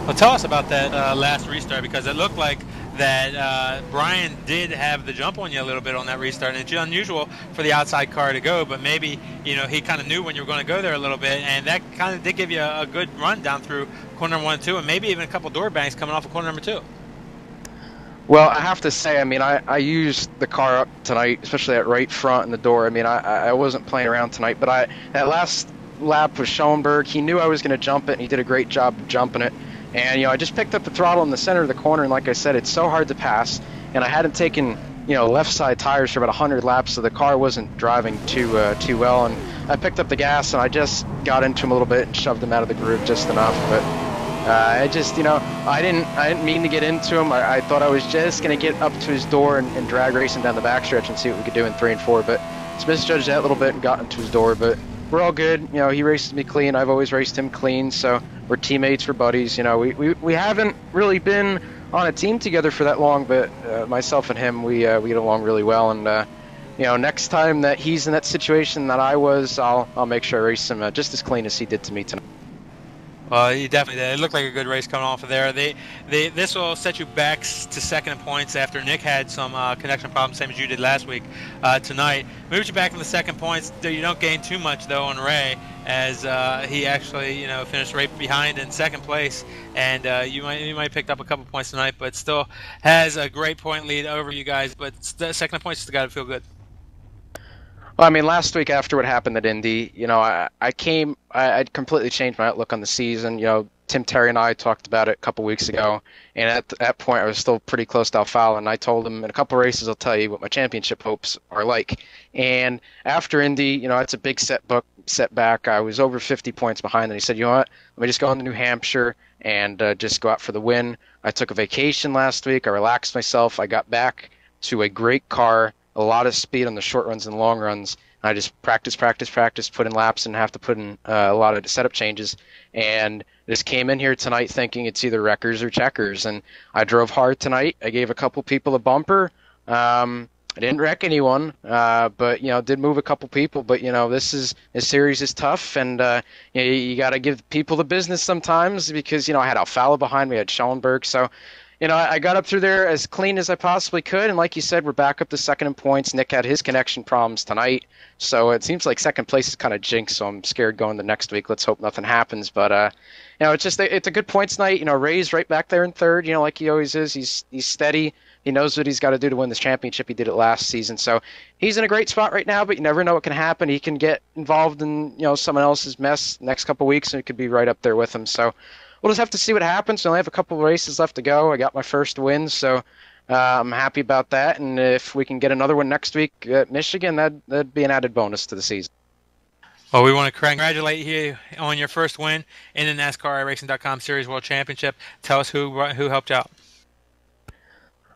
Well, tell us about that last restart, because it looked like that Brian did have the jump on you a little bit on that restart, and it's unusual for the outside car to go, but maybe, you know, he kind of knew when you were going to go there a little bit, and that kind of did give you a good run down through corner number 1 and 2, and maybe even a couple door banks coming off of corner number 2. Well, I have to say, I mean, I used the car up tonight, especially at right front and the door. I mean, I wasn't playing around tonight, but that last lap with Schoenburg, he knew I was going to jump it, and he did a great job of jumping it. And, I just picked up the throttle in the center of the corner, and like I said, it's so hard to pass. And I hadn't taken, left side tires for about 100 laps, so the car wasn't driving too well. And I picked up the gas, and I just got into him a little bit and shoved him out of the groove just enough. But I just, I didn't mean to get into him. I thought I was just going to get up to his door and drag racing down the backstretch and see what we could do in 3 and 4. But misjudged that a little bit and got into his door. But we're all good. He races me clean. I've always raced him clean. So we're teammates, we're buddies. We haven't really been on a team together for that long, but myself and him, we get along really well. And next time that he's in that situation that I was, I'll make sure I race him just as clean as he did to me tonight. Well, you definitely did. It looked like a good race coming off of there. This will set you back to second in points after Nick had some connection problems, same as you did last week. Tonight moves you back in the second points. You don't gain too much though on Ray, as he actually finished right behind in second place, and you might picked up a couple points tonight, but still has a great point lead over you guys. But second in points has got to feel good. Well, I mean, last week after what happened at Indy, I'd completely changed my outlook on the season. Tim Terry and I talked about it a couple weeks ago, and at that point I was still pretty close to Alfala, and I told him in a couple races I'll tell you what my championship hopes are like. And after Indy, it's a big setback. I was over 50 points behind, and he said, you know what, let me just go on to New Hampshire and just go out for the win. I took a vacation last week. I relaxed myself. I got back to a great car, a lot of speed on the short runs and long runs. I just practice, put in laps, and have to put in a lot of setup changes. And just came in here tonight thinking it's either wreckers or checkers. And I drove hard tonight. I gave a couple people a bumper. I didn't wreck anyone, but did move a couple people. But this series is tough, and you got to give people the business sometimes, because I had Alfala behind me, I had Schoenburg, so. I got up through there as clean as I possibly could, and like you said, we're back up to second in points. Nick had his connection problems tonight, so it seems like second place is kind of jinxed, so I'm scared going the next week. Let's hope nothing happens, but it's a good points night. Ray's right back there in third, like he always is. He's steady. He knows what he's got to do to win this championship. He did it last season, so he's in a great spot right now, but you never know what can happen. He can get involved in someone else's mess next couple weeks, and it could be right up there with him, so we'll just have to see what happens. We only have a couple of races left to go. I got my first win, so I'm happy about that. And if we can get another one next week at Michigan, that'd be an added bonus to the season. Well, we want to congratulate you on your first win in the NASCAR iRacing.com Series World Championship. Tell us who helped out.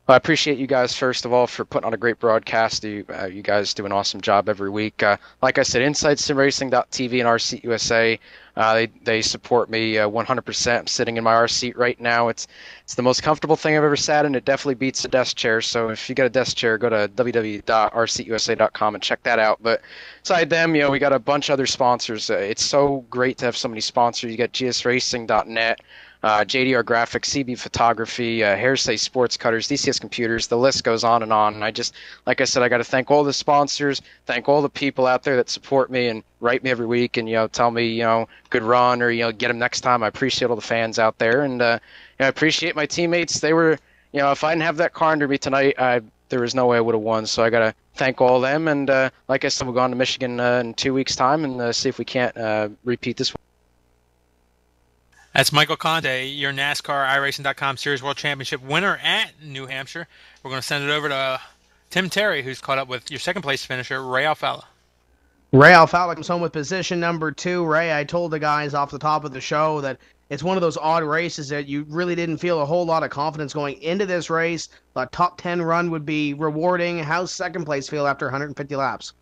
Well, I appreciate you guys, first of all, for putting on a great broadcast. You guys do an awesome job every week. Like I said, InsideSimRacing.tv and RCUSA, they support me 100%. I'm sitting in my R seat right now. It's the most comfortable thing I've ever sat in. It definitely beats a desk chair. So if you got a desk chair, go to www.rcusa.com and check that out. But aside them, we got a bunch of other sponsors. It's so great to have so many sponsors. You got gsracing.net. JDR Graphics, CB Photography, Hairsay Sports Cutters, DCS Computers, the list goes on. And I just, like I said, I got to thank all the sponsors, thank all the people out there that support me and write me every week and, tell me, good run or, get them next time. I appreciate all the fans out there. And, I appreciate my teammates. They were, if I didn't have that car under me tonight, there was no way I would have won. So I got to thank all of them. And, like I said, we'll go on to Michigan in 2 weeks' time and see if we can't repeat this one. That's Michael Conti, your NASCAR iRacing.com Series World Championship winner at New Hampshire. We're going to send it over to Tim Terry, who's caught up with your second place finisher, Ray Alfala. Ray Alfala comes home with position number 2. Ray, I told the guys off the top of the show that it's one of those odd races that you really didn't feel a whole lot of confidence going into this race. A top 10 run would be rewarding. How's second place feel after 150 laps?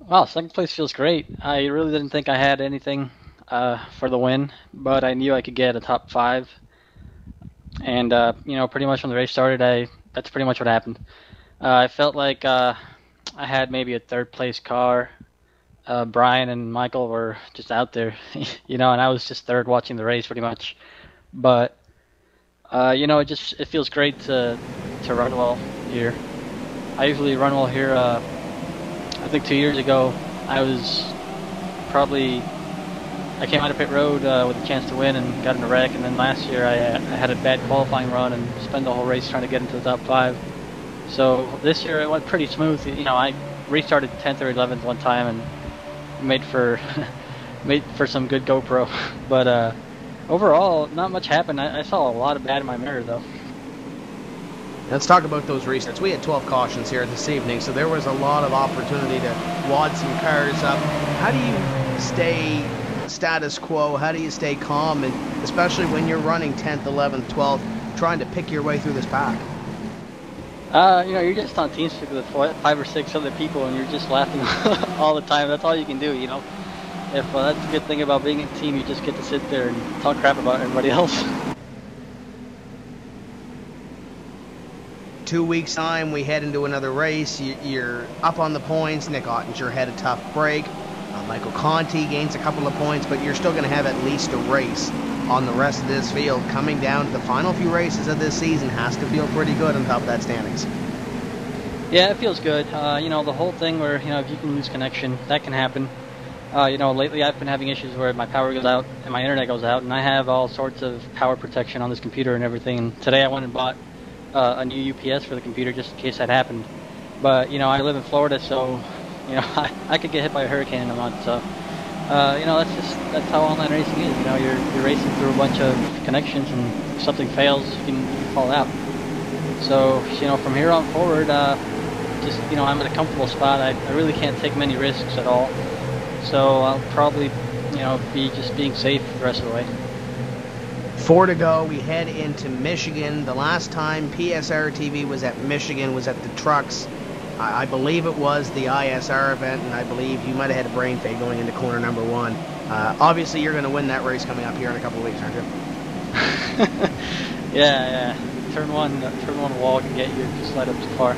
Well, second place feels great. I really didn't think I had anything for the win, but I knew I could get a top 5. And, pretty much when the race started, that's pretty much what happened. I felt like I had maybe a third place car. Brian and Michael were just out there, and I was just third watching the race pretty much. But, it feels great to run well here. I usually run well here. I think 2 years ago, I was probably I came out of pit road with a chance to win and got in a wreck. And then last year I had a bad qualifying run and spent the whole race trying to get into the top 5. So this year it went pretty smooth. You know, I restarted 10th or 11th one time and made for some good GoPro. But overall, not much happened. I saw a lot of bad in my mirror though. Let's talk about those restarts. We had 12 cautions here this evening, so there was a lot of opportunity to wad some cars up. How do you stay status quo? How do you stay calm, and especially when you're running 10th, 11th, 12th, trying to pick your way through this pack? You know, you're just on TeamSpeak with 5 or 6 other people, and you're just laughing all the time. That's all you can do, you know. If that's a good thing about being a team, you just get to sit there and talk crap about everybody else. 2 weeks time, we head into another race. You're up on the points. Nick Ottinger had a tough break. Michael Conti gains a couple of points, but you're still going to have at least a race on the rest of this field. Coming down to the final few races of this season has to feel pretty good on top of that standings. Yeah, it feels good. You know, the whole thing where, you know, if you can lose connection, that can happen. You know, lately I've been having issues where my power goes out and my internet goes out, and I have all sorts of power protection on this computer and everything. And today I went and bought a new UPS for the computer just in case that happened. But, you know, I live in Florida, so, you know, I could get hit by a hurricane in a month. So, you know, that's how online racing is. You know, you're racing through a bunch of connections, and if something fails, you can fall out. So, you know, from here on forward, just, you know, I'm in a comfortable spot. I really can't take many risks at all. So I'll probably, you know, be just being safe the rest of the way. 4 to go. We head into Michigan. The last time PSRTV was at Michigan was at the trucks. I believe it was the ISR event, and I believe you might have had a brain fade going into corner number 1. Obviously, you're going to win that race coming up here in a couple of weeks, aren't you? Yeah. Turn one wall can get you if you slide up too far.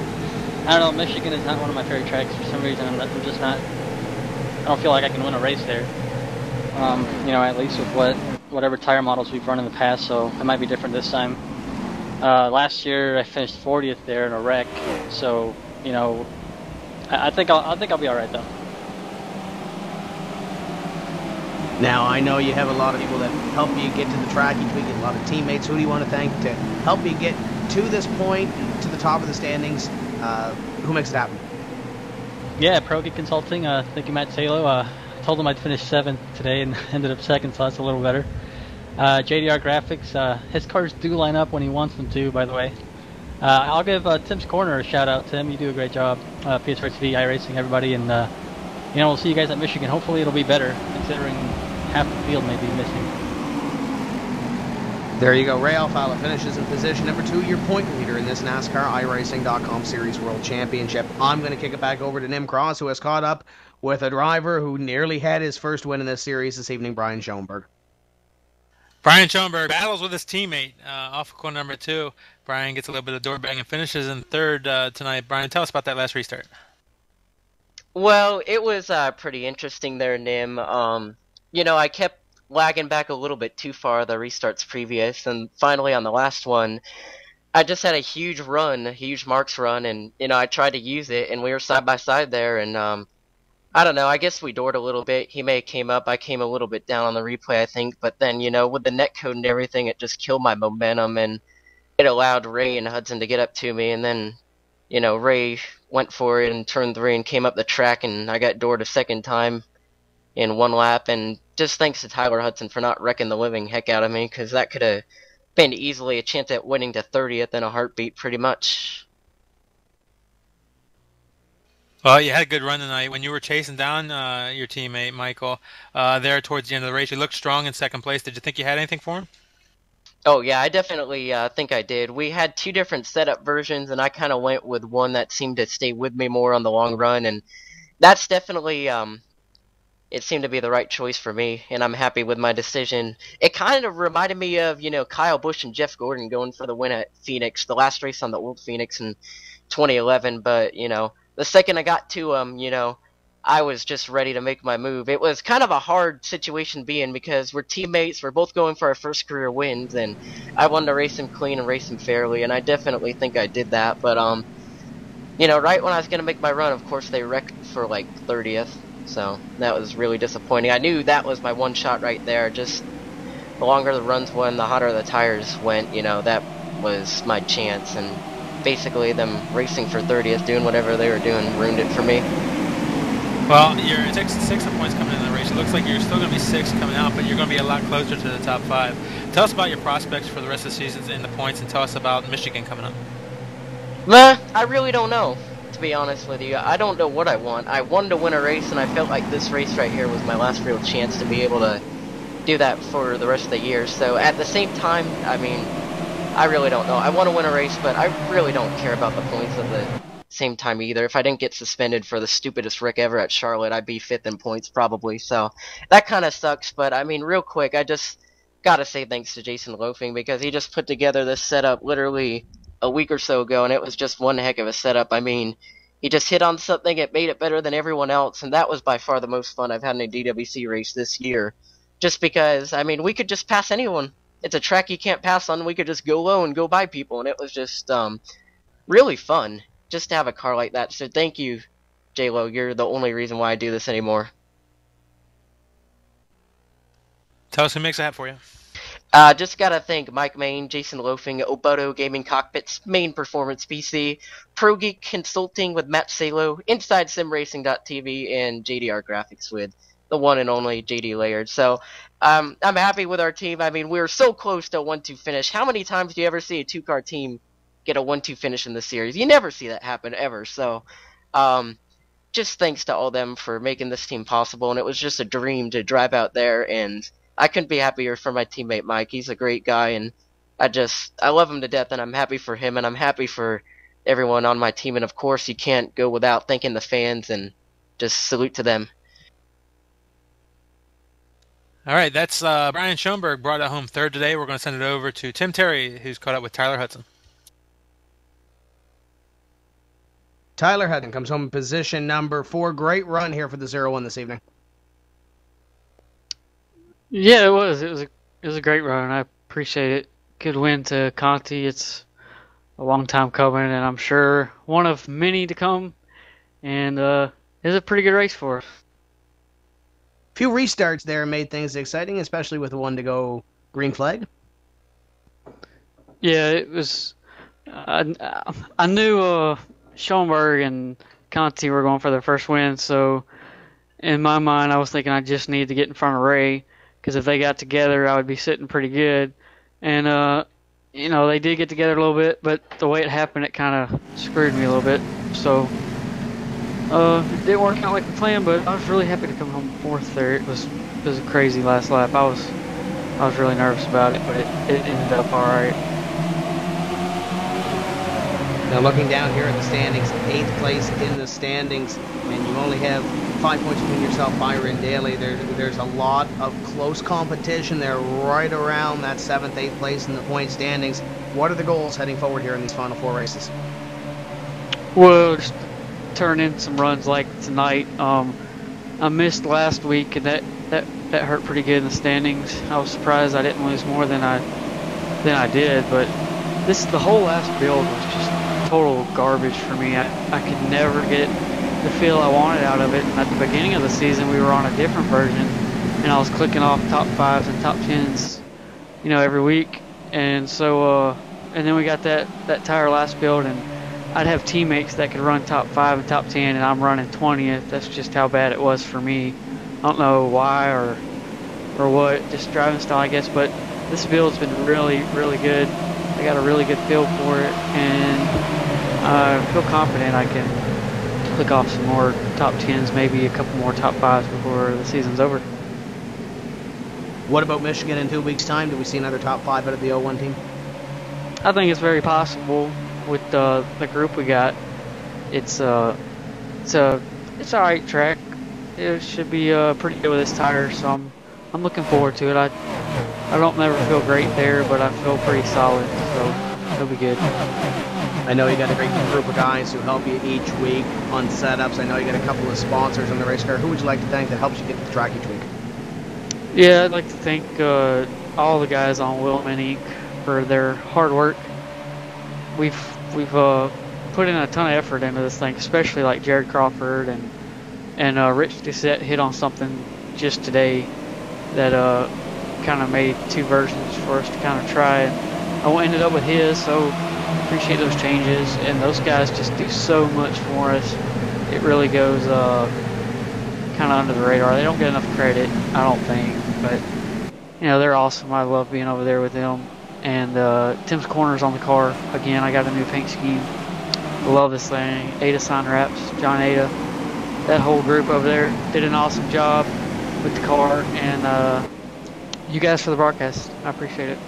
I don't know. Michigan is not one of my favorite tracks for some reason. I'm just not. I don't feel like I can win a race there. You know, at least with whatever tire models we've run in the past, so it might be different this time. Last year I finished 40th there in a wreck, so you know, I think I'll be all right though. Now I know you have a lot of people that help you get to the track each week, and a lot of teammates. Who do you want to thank to help you get to this point, to the top of the standings? Who makes it happen? Yeah, Progi Consulting. Thank you, Matt Salo. I told him I'd finish 7th today and ended up 2nd, so that's a little better. JDR Graphics. His cars do line up when he wants them to, by the way. I'll give Tim's Corner a shout out. Tim, you do a great job. PSRTV, iRacing, everybody, and you know, we'll see you guys at Michigan. Hopefully it'll be better, considering half the field may be missing. There you go. Ray Alfala finishes in position number 2, your point leader in this NASCAR iRacing.com Series World Championship. I'm going to kick it back over to Nim Cross, who has caught up with a driver who nearly had his first win in this series this evening, Brian Schoenburg. Brian Schoenburg battles with his teammate off of corner number 2. Brian gets a little bit of door bang and finishes in 3rd tonight. Brian, tell us about that last restart. Well, it was pretty interesting there, Nim. You know, I kept lagging back a little bit too far the restarts previous, and finally on the last one I just had a huge marks run, and you know, I tried to use it, and we were side by side there, and I don't know, I guess we doored a little bit. He may have came up, I came a little bit down on the replay, I think, but then, you know, with the net code and everything, it just killed my momentum, and it allowed Ray and Hudson to get up to me, and then, you know, Ray went for it in turn 3 and came up the track, and I got doored a second time in 1 lap, and just thanks to Tyler Hudson for not wrecking the living heck out of me, because that could have been easily a chance at winning to 30th in a heartbeat, pretty much. Well, you had a good run tonight. When you were chasing down your teammate, Michael, there towards the end of the race, you looked strong in 2nd place. Did you think you had anything for him? Oh, yeah, I definitely think I did. We had 2 different setup versions, and I kind of went with one that seemed to stay with me more on the long run, and that's definitely it seemed to be the right choice for me, and I'm happy with my decision. It kind of reminded me of, you know, Kyle Busch and Jeff Gordon going for the win at Phoenix, the last race on the old Phoenix in 2011, but, you know, the second I got to you know, I was just ready to make my move. It was kind of a hard situation to be in because we're teammates, we're both going for our first career wins, and I wanted to race him clean and race him fairly, and I definitely think I did that, but, you know, right when I was going to make my run, of course, they wrecked for, like, 30th. So that was really disappointing. I knew that was my one shot right there. Just the longer the runs went, the hotter the tires went, you know, that was my chance. And basically them racing for 30th, doing whatever they were doing, ruined it for me. Well, you're 6 points coming in the race. It looks like you're still going to be 6 coming out, but you're going to be a lot closer to the top 5. Tell us about your prospects for the rest of the season in the points, and tell us about Michigan coming up. I really don't know, to be honest with you. I don't know what I want. I wanted to win a race, and I felt like this race right here was my last real chance to be able to do that for the rest of the year. So at the same time, I mean, I really don't know. I want to win a race, but I really don't care about the points at the same time either. If I didn't get suspended for the stupidest wreck ever at Charlotte, I'd be 5th in points probably. So that kind of sucks. But I mean, real quick, I just gotta say thanks to Jason Loafing, because he just put together this setup literally a week or so ago, and it was just one heck of a setup. I mean, he just hit on something, it made it better than everyone else, and that was by far the most fun I've had in a DWC race this year. Just because, I mean, we could just pass anyone. It's a track you can't pass on. We could just go low and go by people, and it was just really fun just to have a car like that. So thank you, J-Lo. You're the only reason why I do this anymore. Tell us who makes that for you. Just gotta thank Mike Main, Jason Loafing, Oboto Gaming Cockpits, Main Performance PC, Pro Geek Consulting with Matt Salo, InsideSimRacing.tv, and JDR Graphics with the one and only JD Laird. So I'm happy with our team. I mean, we were so close to a 1-2 finish. How many times do you ever see a 2-car team get a 1-2 finish in the series? You never see that happen ever. So just thanks to all them for making this team possible. And it was just a dream to drive out there, and I couldn't be happier for my teammate Mike. He's a great guy, and I love him to death, and I'm happy for him, and I'm happy for everyone on my team. And of course, you can't go without thanking the fans, and just salute to them. All right, that's Brian Schoenburg brought it home 3rd today. We're going to send it over to Tim Terry, who's caught up with Tyler Hudson. Tyler Hudson comes home in position number 4. Great run here for the 0-1 this evening. Yeah, it was. It was a great run. I appreciate it. Good win to Conti. It's a long time coming, and I'm sure one of many to come. And it was a pretty good race for us. Few restarts there made things exciting, especially with the one to go green flag. Yeah, it was. I knew Schoenburg and Conti were going for their first win, so in my mind, I was thinking I just needed to get in front of Ray, because if they got together, I would be sitting pretty good. And you know, they did get together a little bit, but the way it happened, it kind of screwed me a little bit. So it didn't work out like the plan, but I was really happy to come home 4th there. It was a crazy last lap. I was really nervous about it, but it ended up all right. Now looking down here at the standings, 8th place in the standings, and you only have 5 points between yourself, Byron Daly. There's a lot of close competition there, right around that 7th, 8th place in the point standings. What are the goals heading forward here in these final 4 races? Well, just turn in some runs like tonight. I missed last week, and that hurt pretty good in the standings. I was surprised I didn't lose more than I did, but the whole last build was just total garbage for me. I could never get the feel I wanted out of it. And at the beginning of the season, we were on a different version, and I was clicking off top 5s and top 10s, you know, every week. And so, and then we got that tire last build, and I'd have teammates that could run top 5 and top 10, and I'm running 20th. That's just how bad it was for me. I don't know why or what, just driving style, I guess. But this build's been really, really good. I got a really good feel for it, and I feel confident I can click off some more top 10s, maybe a couple more top 5s before the season's over. What about Michigan in 2 weeks' time? Do we see another top 5 out of the 01 team? I think it's very possible with the group we got. It's a alright track. It should be pretty good with this tire, so I'm looking forward to it. I don't never feel great there, but I feel pretty solid, so it'll be good. I know you got a great group of guys who help you each week on setups. I know you got a couple of sponsors on the race car. Who would you like to thank that helps you get to the track each week? Yeah, I'd like to thank all the guys on Willman Inc. for their hard work. We've put in a ton of effort into this thing, especially like Jared Crawford and And Rich Doucette hit on something just today that kind of made 2 versions for us to kind of try. And I ended up with his, so appreciate those changes. And those guys just do so much for us. It really goes kind of under the radar. They don't get enough credit, I don't think, but they're awesome. I love being over there with them. And Tim's Corner's on the car again. I got a new paint scheme. Love this thing. Ada Sign Wraps, John Ada, that whole group over there did an awesome job with the car. And you guys for the broadcast, I appreciate it.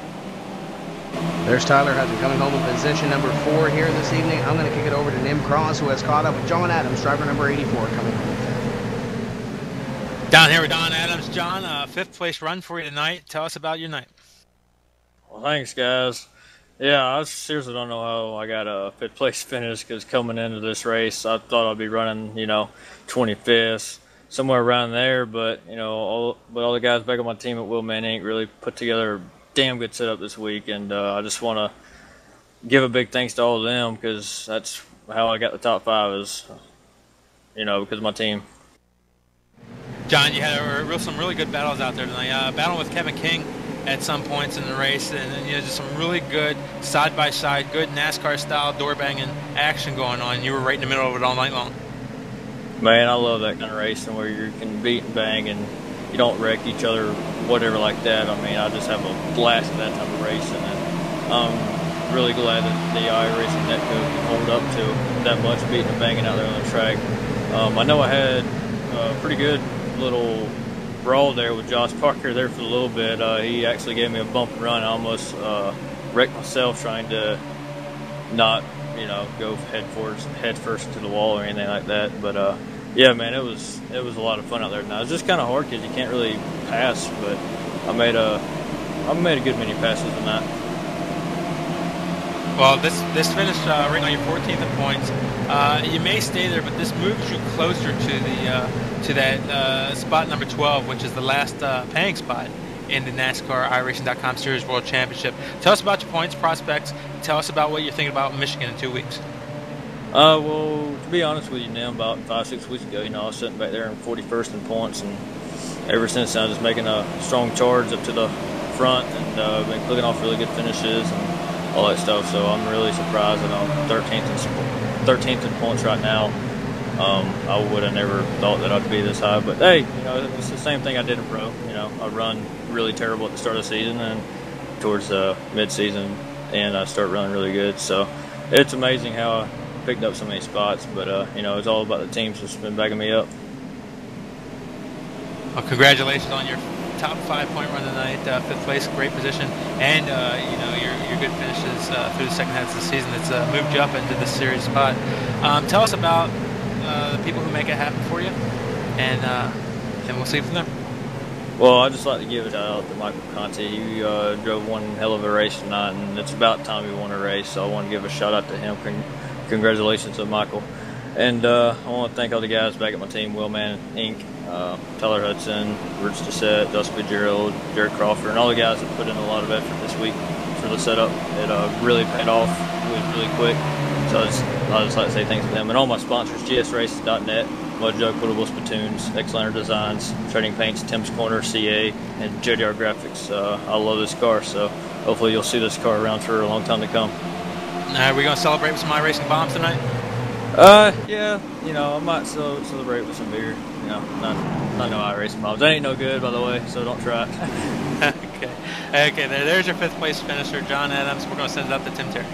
There's Tyler Hudson coming home in position number 4 here this evening. I'm going to kick it over to Nim Cross, who has caught up with John Adams, driver number 84, coming home fifth. Down here with Don Adams. John, 5th place run for you tonight. Tell us about your night. Well, thanks, guys. Yeah, I seriously don't know how I got a 5th place finish, because coming into this race, I thought I'd be running, 25th, somewhere around there. But, all the guys back on my team at Willman Inc. really put together a damn good setup this week. And I just want to give a big thanks to all of them, because that's how I got the top 5 is, because of my team. John, you had some really good battles out there tonight. Battling with Kevin King at some points in the race, and then just some really good side-by-side, good NASCAR-style door-banging action going on. You were right in the middle of it all night long. Man, I love that kind of racing where you can beat and bang and you don't wreck each other, whatever like that. I mean, I just have a blast at that type of racing, and I'm really glad that the iRacing netcode can hold up to that much beating and banging out there on the track. I know I had a pretty good little brawl there with Josh Parker there for a little bit. He actually gave me a bump and run. I almost wrecked myself trying to not, go head first to the wall or anything like that. But yeah, man, it was a lot of fun out there tonight. It was just kind of hard because you can't really pass, but I made a good many passes tonight. Well, this finish right now, you're 14th in points. You may stay there, but this moves you closer to that spot number 12, which is the last paying spot in the NASCAR iRacing.com Series World Championship. Tell us about your points prospects. Tell us about what you're thinking about Michigan in 2 weeks. Well, to be honest with you, now about 5-6 weeks ago, I was sitting back there in 41st in points, and ever since then, I'm just making a strong charge up to the front, and been clicking off really good finishes and all that stuff. So I'm really surprised that I'm 13th in points right now. I would have never thought that I'd be this high, but hey, it's the same thing I did in pro. I run really terrible at the start of the season, and towards the mid-season, and I start running really good. So it's amazing how I picked up so many spots, but it's all about the teams that's been backing me up. Well, congratulations on your top 5-point run tonight, 5th place, great position, and your good finishes through the second half of the season. It's moved you up into this series spot. Tell us about the people who make it happen for you, and we'll see from there. Well, I'd just like to give a shout out to Michael Conti. He drove one hell of a race tonight, and it's about time he won a race, so I want to give a shout out to him. Congratulations to Michael. And I want to thank all the guys back at my team, Willman Inc., Tyler Hudson, Rich Doucette, Dusty Fitzgerald, Jared Crawford, and all the guys that put in a lot of effort this week for the setup. It really paid off. It was really quick. So I'd just like to say thanks to them. And all my sponsors, gsraces.net, Mudjug, Quotable Spittoons, Excellent Designs, Trading Paints, Tim's Corner, CA, and JDR Graphics. I love this car, so hopefully you'll see this car around for a long time to come. Are we going to celebrate with some iRacing bombs tonight? Yeah, I might celebrate with some beer. Not no iRacing bombs. That ain't no good, by the way, so don't try it. Okay, there's your 5th place finisher, John Adams. We're going to send it up to Tim Terry.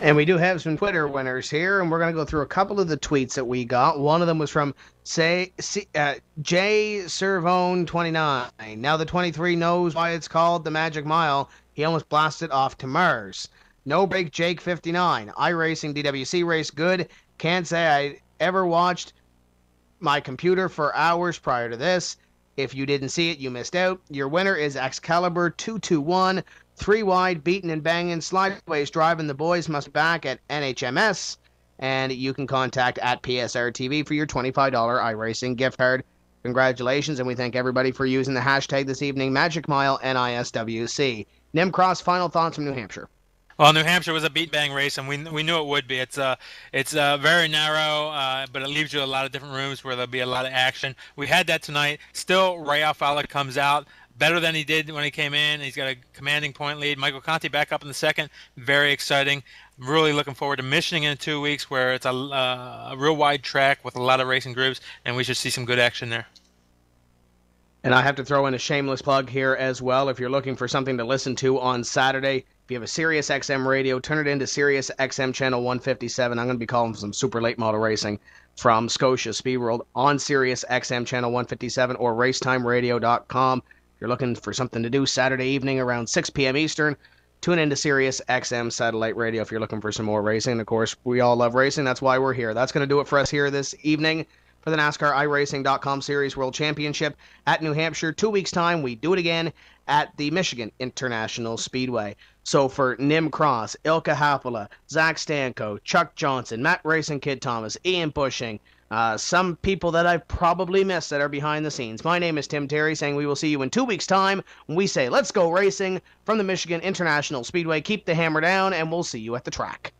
And we do have some Twitter winners here, and we're going to go through a couple of the tweets that we got. One of them was from J Servone29. Now the 23 knows why it's called the Magic Mile. He almost blasted off to Mars. No Break Jake 59. iRacing DWC race good. Can't say I ever watched my computer for hours prior to this. If you didn't see it, you missed out. Your winner is Excalibur 221. 3 wide, beating and banging, slideways driving. The boys must back at NHMS. And you can contact at PSRTV for your $25 iRacing gift card. Congratulations, and we thank everybody for using the hashtag this evening, Magic Mile NISWC. Nim Cross, final thoughts from New Hampshire. Well, New Hampshire was a beat bang race, and we knew it would be. It's very narrow, but it leaves you a lot of different rooms where there'll be a lot of action. We had that tonight. Still, Ray Alfala comes out better than he did when he came in. He's got a commanding point lead. Michael Conti back up in the second. Very exciting. I'm really looking forward to Michigan in 2 weeks, where it's a real wide track with a lot of racing groups, and we should see some good action there. And I have to throw in a shameless plug here as well. If you're looking for something to listen to on Saturday, if you have a Sirius XM radio, turn it into Sirius XM channel 157. I'm going to be calling some super late model racing from Scotia Speed World on Sirius XM channel 157 or racetimeradio.com. If you're looking for something to do Saturday evening around 6 p.m. Eastern, tune into Sirius XM satellite radio if you're looking for some more racing. And of course, we all love racing. That's why we're here. That's going to do it for us here this evening for the NASCAR iRacing.com Series World Championship at New Hampshire. 2 weeks' time, we do it again at the Michigan International Speedway. So for Nim Cross, Ilka Hapola, Zach Stanko, Chuck Johnson, Matt Racing Kid Thomas, Ian Bushing, some people that I've probably missed that are behind the scenes. My name is Tim Terry, saying we will see you in 2 weeks' time when we say let's go racing from the Michigan International Speedway. Keep the hammer down, and we'll see you at the track.